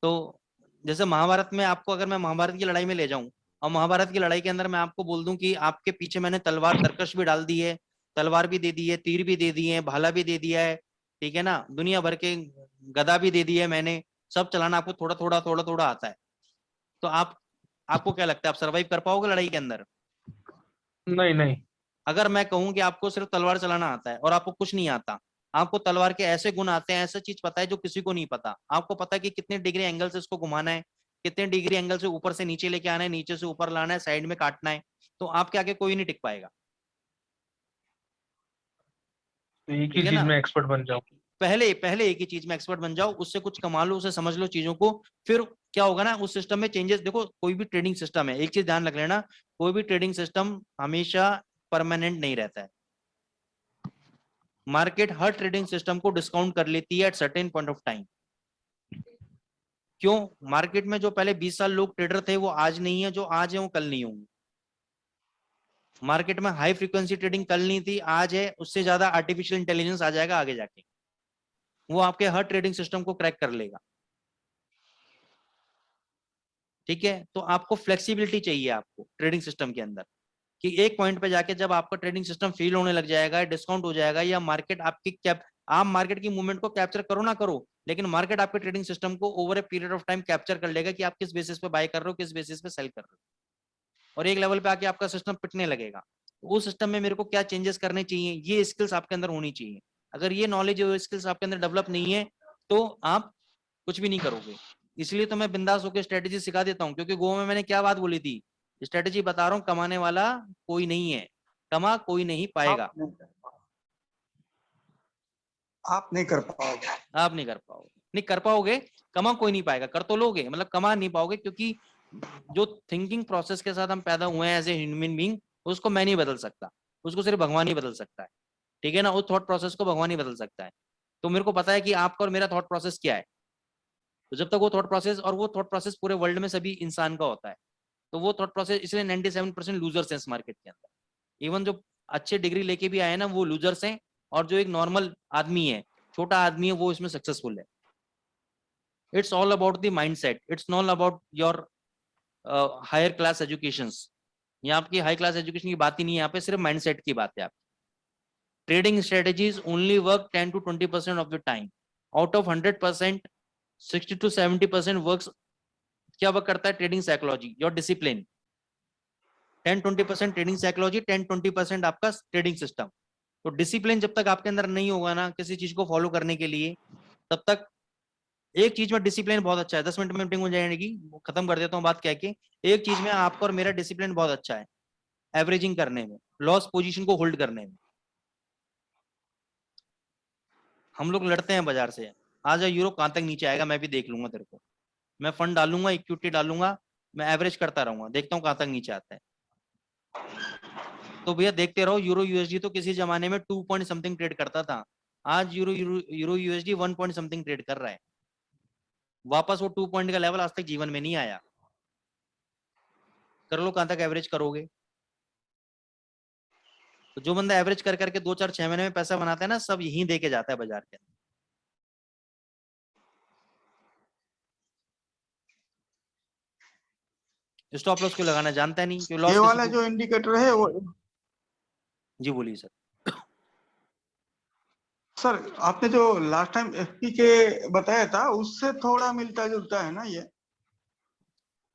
तो जैसे महाभारत में आपको, अगर मैं महाभारत की लड़ाई में ले जाऊं और महाभारत की लड़ाई के अंदर मैं आपको बोल दूं कि आपके पीछे मैंने तलवार तरकश भी डाल दी है, तलवार भी दे दी है, तीर भी दे दिए हैं, भाला भी दे दिया है, ठीक है ना, दुनिया भर के गदा भी दे दी है मैंने, सब चलाना आपको थोड़ा थोड़ा थोड़ा थोड़ा आता है, तो आपको क्या लगता है, आप सर्वाइव कर पाओगे लड़ाई के अंदर? नहीं नहीं। अगर मैं कहूं कि आपको सिर्फ तलवार चलाना आता है और आपको कुछ नहीं आता, आपको तलवार के ऐसे गुण आते हैं, ऐसा चीज पता है जो किसी को नहीं पता, आपको पता है कि कितने डिग्री एंगल से इसको घुमाना है, कितने डिग्री एंगल से ऊपर से नीचे लेके आना है, नीचे से ऊपर लाना है, साइड में काटना है, तो आपके आगे कोई नहीं टिक पाएगा। तो एक ही ठीक है चीज ना? में एक्सपर्ट बन जाऊं। पहले एक ही चीज में एक्सपर्ट बन जाओ, उससे कुछ कमा लो, उसे समझ लो चीजों को, फिर क्या होगा ना, उस सिस्टम में चेंजेस। देखो कोई भी ट्रेडिंग सिस्टम है, एक चीज ध्यान रख लेना, कोई भी ट्रेडिंग सिस्टम हमेशा परमानेंट नहीं रहता है। मार्केट हर ट्रेडिंग सिस्टम को डिस्काउंट कर लेती है at certain point of time. क्यों? मार्केट में जो पहले 20 साल लोग ट्रेडर थे वो आज नहीं है, जो आज है वो कल नहीं होंगे। मार्केट में हाई फ्रीक्वेंसी ट्रेडिंग कल नहीं थी, आज है, उससे ज्यादा आर्टिफिशियल इंटेलिजेंस आ जाएगा आगे जाके, वो आपके हर ट्रेडिंग सिस्टम को क्रैक कर लेगा। ठीक है? तो आपको फ्लेक्सिबिलिटी चाहिए आपको ट्रेडिंग सिस्टम के अंदर, कि एक पॉइंट पे जाके जब आपका ट्रेडिंग सिस्टम फेल होने लग जाएगा, डिस्काउंट हो जाएगा, या मार्केट आपकी आप मार्केट की मूवमेंट को कैप्चर करो ना करो, लेकिन मार्केट आपके ट्रेडिंग सिस्टम को over a period of time capture कर लेगा कि आप किस बेसिस पे बाय कर रहे हो, किस बेसिस पे सेल कर रहे हो, और एक लेवल पे आके आपका सिस्टम पिटने लगेगा। उस सिस्टम में मेरे को क्या चेंजेस करने चाहिए, ये स्किल्स आपके अंदर होनी चाहिए। अगर ये नॉलेज और स्किल्स आपके अंदर डेवलप नहीं है तो आप कुछ भी नहीं करोगे। इसलिए तो मैं बिंदास होकर स्ट्रेटेजी सिखा देता हूँ, क्योंकि गो में मैंने क्या बात बोली थी, स्ट्रेटेजी बता रहा हूँ, कमाने वाला कोई नहीं है, कमा कोई नहीं पाएगा। आप नहीं कर पाओगे। आप नहीं कर पाओगे, नहीं कर पाओगे, कमा कोई नहीं पाएगा, कर तो लोगे, मतलब कमा नहीं पाओगे, क्योंकि जो थिंकिंग प्रोसेस के साथ हम पैदा हुए हैं एज ए ह्यूमन बीइंग, उसको मैं नहीं बदल सकता, उसको सिर्फ भगवान ही बदल सकता है। ठीक है ना? उस थॉट प्रोसेस को भगवान ही बदल सकता है। तो मेरे को पता है कि आपका और मेरा थॉट प्रोसेस क्या है, तो जब तक वो थॉट प्रोसेस, और वो थॉट प्रोसेस पूरे वर्ल्ड में सभी इंसान का होता है, तो वो थॉट प्रोसेस, इसलिए 97% लूजर्स हैं इस मार्केट के अंदर। इवन जो अच्छे डिग्री लेके भी आए ना वो लूजर्स हैं, और जो एक नॉर्मल आदमी है, छोटा आदमी है, वो इसमें सक्सेसफुल है। It's all about the mindset, it's not about your higher class educations. यहाँ आपकी हाई क्लास एजुकेशन की बात ही नहीं है, यहाँ पे सिर्फ माइंडसेट की बात है। आप trading strategies only work 10 to 20% of the time. Out of 100%, 60 to 70% works. क्या वर्क करता है? Trading psychology, your discipline. 10-20% trading psychology, 10-20% आपका ट्रेडिंग सिस्टम। तो डिसिप्लिन जब तक आपके अंदर नहीं होगा ना किसी चीज को फॉलो करने के लिए, तब तक एक चीज में डिसिप्लिन बहुत अच्छा है। 10 मिनट में मीटिंग हो जाएगी, खत्म कर देता हूँ बात कह के। एक चीज में आपका और मेरा डिसिप्लिन बहुत अच्छा है, एवरेजिंग करने में, लॉस पोजीशन को होल्ड करने में। हम लोग लड़ते हैं बाजार से, आज यूरो कहां तक नीचे आएगा मैं भी देख लूंगा तेरे को, मैं फंड डालूंगा, इक्विटी डालूंगा, मैं एवरेज करता रहूंगा, देखता हूँ कहां तक नीचे आता है। तो भैया देखते रहो, यूरो यूएसडी तो किसी जमाने में 2 पॉइंट समथिंग ट्रेड करता था, आज euro USD 1 point something trade कर रहा है। वापस वो 2 पॉइंट का लेवल आज तक जीवन में नहीं आया। कर लो, कहां तक एवरेज करोगे? तो जो बंदा एवरेज कर करके 2-4-6 महीने में पैसा बनाता है ना, सब यहीं दे के जाता है बाजार के अंदर। स्टॉप लॉस क्यों लगाना जानता नहीं, क्यों लॉस ये वाला जो इंडिकेटर है वो, जी बोलिए सर। सर आपने जो लास्ट टाइम एफपी के बताया था उससे थोड़ा मिलता जुलता है ना ये?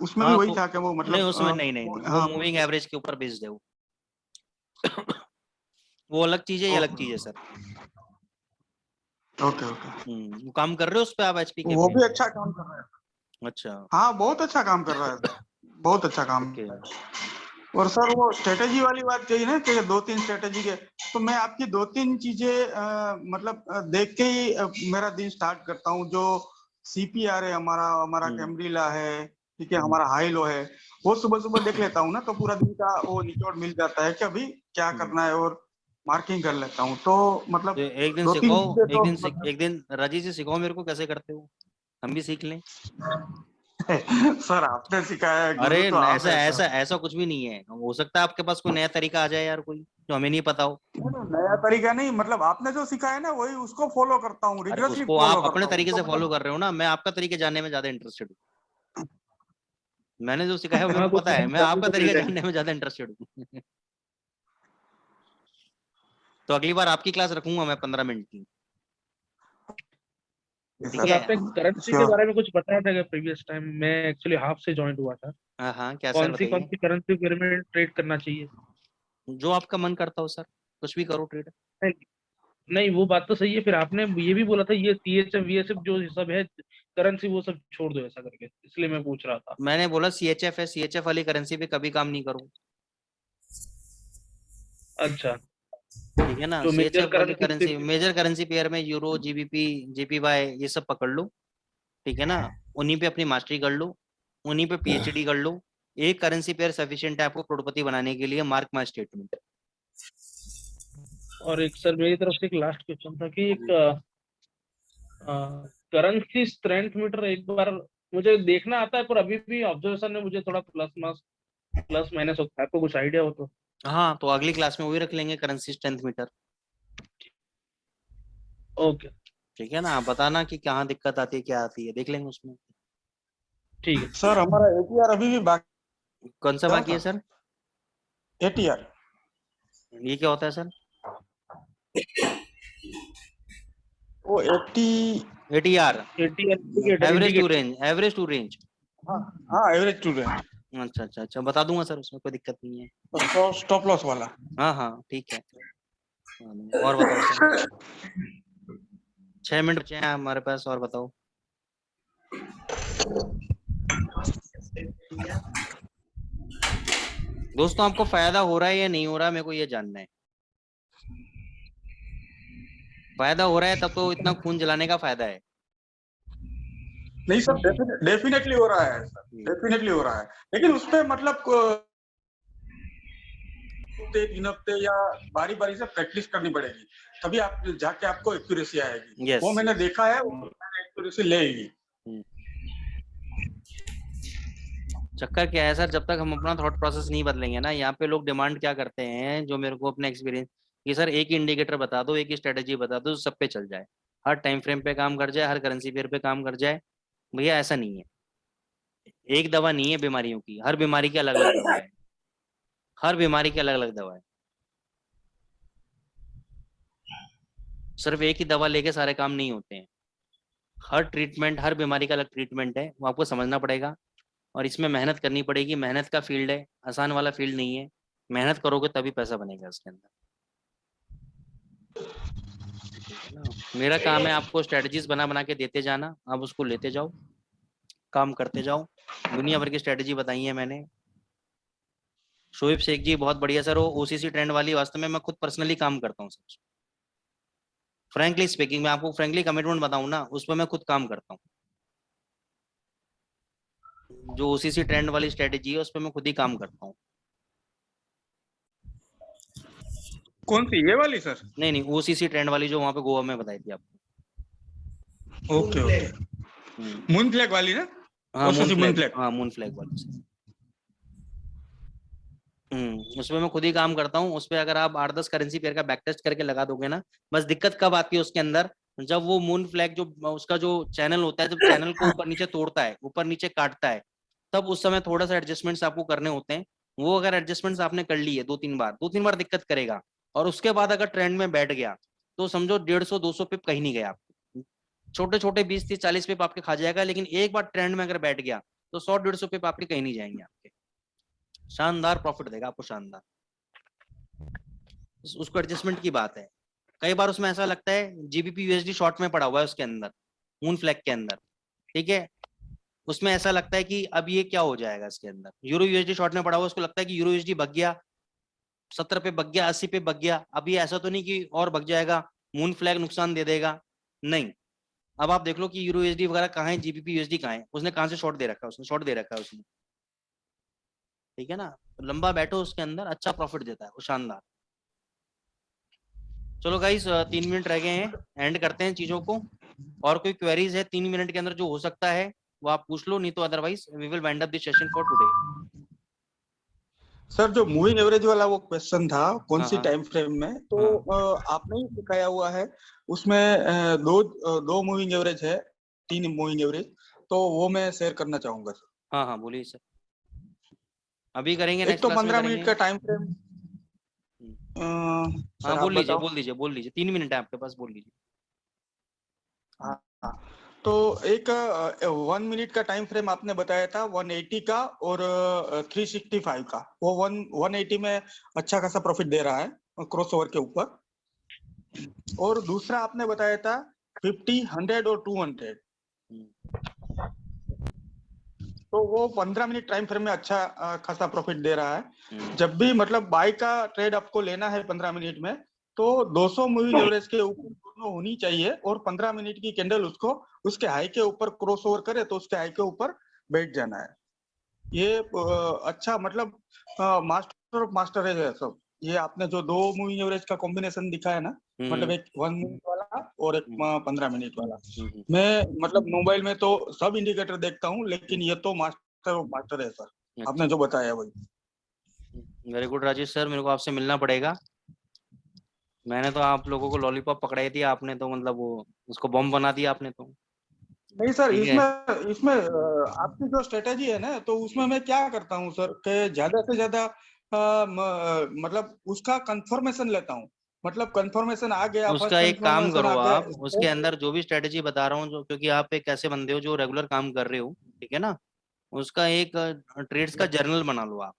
उसमें भी हाँ, वही था कि वो मतलब नहीं उसमें नहीं, वो हाँ मूविंग एवरेज के ऊपर बेस्ड है वो। वो अलग चीज है, ये अलग चीज है सर। Okay okay. वो काम कर रहे हो उस पे आप एचपी के वो पे? भी अच्छा काम कर रहा है। अच्छा, हाँ बहुत अच्छा काम कर रहा है, बहुत अच्छा काम। ओके। और सर वो स्ट्रेटेजी वाली बात कही ना कि 2-3 स्ट्रेटेजी के, तो मैं आपकी 2-3 चीजें मतलब देख के ही मेरा दिन स्टार्ट करता हूँ। जो CPR है, हमारा हमारा हम्म। कैम्ब्रिला है, ठीक है, हमारा हाइलो है, वो सुबह सुबह देख लेता हूँ ना, तो पूरा दिन का वो निचोड़ मिल जाता है कि अभी क्या करना है, और मार्किंग कर लेता हूँ। तो मतलब तो एक दिन 2-3 सिखाओ, चीजें तो मतलब एक दिन राजी से सिखाओ मेरे को कैसे करते हो, हम भी सीख लें। सर आपने सिखाया है, अरे गुरु तो आप ऐसा है ऐसा सर। ऐसा कुछ भी नहीं है, हो सकता है आपके पास कोई नया तरीका आ जाए यार, कोई जो हमें नहीं पता हो। नया तरीका नहीं, मतलब आपने जो सिखाया ना वही उसको फॉलो करता हूँ, अरे रिग्रेसली उसको फॉलो आप अपने करता हूँ, तरीके तो से फॉलो मतलब कर रहे हो ना, मैं आपका तरीके जानने में ज्यादा इंटरेस्टेड हूँ। मैंने जो सिखाया वो मेरे हाँ, को कुछ पता है, मैं आपका तो मिल तरीका जाएगा। जानने में ज्यादा इंटरेस्टेड हूँ। तो अगली बार आपकी क्लास रखूंगा मैं 15 मिनट की, ठीक सर है। आपने करेंसी के श्योर। बारे में कुछ बताया था क्या प्रीवियस टाइम? मैं एक्चुअली हाफ से ज्वाइन हुआ था। हाँ हाँ, क्या सर कौन बताइए। सी करेंसी के बारे में ट्रेड करना चाहिए? जो आपका मन करता हो सर, कुछ भी करो ट्रेड। नहीं, नहीं, वो बात तो सही है। फिर आपने ये भी बोला था ये CHF VHF जो सब है करेंसी वो सब छोड़ दो ऐसा करके, इसलिए मैं पूछ रहा था। मैंने बोला CHF है, CHF वाली करेंसी पे कभी काम नहीं करो, अच्छा, ठीक है ना। जो मेजर CHF वाली currency. Currency, major currency pair में यूरो, GBP, JPY ये सब पकड़ लो, ठीक है ना। उन्हीं पे अपनी मास्टरी कर लो, उन्हीं पे PhD कर लो। एक करेंसी पेयर सफिशिएंट है आपको करोड़पति बनाने के लिए, मार्क माई स्टेटमेंट। और एक सर मेरी तरफ से एक लास्ट क्वेश्चन था कि एक करेंसी स्ट्रेंथ मीटर एक बार मुझे देखना आता है, पर अभी भी ऑब्जर्वेशन में मुझे थोड़ा प्लस माइनस होता है। आपको कुछ आइडिया हो तो? हाँ, तो अगली क्लास में वही रख लेंगे, करेंसी स्ट्रेंथ मीटर, ओके, ठीक है ना। आप बताना कि कहाँ दिक्कत आती है, क्या आती है, देख लेंगे उसमें। ठीक है। सर हमारा ATR अभी भी बाकी कौन सा था बाकी है सर? ATR। ये क्या होता है सर? वो 80। ATR, indicator average true indicator. Range, average true range. हाँ हाँ, एवरेज टू रेंज, अच्छा अच्छा अच्छा, बता दूंगा सर, उसमें कोई दिक्कत नहीं है। स्टॉप लॉस वाला। हाँ हाँ ठीक है। और बताओ सर, 6 मिनट बचे हैं हमारे पास, और बताओ। दोस्तों आपको फायदा हो रहा है या नहीं हो रहा है, मेरे को ये जानना है। फायदा हो रहा है तब तो इतना खून जलाने का फायदा है। नहीं सर, डेफिनेटली हो रहा है सर, डेफिनेटली हो रहा है, लेकिन उसपे मतलब 2-3 हफ्ते या बारी बारी से प्रैक्टिस करनी पड़ेगी, तभी आप जाके आपको एक्यूरेसी आएगी। Yes, वो मैंने yes. देखा है, वो मैंने एक्यूरेसी लेगी। चक्कर क्या है सर, जब तक हम अपना थॉट प्रोसेस नहीं बदलेंगे ना, यहाँ पे लोग डिमांड क्या करते हैं, जो मेरे को अपने एक्सपीरियंस, कि सर एक ही इंडिकेटर बता दो, एक ही स्ट्रेटेजी बता दो, सब पे चल जाए, हर टाइम फ्रेम पे काम कर जाए, हर करेंसी पेयर पे काम कर जाए। भैया ऐसा नहीं है, एक दवा नहीं है बीमारियों की, हर बीमारी की अलग अलग दवा है, हर बीमारी की अलग अलग दवा है। सिर्फ एक ही दवा लेके सारे काम नहीं होते हैं, हर ट्रीटमेंट, हर बीमारी का अलग ट्रीटमेंट है, वो आपको समझना पड़ेगा। और इसमें मेहनत करनी पड़ेगी, मेहनत का फील्ड है, आसान वाला फील्ड नहीं है। मेहनत करोगे तभी पैसा बनेगा इसके अंदर, ठीक है ना। मेरा काम है आपको स्ट्रेटजीज बना बना के देते जाना, आप उसको लेते जाओ, काम करते जाओ। दुनिया भर की स्ट्रेटजी बताई है मैंने। शोएब शेख जी बहुत बढ़िया सर, वो OCC ट्रेंड वाली वास्तव में मैं खुद पर्सनली काम करता हूँ सर। फ्रैंकली स्पीकिंग, मैं आपको फ्रैंकली कमिटमेंट बताऊं ना, उस पर मैं खुद काम करता हूँ। जो OCC ट्रेंड वाली स्ट्रेटेजी है उस पर मैं खुद ही काम करता हूँ। कौन सी, ये वाली सर? नहीं नहीं, OCC ट्रेंड वाली जो वहां पे गोवा में बताई थी आपको। ओके ओके, मून फ्लैग वाली ना? हाँ moon OCC moon flag, flag. हाँ मून फ्लैग वाली से। उसमें मैं खुद ही काम करता हूँ। उस पर अगर आप 8-10 करेंसी पेयर का बैक टेस्ट करके लगा दोगे ना, बस दिक्कत कब आती है उसके अंदर, जब वो मून फ्लैग जो उसका जो चैनल होता है, जब चैनल को ऊपर नीचे तोड़ता है, ऊपर नीचे काटता है, तब उस समय थोड़ा सा एडजस्टमेंट्स आपको करने होते हैं। वो अगर एडजस्टमेंट्स आपने कर ली है 2-3 बार दिक्कत करेगा, और उसके बाद अगर ट्रेंड में बैठ गया तो समझो 150-200 पिप कहीं नहीं गया आपको, छोटे छोटे 20-30-40 पिप आपके खा जाएगा, लेकिन एक बार ट्रेंड में अगर बैठ गया तो 100-150 पिप आपके कहीं नहीं जाएंगे आपके, शानदार प्रॉफिट देगा आपको, शानदार। उसको एडजस्टमेंट की बात है। कई बार उसमें ऐसा लगता है GBP USD शॉर्ट में पड़ा हुआ है उसके अंदर, मून फ्लैग के अंदर, ठीक है। उसमें ऐसा लगता है कि अब ये क्या हो जाएगा इसके अंदर, यूरो USD शॉर्ट में पड़ा हुआ, उसको लगता है कि यूरो USD भग गया, 70 पे भग गया, 80 पे भग गया। अब ये ऐसा तो नहीं कि और भग जाएगा, मून फ्लैग नुकसान दे देगा, नहीं, अब आप देख लो कि यूरो यूएसडी वगैरह कहाँ है, जीबीपी यूएसडी कहाँ है, उसने कहाँ से शॉर्ट दे रखा है, उसने शॉर्ट दे रखा है उसने, ठीक है ना। तो लंबा बैठो उसके अंदर, अच्छा प्रॉफिट देता है वो, शानदार। चलो गाइस 3 मिनट रह गए हैं, एंड करते हैं चीजों को। और कोई क्वेरीज है 3 मिनट के अंदर जो हो सकता है वो आप पूछ लो, नहीं तो otherwise we will wind up the session for today. Sir जो मूविंग एवरेज वाला वो क्वेश्चन था कौन सी हाँ। टाइम फ्रेम में, तो आपने ही सिखाया हुआ है उसमें दो मूविंग एवरेज है, 3 मूविंग एवरेज, तो वो मैं शेयर करना चाहूंगा सर। हाँ हाँ बोलिए सर, अभी करेंगे एक नेक्स्ट तो क्लास में 15 करेंगे। मिनट का टाइम फ्रेम। हाँ बोल लीजिए बोल लीजिए बोल लीजिए, 3 मिनट है आपके पास, बोल लीजिए। हाँ, तो एक 1 मिनट का टाइम फ्रेम आपने बताया था 180 का और 365 का, वो 180 में अच्छा खासा प्रॉफिट दे रहा है क्रॉसओवर के ऊपर। और दूसरा आपने बताया था 50, 100 और 200, तो वो 15 मिनट टाइम फ्रेम में अच्छा खासा प्रॉफिट दे रहा है। जब भी मतलब बाय का ट्रेड आपको लेना है 15 मिनट में, तो 200 मूविंग एवरेज के ऊपर दोनों होनी चाहिए और 15 मिनट की कैंडल उसको उसके हाई के ऊपर क्रॉस ओवर करे तो उसके हाई के ऊपर बैठ जाना है। ये अच्छा मतलब मास्टर ऑफ मास्टर है सब। ये आपने जो 2 मूविंग एवरेज का कॉम्बिनेशन दिखाया ना, मतलब एक 1 मिनट वाला और एक 15 मिनट वाला, मैं मतलब मोबाइल में तो सब इंडिकेटर देखता हूँ, लेकिन ये तो मास्टर ऑफ मास्टर है सर, आपने जो बताया वही। वेरी गुड राजेश सर, मेरे को आपसे मिलना पड़ेगा। मैंने तो आप लोगों को लॉलीपॉप पकड़ाई थी, आपने तो मतलब वो उसको बॉम्ब बना दिया आपने तो। नहीं सर, ठीक है। इसमें आपकी जो स्ट्रेटेजी है ना, तो उसमें मैं क्या करता हूँ सर कि ज्यादा से ज्यादा मतलब उसका कंफर्मेशन लेता हूँ, मतलब कंफर्मेशन आ गया, उसका फर्स्ट एक काम कंफर्मेशन करो आ आप, उसके गया। अंदर जो भी स्ट्रेटेजी बता रहा हूँ, जो क्योंकि आप एक ऐसे बंदे हो जो रेगुलर काम कर रहे हो, ठीक है ना, उसका एक ट्रेड्स का जर्नल बना लो आप।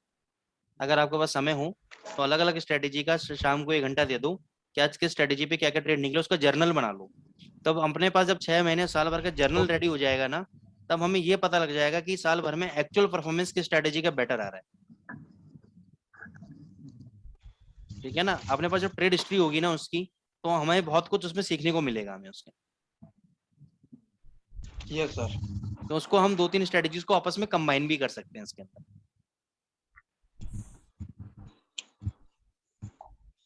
अगर आपके पास समय हो तो अलग अलग स्ट्रेटेजी का शाम को 1 घंटा दे दो कि आज किस स्ट्रेटेजी पे क्या क्या ट्रेड निकले, उसका जर्नल बना लो। तब अपने पास जब 6 महीने साल भर का जर्नल रेडी हो जाएगा ना, तब हमें ये पता लग जाएगा कि साल भर में एक्चुअल परफॉर्मेंस किस स्ट्रेटेजी का बेटर आ रहा है। ठीक है ना, अपने पास जब ट्रेड हिस्ट्री होगी ना उसकी, तो हमें बहुत कुछ उसमें सीखने को मिलेगा हमें उसके। Yes sir. तो उसको हम 2-3 स्ट्रेटेजीज को आपस में कंबाइन भी कर सकते हैं इसके अंदर,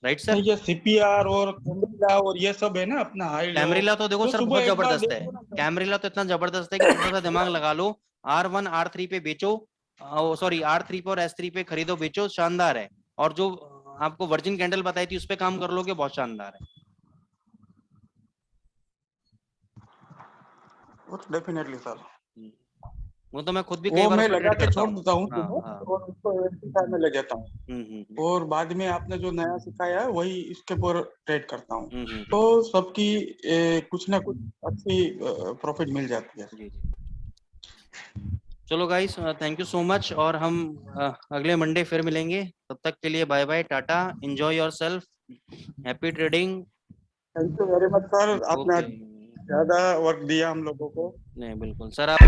राइट सर। ये सीपीआर और कैमरिला और ये सब है ना अपना हाई लो, कैमरिला तो देखो तो सर सुबह बहुत एक बार जबरदस्त है, देखो ना सर। कैमरिला तो इतना जबरदस्त है कि थोड़ा सा दिमाग लगा लो, R1 R3 पे बेचो, सॉरी R3 पे और S3 पे खरीदो बेचो, शानदार है। और जो आपको वर्जिन कैंडल बताई थी उस पे काम कर लोगे, बहुत शानदार है। डेफिनेटली सर, वो तो मैं खुद भी कई वो बार मैं उसमें लगा ट्रेड के करता छोड़ हूँ। देता हूँ हाँ सुबह हाँ। और उसको एमसीआर में ले जाता हूँ, और बाद में आपने जो नया सिखाया है वही इसके ऊपर ट्रेड करता हूँ, तो सबकी कुछ ना कुछ अच्छी प्रॉफिट मिल जाती है। जी जी। चलो guys, thank you so much, और हम अगले मंडे फिर मिलेंगे। तब तक के लिए bye bye, tata, enjoy yourself, happy trading. Thank you very much sir, आपने ओके। ज्यादा वक्त दिया हम लोगों को। नहीं बिल्कुल सर, आप